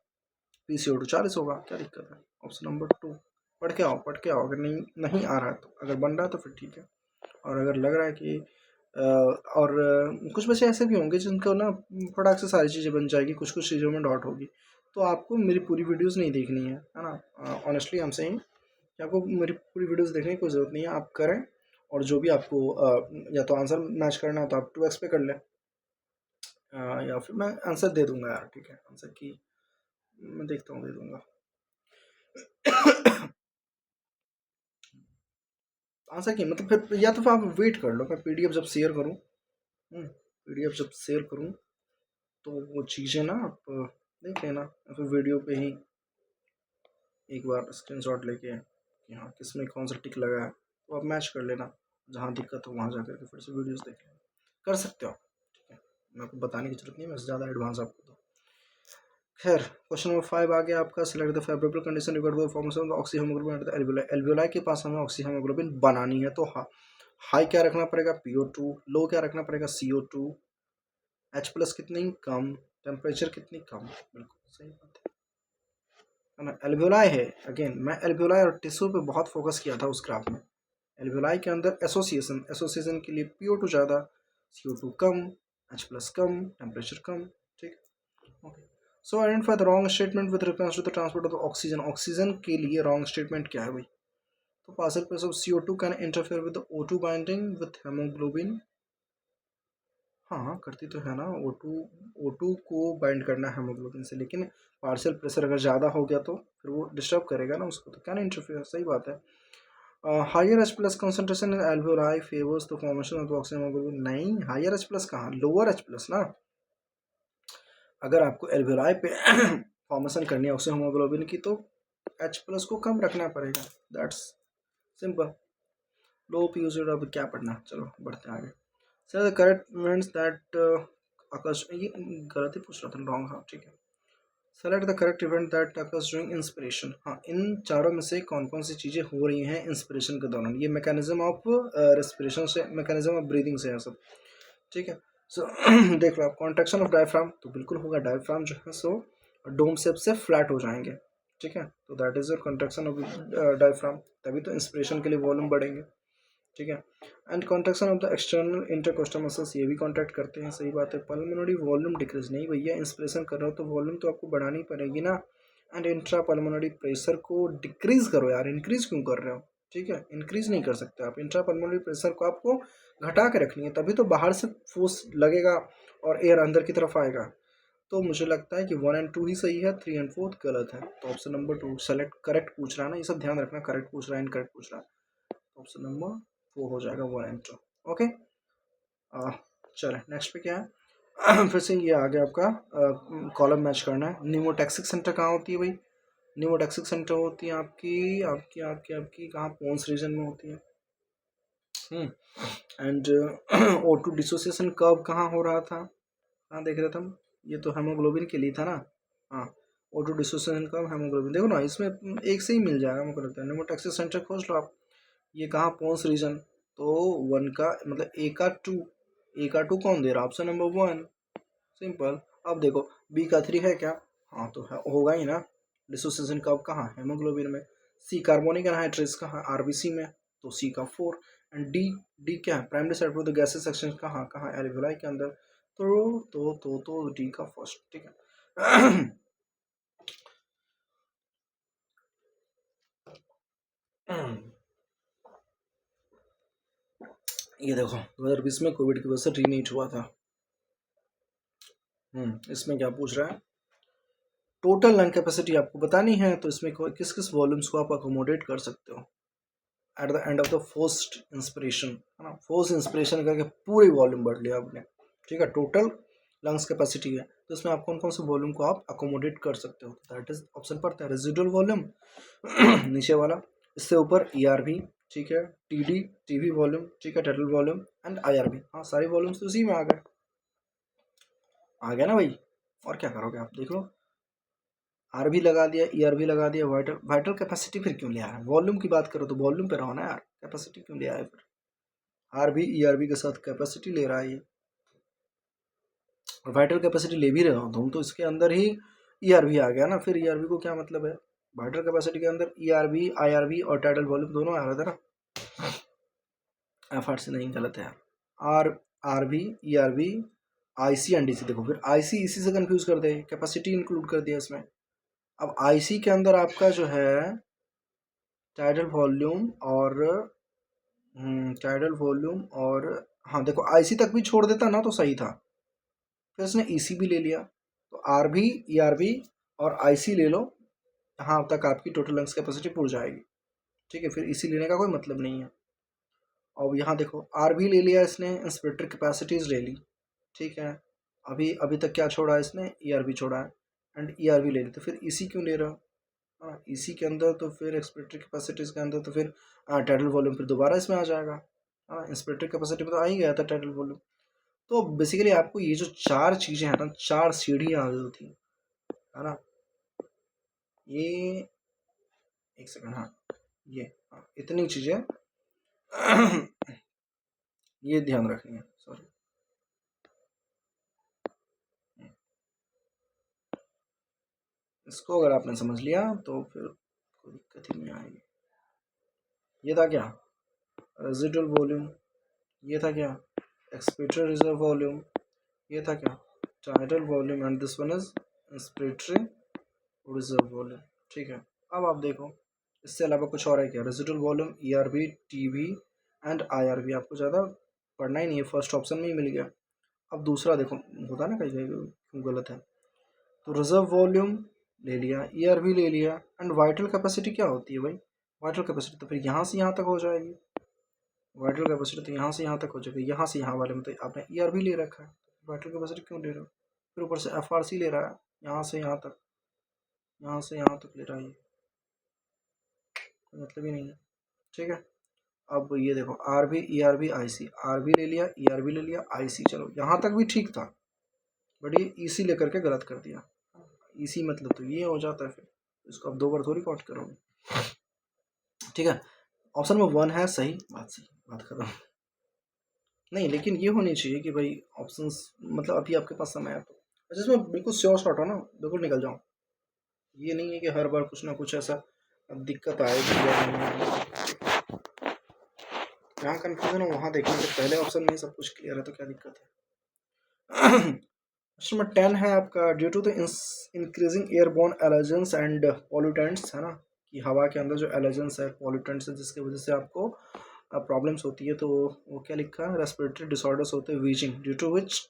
PCO2 40 होगा, क्या दिक्कत है। ऑप्शन नंबर 2, पढ़ के आओ, पढ़ के आओ। अगर नहीं आ रहा है तो, अगर बन रहा है तो फिर ठीक है, और अगर लग रहा है कि कुछ बच्चे ऐसे भी होंगे जिनको ना फटाक से सारी चीज़ें बन जाएगी, कुछ कुछ चीज़ों में डॉट होगी, तो आपको मेरी पूरी वीडियोस नहीं देखनी है ना। ऑनेस्टली हम सेइंग कि आपको मेरी पूरी वीडियोस देखने की कोई ज़रूरत नहीं है, आप करें। और जो भी आपको या तो आंसर मैच करना है तो आप 2x पे कर लें, या फिर मैं आंसर दे दूंगा यार, ठीक है। आंसर की मैं देखता हूँ, दे दूंगा। आंसर की मतलब फिर या तो फिर आप वेट कर लो, मैं PDF जब शेयर करूँ, PDF जब शेयर करूँ तो वो चीज़ें ना आप देख लेना, या फिर वीडियो पे ही एक बार स्क्रीनशॉट लेके कि हाँ किस में कौन सा टिक लगा है, तो आप मैच कर लेना। जहाँ दिक्कत हो वहाँ जा कर के फिर से वीडियोस देख लेना, कर सकते हो आप, ठीक है। मैं आपको बताने की जरूरत नहीं है, मैं ज़्यादा एडवांस आपको तो। खैर, क्वेश्चन नंबर 5 आ गया आपका। Select the favourable condition required for formation of oxy haemoglobin at the alveoli. Alveoli के पास हमें ऑक्सी हीमोग्लोबिन बनानी है, तो हाई क्या रखना पड़ेगा, PO2, लो क्या रखना पड़ेगा, CO2, H+ कितनी कम, टेम्परेचर कितनी कम, बिल्कुल सही बात है ना। एल्वियोलाई है, अगेन मैं एल्वियोलाई और टिश्यू पे बहुत फोकस किया था उस ग्राफ में। एल्वियोलाई के अंदर एसोसिएशन, एसोसिएशन के लिए PO2 ज़्यादा, CO2 कम, H+ कम, टेम्परेचर कम, ठीक। Okay, so identify the wrong statement with reference to the transport of oxygen. Oxygen के लिए रॉन्ग स्टेटमेंट क्या है भाई, तो partial pressure of CO2 can interfere with O2 binding with haemoglobin. हाँ करती तो है ना, O2 को बाइंड करना है हेमोग्लोबिन से, लेकिन पार्शियल प्रेशर अगर ज़्यादा हो गया तो फिर वो डिस्टर्ब करेगा ना उसको, तो कैन इंटरफेयर, सही बात है। Higher H+ concentration in alveoli favours the formation of oxygen haemoglobin. नहीं, हायर H+ कहाँ, लोअर H+ ना। अगर आपको एल्वियोलाई पे फॉर्मेशन करनी है ऑक्सीजन हेमोग्लोबिन की, तो H+ को कम रखना पड़ेगा, दैट्स सिंपल। लो पीयूसी, अब क्या पढ़ना, चलो बढ़ते हैं आगे। Sir the correct means that Akash, ये गलत ही पूछ रहा था, रॉन्ग, हाँ ठीक है। Select the correct event that occurs during inspiration. हाँ, इन चारों में से कौन कौन सी चीज़ें हो रही हैं इंस्पिरेशन के दौरान। ये मैकेनिज्म ऑफ रेस्पिरेशन से, मैकेनिज्म ऑफ ब्रीदिंग से है सब, ठीक है। सो देख लो आप, कॉन्ट्रैक्शन ऑफ डायफ्राम तो बिल्कुल होगा, डायफ्राम जो है सो डोम शेप से फ्लैट हो जाएंगे, ठीक है। तो that is the contraction of diaphragm, तभी तो इंस्पिरेशन के लिए वॉल्यूम बढ़ेंगे, ठीक है। And contraction of the external intercostal muscles, ये भी कॉन्ट्रैक्ट करते हैं, सही बात है। पल्मोनरी वॉल्यूम डिक्रीज, नहीं भैया, इंस्पिरेशन कर रहे हो तो वॉल्यूम तो आपको बढ़ानी पड़ेगी ना। एंड इंट्रा पल्मोनरी प्रेशर को डिक्रीज करो यार, इंक्रीज क्यों कर रहे हो, ठीक है। इंक्रीज नहीं कर सकते आप, इंट्रा पल्मोनरी प्रेशर को आपको घटा के रखनी है, तभी तो बाहर से फोर्स लगेगा और एयर अंदर की तरफ आएगा। तो मुझे लगता है कि 1 एंड 2 ही सही है, 3 एंड 4 गलत है। तो ऑप्शन नंबर 2 सेलेक्ट, करेक्ट पूछ रहा है ना, ये सब ध्यान रखना, करेक्ट पूछ रहा है इनकरेक्ट पूछ रहा है। ऑप्शन नंबर 4 हो जाएगा 1 एंड 2। ओके, चले नेक्स्ट पे क्या है। फिर से ये आ गया आपका कॉलम मैच करना है। न्यूमोटैक्सिक सेंटर कहाँ होती है भाई? न्यूमोटैक्सिक सेंटर होती है आपकी आपकी आपकी आपकी कहाँ, पोन्स रीजन में होती है। एंड O2 डिसोसिएशन कब कहाँ हो रहा था, कहाँ देख रहे थे हम? ये तो हेमोग्लोबिन के लिए था ना। हाँ, O2 डिसोसिएशन कब, हेमोग्लोबिन। देखो ना, इसमें एक से ही मिल जाएगा मुझको लगता है। न्यूमोटैक्सिक सेंटर खोज लो आप। ये कहाँ, पोन्स रीजन। तो 1 का मतलब ए का 2 कौन दे रहा है? Option number 1, simple. अब देखो बी का 3 है क्या? हाँ तो है, होगा ही ना। डिसोसिएशन कब कहाँ, हेमोग्लोबिन में। सी कार्बोनिक एनहाइड्रेस कहाँ, आरबीसी में, तो सी का 4। एंड डी क्या है? प्राइमरी साइड पर द गैसेस सेक्शन कहाँ कहाँ, एल्वियोलाई के अंदर। तो डी का फर्स्ट, ठीक है। ये देखो 2020 में कोविड की वजह से रीनीट हुआ था। इसमें क्या पूछ रहा है? टोटल लंग कैपेसिटी आपको बतानी है, तो इसमें किस किस वॉल्यूम्स को आप अकोमोडेट कर सकते हो at the end of the first inspiration, है ना। फर्स्ट इंस्पिरेशन करके पूरी वॉल्यूम बढ़ लिया आपने, ठीक है। टोटल लंग्स कैपेसिटी है, तो इसमें आप कौन कौन से वॉल्यूम को आप अकोमोडेट कर सकते हो? दैट इज ऑप्शन पड़ता है रेजिडुअल वॉल्यूम नीचे वाला, इससे ऊपर ईआरवी, ठीक है, टीडी टीवी वॉल्यूम, ठीक है, टोटल वॉल्यूम एंड आईआरवी। हाँ, सारी वॉल्यूम्स तो उसी में आ गया ना भाई। और क्या करोगे आप, देख लो। आर भी लगा दिया, ई आर भी लगा दिया, वाइटल वाइटल कैपेसिटी फिर क्यों लिया है? वॉल्यूम की बात करो तो वॉल्यूम पे रहो ना यार, कैपेसिटी क्यों लिया है फिर? आर भी ई आर भी के साथ कैपेसिटी ले रहा है ये, और वाइटल कैपेसिटी ले भी रहे हो तुम, तो इसके अंदर ही ई आर भी आ गया ना। फिर ई आर भी को क्या मतलब है? वाइटल कैपेसिटी के अंदर E R B, I R B और टाइटल वॉल्यूम दोनों आ रहा था ना। एफ आर से नहीं, गलत है यार। R R B, E R B, I C and D C. देखो फिर आई सी इसी से कन्फ्यूज कर दे, कैपेसिटी इंक्लूड कर दिया इसमें। अब आई सी के अंदर आपका जो है टाइडल वॉल्यूम और टाइडल वॉल्यूम और, हाँ देखो आईसी तक भी छोड़ देता ना तो सही था, फिर इसने ईसी भी ले लिया। तो आर भी, ई आर बी और आईसी ले लो, यहाँ तक आपकी टोटल लंग्स कैपेसिटी पूरी जाएगी, ठीक है। फिर ईसी लेने का कोई मतलब नहीं है। अब यहाँ देखो आर भी ले लिया इसने, इंस्पेक्टर कैपेसिटीज ले ली, ठीक है। अभी अभी तक क्या छोड़ा है इसने? ई आर बी छोड़ा है एंड ई आर बी ले ली, तो फिर ईसी क्यों ले रहा? हाँ, इसी के अंदर तो फिर एक्सपेक्टेड कैपेसिटीज़ के अंदर तो फिर टाइटल वॉल्यूम फिर दोबारा इसमें आ जाएगा। हाँ, एक्सपेक्टेड कैपेसिटी में तो आ ही गया था टाइटल वॉल्यूम। तो बेसिकली आपको ये जो 4 चीज़ें हैं ना, 4 सीढ़ियाँ आ गई थी, है ना। ये एक सेकंड, हाँ ये, हाँ इतनी चीज़ें ये ध्यान रखनी है, सॉरी। इसको अगर आपने समझ लिया तो फिर कोई दिक्कत ही नहीं आएगी। ये था क्या? Residual volume. ये था क्या? Expected reserve volume. ये था क्या? Title volume and this one is inspiratory reserve volume, ठीक है। अब आप देखो इससे अलावा कुछ और है क्या? Residual volume, E R B, T V and I R B. आपको ज़्यादा पढ़ना ही नहीं है, फर्स्ट ऑप्शन में ही मिल गया। अब दूसरा देखो, होता ना कहीं कहीं क्यों गलत है। तो रिजर्व वॉल्यूम ले लिया, ई आर बी ले लिया एंड वाइटल कैपेसिटी क्या होती है भाई? वाइटल कैपेसिटी तो फिर यहाँ से यहाँ तक हो जाएगी। वाइटल कैपेसिटी तो यहाँ से यहाँ तक हो जाएगी, यहाँ से यहाँ वाले में तो आपने ई आर बी ले रखा है, वाइटल कैपेसिटी क्यों ले रहे हो? फिर ऊपर से एफ आर सी ले रहा है, यहाँ से यहाँ तक, यहाँ से यहाँ तक ले रहा है, ये मतलब ही नहीं है, ठीक है। अब ये देखो R B, E R B, I C, R B ले लिया, ई आर बी ले लिया, आई सी, चलो यहाँ तक भी ठीक था, बट ये ई सी लेकर के गलत कर दिया। ई सी मतलब तो ये हो जाता है, फिर इसको आप 2 बार थोड़ी काउंट करोगे, ठीक है। ऑप्शन नंबर 1 है सही, बात खत्म। नहीं, लेकिन ये होनी चाहिए कि भाई ऑप्शंस, मतलब अभी आपके पास समय है तो जिसमें बिल्कुल श्योर शॉट हो ना, बिल्कुल निकल जाओ। ये नहीं है कि हर बार कुछ ना कुछ ऐसा दिक्कत आएगी या नहीं आएगी। जहाँ कन्फ्यूजन हो वहाँ देखना, तो पहले ऑप्शन में सब कुछ क्लियर है तो क्या दिक्कत है। क्वेश्चन नंबर 10 है आपका, due to the increasing airborne allergens and pollutants, है ना, कि हवा के अंदर जो एलर्जेंस है, पॉल्यूटेंट्स है, जिसकी वजह से आपको प्रॉब्लम्स होती है, तो वो क्या लिखा है? रेस्पिरेटरी डिसऑर्डर्स होते हैं, wheezing, due to which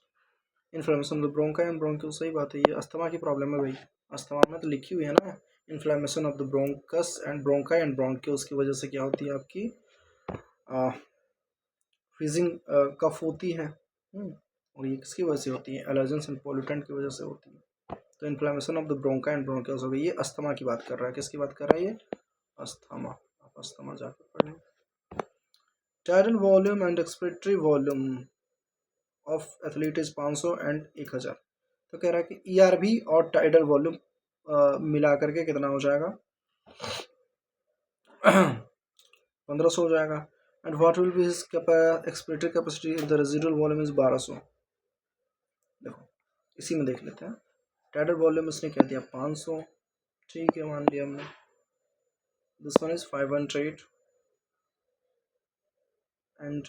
inflammation of the bronchi and bronchioles, सही बात है, ये अस्थमा की प्रॉब्लम है भाई, अस्थमा में तो लिखी हुई है ना, inflammation of the bronchus and bronchi and bronchioles की वजह से क्या होती है आपकी फ्रीजिंग कफ होती है। और ये किसकी वजह से होती है? एलर्जेंस एंड पोल्यूटेंट की वजह से होती है। तो inflammation of the ब्रोंका and bronchioles हो गई, ये अस्थमा की बात कर रहा है। किसकी बात कर रहा है? ये अस्थमा। आप अस्थमा जाकर पढ़ें। Tyrell volume and expiratory volume of athlete is 500 and 1000। तो कह रहा है कि ईआरवी और टाइडल वॉल्यूम मिला करके कितना हो जाएगा? 1500 हो जाएगा। And what will be his expiratory capacity if the residual volume is 1200। देखो इसी में देख लेते हैं। टाइडल वॉल्यूम इसने कह दिया 500, ठीक है, मान लिया हमने। This one is 500 and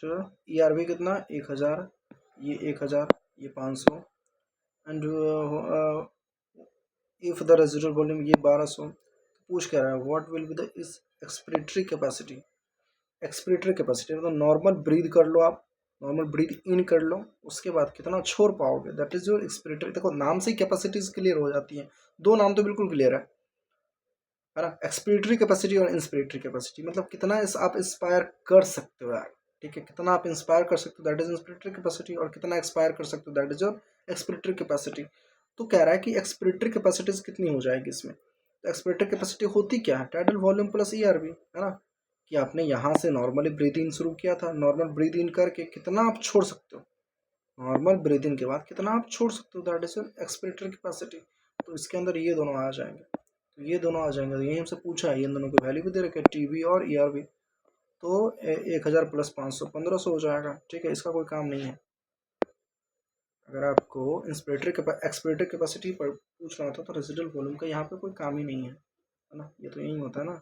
ERV कितना? 1000, ये 1000, ये 500 and if the residual volume ये 1200। पूछ कह रहा है what will be the is expiratory capacity. Expiratory capacity मतलब नॉर्मल ब्रीद कर लो आप, नॉर्मल ब्रीद इन कर लो, उसके बाद कितना छोड़ पाओगे, दैट इज योर एक्सपिरेटरी। देखो नाम से ही कैपेसिटीज क्लियर हो जाती हैं, दो नाम तो बिल्कुल क्लियर है ना? एक्सपिरेटरी कैपेसिटी और इंस्पिरेटरी कैपेसिटी, मतलब कितना आप इंस्पायर कर सकते हो यार, ठीक है, कितना आप इंस्पायर कर सकते हो दैट इज इंस्पिरेटरी कैपेसिटी, और कितना एक्सपायर कर सकते हो that is your expiratory capacity. तो कह रहा है कि एक्सपिरेटरी कैपेसिटीज कितनी हो जाएगी इसमें? तो एक्सपिरेटरी कैपेसिटी होती क्या है? टाइडल वॉल्यूम प्लस ईआरवी, है ना? कि आपने यहाँ से नॉर्मली ब्रीथ इन शुरू किया था, नॉर्मल ब्रीथ इन करके कितना आप छोड़ सकते हो, नॉर्मल ब्रीथ इन के बाद कितना आप छोड़ सकते हो, दैट इज एक्सपिरेटरी कैपेसिटी। तो इसके अंदर ये दोनों आ जाएंगे, तो ये दोनों आ जाएंगे। तो यही हमसे पूछा है, इन दोनों की वैल्यू भी दे रखे, टीबी और ईआरवी। तो 1000 प्लस 500 1500 हो जाएगा, ठीक है, इसका कोई काम नहीं है। अगर आपको एक्सपिरेटरी कैपेसिटी पर पूछना होता तो रेजिडुअल वॉल्यूम का यहाँ पे कोई काम ही नहीं है ना? ये तो यही होता है ना।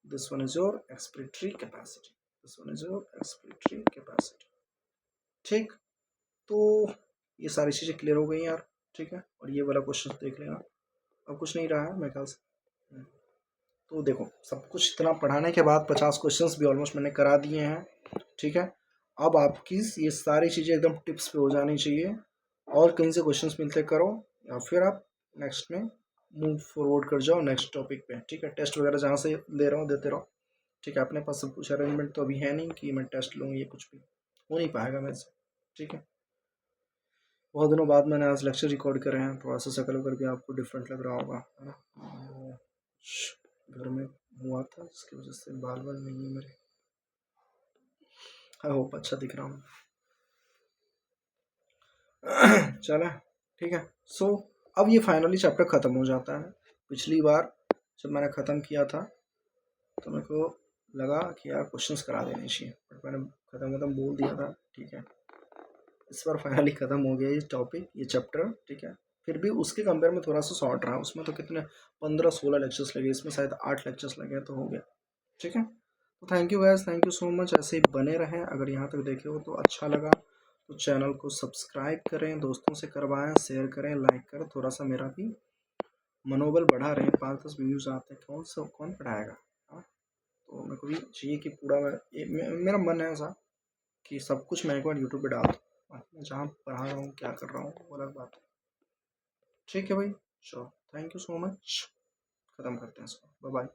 This one is your expiratory capacity, this one is your expiratory capacity, ठीक। तो ये सारी चीज़ें क्लियर हो गई यार, ठीक है। और ये वाला क्वेश्चन देख लेना, अब कुछ नहीं रहा है मेरे ख्याल से। तो देखो सब कुछ इतना पढ़ाने के बाद 50 क्वेश्चंस भी ऑलमोस्ट मैंने करा दिए हैं, ठीक है। अब आपकी ये सारी चीज़ें एकदम टिप्स पे हो जानी चाहिए, और कहीं से क्वेश्चंस मिलते करो, या फिर आप नेक्स्ट में मूव फॉरवर्ड कर जाओ नेक्स्ट टॉपिक पे, ठीक है। टेस्ट वगैरह जहाँ से ले रहा हूँ देते रहो, ठीक है। अपने पास सब कुछ अरेंजमेंट तो अभी है नहीं कि मैं टेस्ट लूँ, ये कुछ भी हो नहीं पाएगा मेरे से, ठीक है। बहुत दिनों बाद मैंने आज लेक्चर रिकॉर्ड करे हैं, थोड़ा सा शक्ल वगैरह भी आपको डिफरेंट लग रहा होगा, है ना? घर में हुआ था जिसकी वजह से बाल बाल नहीं है मेरे। आई होप अच्छा दिख रहा हूँ। चला, ठीक है। सो अब ये फाइनली चैप्टर ख़त्म हो जाता है। पिछली बार जब मैंने ख़त्म किया था तो मेरे को लगा कि यार क्वेश्चंस करा देने चाहिए, बट मैंने ख़त्म बोल दिया था, ठीक है। इस बार फाइनली ख़त्म हो गया ये टॉपिक, ये चैप्टर, ठीक है। फिर भी उसके कंपेयर में थोड़ा सा शॉर्ट रहा, उसमें तो कितने 15-16 लेक्चर्स लगे, इसमें शायद 8 लेक्चर्स लगे, तो हो गया, ठीक है। तो thank you gas, thank you so much. ऐसे ही बने रहें, अगर यहाँ तक देखे हो तो अच्छा लगा तो चैनल को सब्सक्राइब करें, दोस्तों से करवाएं, शेयर करें, लाइक करें, थोड़ा सा मेरा भी मनोबल बढ़ा रहे। 5-10 व्यूज़ आते हैं, कौन पढ़ाएगा, हाँ। तो मेरे को भी चाहिए कि पूरा मेरा मन है ऐसा कि सब कुछ मैं एक बार यूट्यूब पर डाल दूँ, मैं जहाँ पढ़ा रहा हूँ क्या कर रहा हूँ वो अलग बात है, ठीक है भाई। चलो थैंक यू सो मच, ख़त्म करते हैं इसको, बाय बाय।